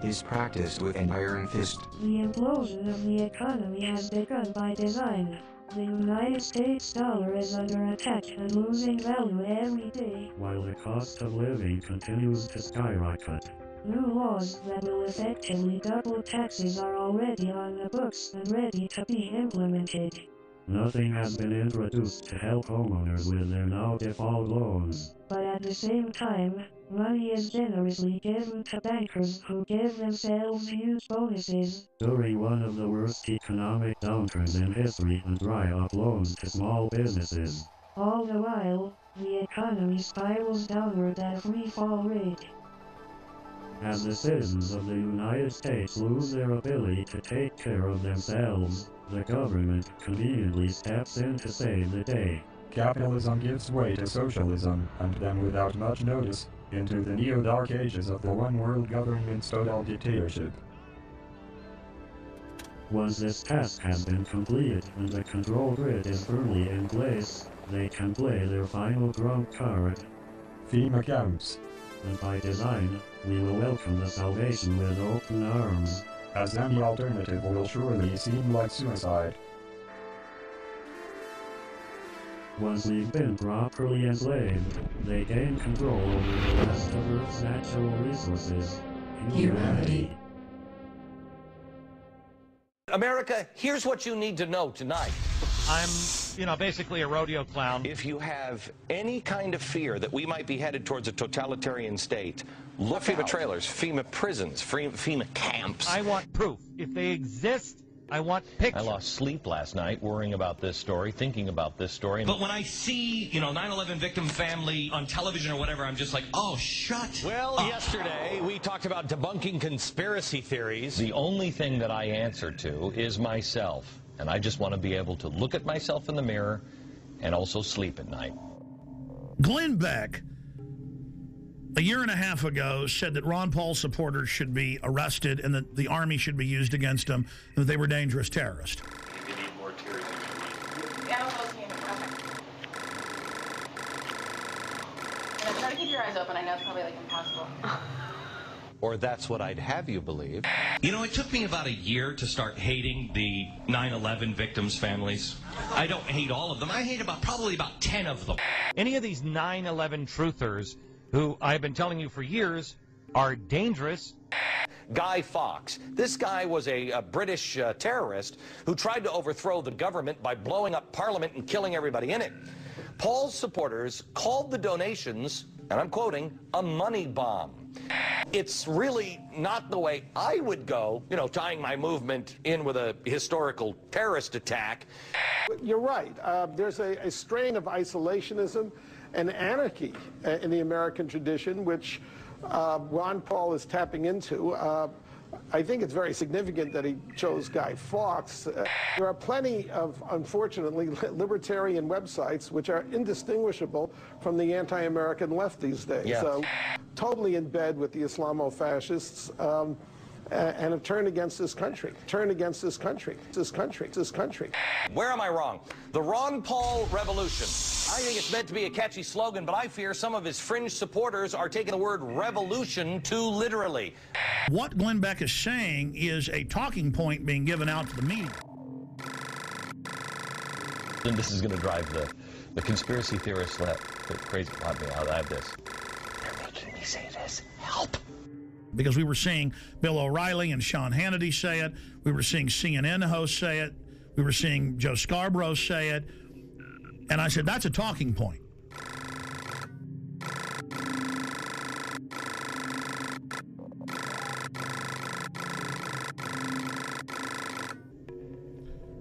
is practiced with an iron fist. The implosion of the economy has begun by design. The United States dollar is under attack and losing value every day, while the cost of living continues to skyrocket. New laws that will effectively double taxes are already on the books and ready to be implemented. Nothing has been introduced to help homeowners with their now default loans. But at the same time, money is generously given to bankers who give themselves huge bonuses. During one of the worst economic downturns in history and dry up loans to small businesses. All the while, the economy spirals downward at a free fall rate. As the citizens of the United States lose their ability to take care of themselves, the government conveniently steps in to save the day. Capitalism gives way to socialism, and then without much notice, into the neo-dark ages of the one-world government-style dictatorship. Once this task has been completed and the control grid is firmly in place, they can play their final trump card. FEMA camps. And by design, we will welcome the salvation with open arms. As any alternative will surely seem like suicide. Once we've been properly enslaved, they gain control over the rest of Earth's natural resources. Humanity. America, here's what you need to know tonight. I'm, you know, basically a rodeo clown. If you have any kind of fear that we might be headed towards a totalitarian state, look FEMA trailers, FEMA prisons, FEMA camps. I want proof. If they exist, I want pictures. I lost sleep last night worrying about this story, thinking about this story. But when I see, you know, 9/11 victim family on television or whatever, I'm just like, oh, shut Well, up. Yesterday we talked about debunking conspiracy theories. The only thing that I answer to is myself. And I just want to be able to look at myself in the mirror and also sleep at night. Glenn Beck, a year and a half ago, said that Ron Paul supporters should be arrested and that the army should be used against them, and that they were dangerous terrorists. You need more tears. Yeah, I'm listening. And try to keep your eyes open. I know it's probably like impossible. Or that's what I'd have you believe. You know, it took me about a year to start hating the 9/11 victims' families. I don't hate all of them. I hate probably about 10 of them. Any of these 9/11 truthers who I've been telling you for years are dangerous. Guy Fawkes. This guy was a British terrorist who tried to overthrow the government by blowing up Parliament and killing everybody in it. Paul's supporters called the donations, and I'm quoting, a money bomb. It's really not the way I would go, you know, tying my movement in with a historical terrorist attack. You're right. There's a strain of isolationism and anarchy in the American tradition, which Ron Paul is tapping into. I think it's very significant that he chose Guy Fawkes. There are plenty of, unfortunately, libertarian websites which are indistinguishable from the anti-American left these days. Yeah. So, totally in bed with the Islamo-fascists and have turned against this country. Turned against this country. This country. Where am I wrong? The Ron Paul Revolution. I think it's meant to be a catchy slogan, but I fear some of his fringe supporters are taking the word revolution too literally. What Glenn Beck is saying is a talking point being given out to the media. And this is going to drive the conspiracy theorists crazy. Let me out. I have this. They're making me say this. Help. Because we were seeing Bill O'Reilly and Sean Hannity say it. We were seeing CNN hosts say it. We were seeing Joe Scarborough say it. And I said, that's a talking point.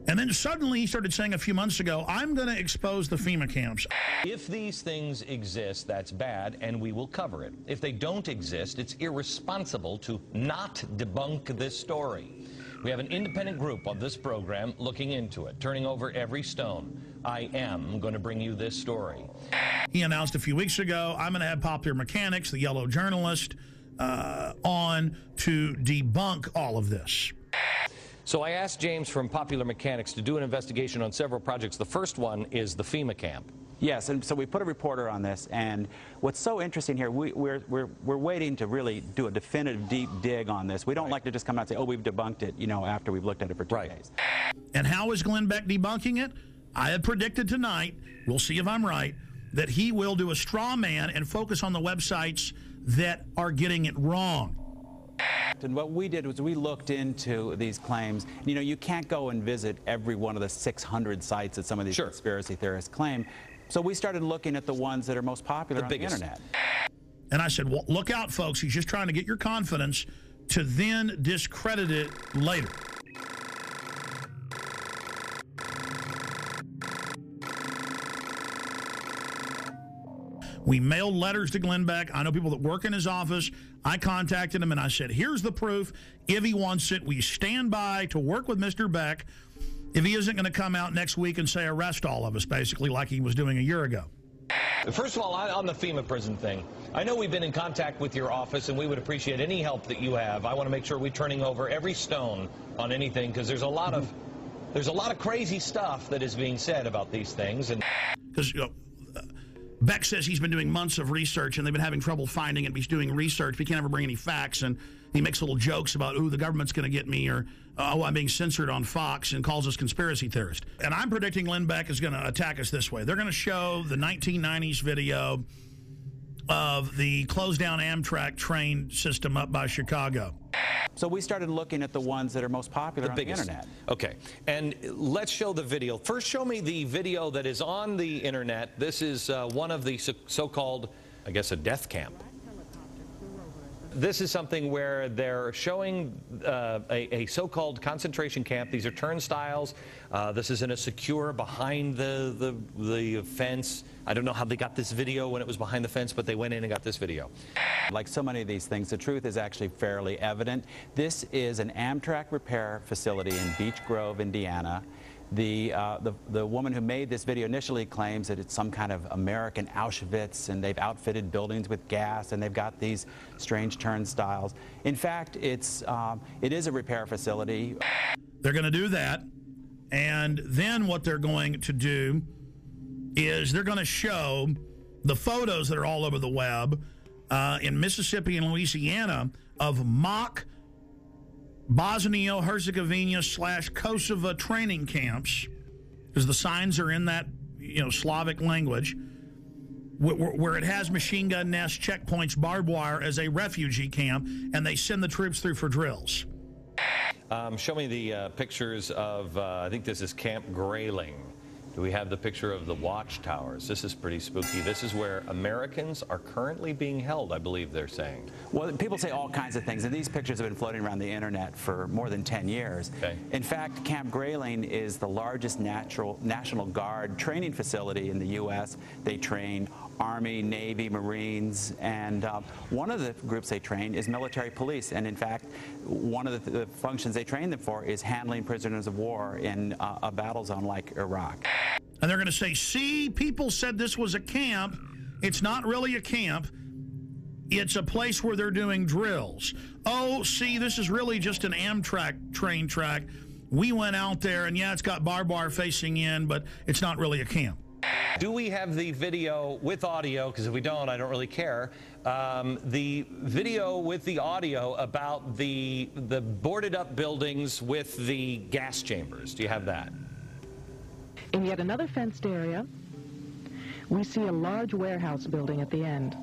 And then suddenly he started saying a few months ago, I'm going to expose the FEMA camps. If these things exist, that's bad, and we will cover it. If they don't exist, it's irresponsible to not debunk this story. We have an independent group on this program looking into it, turning over every stone. I am going to bring you this story. He announced a few weeks ago, I'm going to have Popular Mechanics, the yellow journalist, on to debunk all of this. So I asked James from Popular Mechanics to do an investigation on several projects. The first one is the FEMA camp. Yes, and so we put a reporter on this, and what's so interesting here, we're waiting to really do a definitive deep dig on this. We don't like to just come out and say, oh, we've debunked it, you know, after we've looked at it for 2 days. And how is Glenn Beck debunking it? I had predicted tonight, we'll see if I'm right, that he will do a straw man and focus on the websites that are getting it wrong. And what we did was we looked into these claims. You know, you can't go and visit every one of the 600 sites that some of these conspiracy theorists claim. So we started looking at the ones that are most popular on the internet. And I said, well, look out, folks. He's just trying to get your confidence to then discredit it later. We mailed letters to Glenn Beck. I know people that work in his office. I contacted him and I said, here's the proof. If he wants it, we stand by to work with Mr. Beck if he isn't going to come out next week and say arrest all of us, basically like he was doing a year ago. First of all, on the FEMA prison thing, I know we've been in contact with your office and we would appreciate any help that you have. I want to make sure we're turning over every stone on anything because there's a lot of crazy stuff that is being said about these things. And because Beck says he's been doing months of research and they've been having trouble finding it. He's doing research, but he can't ever bring any facts. And he makes little jokes about, ooh, the government's going to get me, or, oh, I'm being censored on Fox, and calls us conspiracy theorists. And I'm predicting Glenn Beck is going to attack us this way. They're going to show the 1990s video of the closed-down Amtrak train system up by Chicago. So we started looking at the ones that are most popular on the internet. Okay, and let's show the video. First, show me the video that is on the internet. This is one of the so-called, I guess, a death camp. This is something where they're showing a so-called concentration camp. These are turnstiles. This is in a secure behind the fence. I don't know how they got this video when it was behind the fence, but they went in and got this video. Like so many of these things, the truth is actually fairly evident. This is an Amtrak repair facility in Beech Grove, Indiana. The woman who made this video initially claims that it's some kind of American Auschwitz, and they've outfitted buildings with gas, and they've got these strange turnstiles. In fact, it is a repair facility. They're going to do that, and then what they're going to do is they're going to show the photos that are all over the web in Mississippi and Louisiana of mock Bosnia-Herzegovina / Kosovo training camps, because the signs are in that, Slavic language, where it has machine gun nests, checkpoints, barbed wire as a refugee camp, and they send the troops through for drills. Show me the pictures of, I think this is Camp Grayling. Do we have the picture of the watchtowers? This is pretty spooky. This is where Americans are currently being held, I believe they're saying. Well, people say all kinds of things, and these pictures have been floating around the internet for more than 10 years. Okay. In fact, Camp Grayling is the largest National Guard training facility in the U.S. They train Army, Navy, Marines, and one of the groups they train is military police. And in fact, one of the functions they train them for is handling prisoners of war in a battle zone like Iraq. And they're going to say, see, people said this was a camp. It's not really a camp. It's a place where they're doing drills. Oh, see, this is really just an Amtrak train track. We went out there, and yeah, it's got barbed wire facing in, but it's not really a camp. Do we have the video with audio? Because if we don't, I don't really care. The video with the audio about the boarded up buildings with the gas chambers. Do you have that? In yet another fenced area, we see a large warehouse building at the end,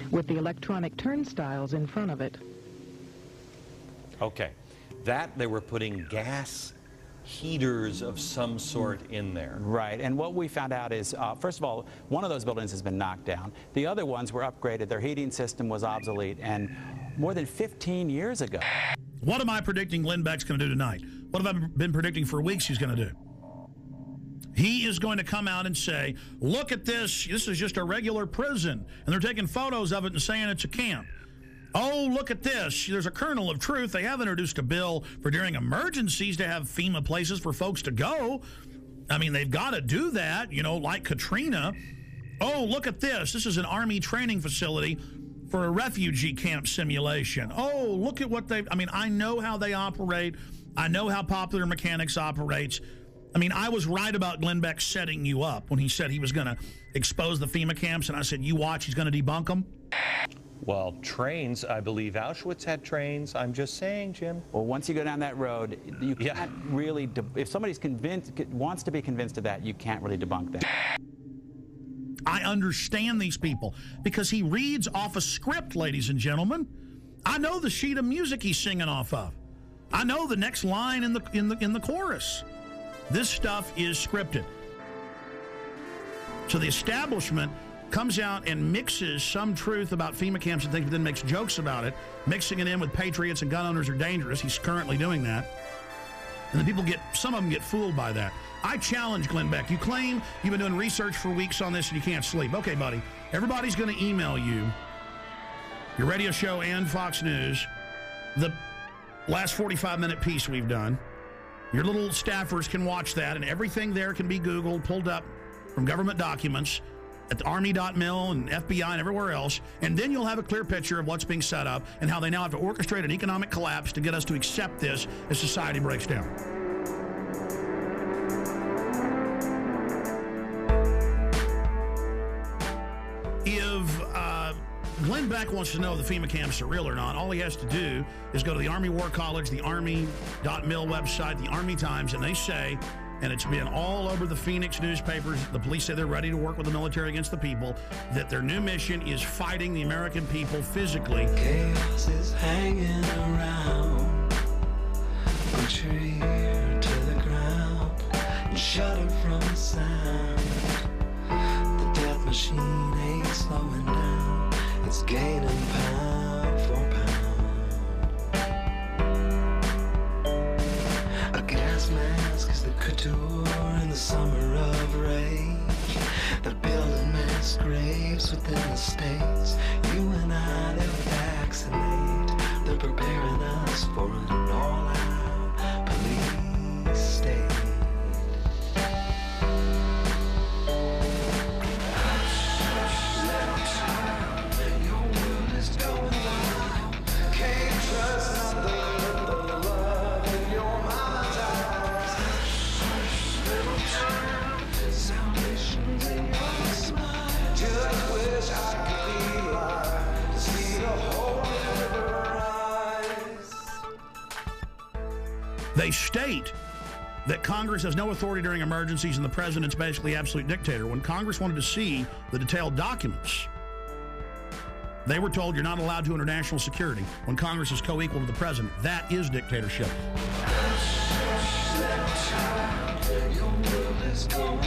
with the electronic turnstiles in front of it. Okay. That, they were putting gas heaters of some sort in there. Right, and what we found out is, first of all, one of those buildings has been knocked down. The other ones were upgraded. Their heating system was obsolete, and more than 15 years ago. What am I predicting Glenn Beck's going to do tonight? What have I been predicting for weeks he's going to do? He is going to come out and say, look at this. This is just a regular prison. And they're taking photos of it and saying it's a camp. Oh, look at this. There's a kernel of truth. They have introduced a bill for during emergencies to have FEMA places for folks to go. I mean, they've got to do that, like Katrina. Oh, look at this. This is an Army training facility for a refugee camp simulation. Oh, look at what I know how they operate. I know how Popular Mechanics operates. I was right about Glenn Beck setting you up when he said he was going to expose the FEMA camps, and I said, you watch, he's going to debunk them. Well, trains, I believe Auschwitz had trains. I'm just saying, Jim. Well, once you go down that road, you can't really, if somebody's wants to be convinced of that, you can't really debunk that. I understand these people because he reads off a script, ladies and gentlemen. I know the sheet of music he's singing off of. I know the next line in the chorus. This stuff is scripted. So the establishment comes out and mixes some truth about FEMA camps and things, but then makes jokes about it, mixing it in with patriots and gun owners are dangerous. He's currently doing that. And then some of them get fooled by that. I challenge Glenn Beck. You claim you've been doing research for weeks on this and you can't sleep. Okay, buddy. Everybody's going to email you, your radio show and Fox News, the last 45-minute piece we've done. Your little staffers can watch that, and everything there can be Googled, pulled up from government documents at the Army.mil and FBI and everywhere else, and then you'll have a clear picture of what's being set up and how they now have to orchestrate an economic collapse to get us to accept this as society breaks down. If Glenn Beck wants to know if the FEMA camps are real or not, all he has to do is go to the Army War College, the Army.mil website, the Army Times, and they say and it's been all over the Phoenix newspapers. The police say they're ready to work with the military against the people, that their new mission is fighting the American people physically. Chaos is hanging around, put your ear to the ground and shudder from the sound. The death machine ain't slowing down, it's gaining pound for pound. A gas mask is the couture in the summer of rage. They're building mass graves within the states. You and I, they'll vaccinate. They're preparing us for an all-out police state. Your world is going wild. Can't trust nothing but the love in your mama's eyes. Little child, salvation's in your smile. Just wish I could be alive to see the whole river rise. They state that Congress has no authority during emergencies and the president's basically absolute dictator. When Congress wanted to see the detailed documents, they were told you're not allowed to under national security when Congress is co-equal to the president. That is dictatorship. Your world is going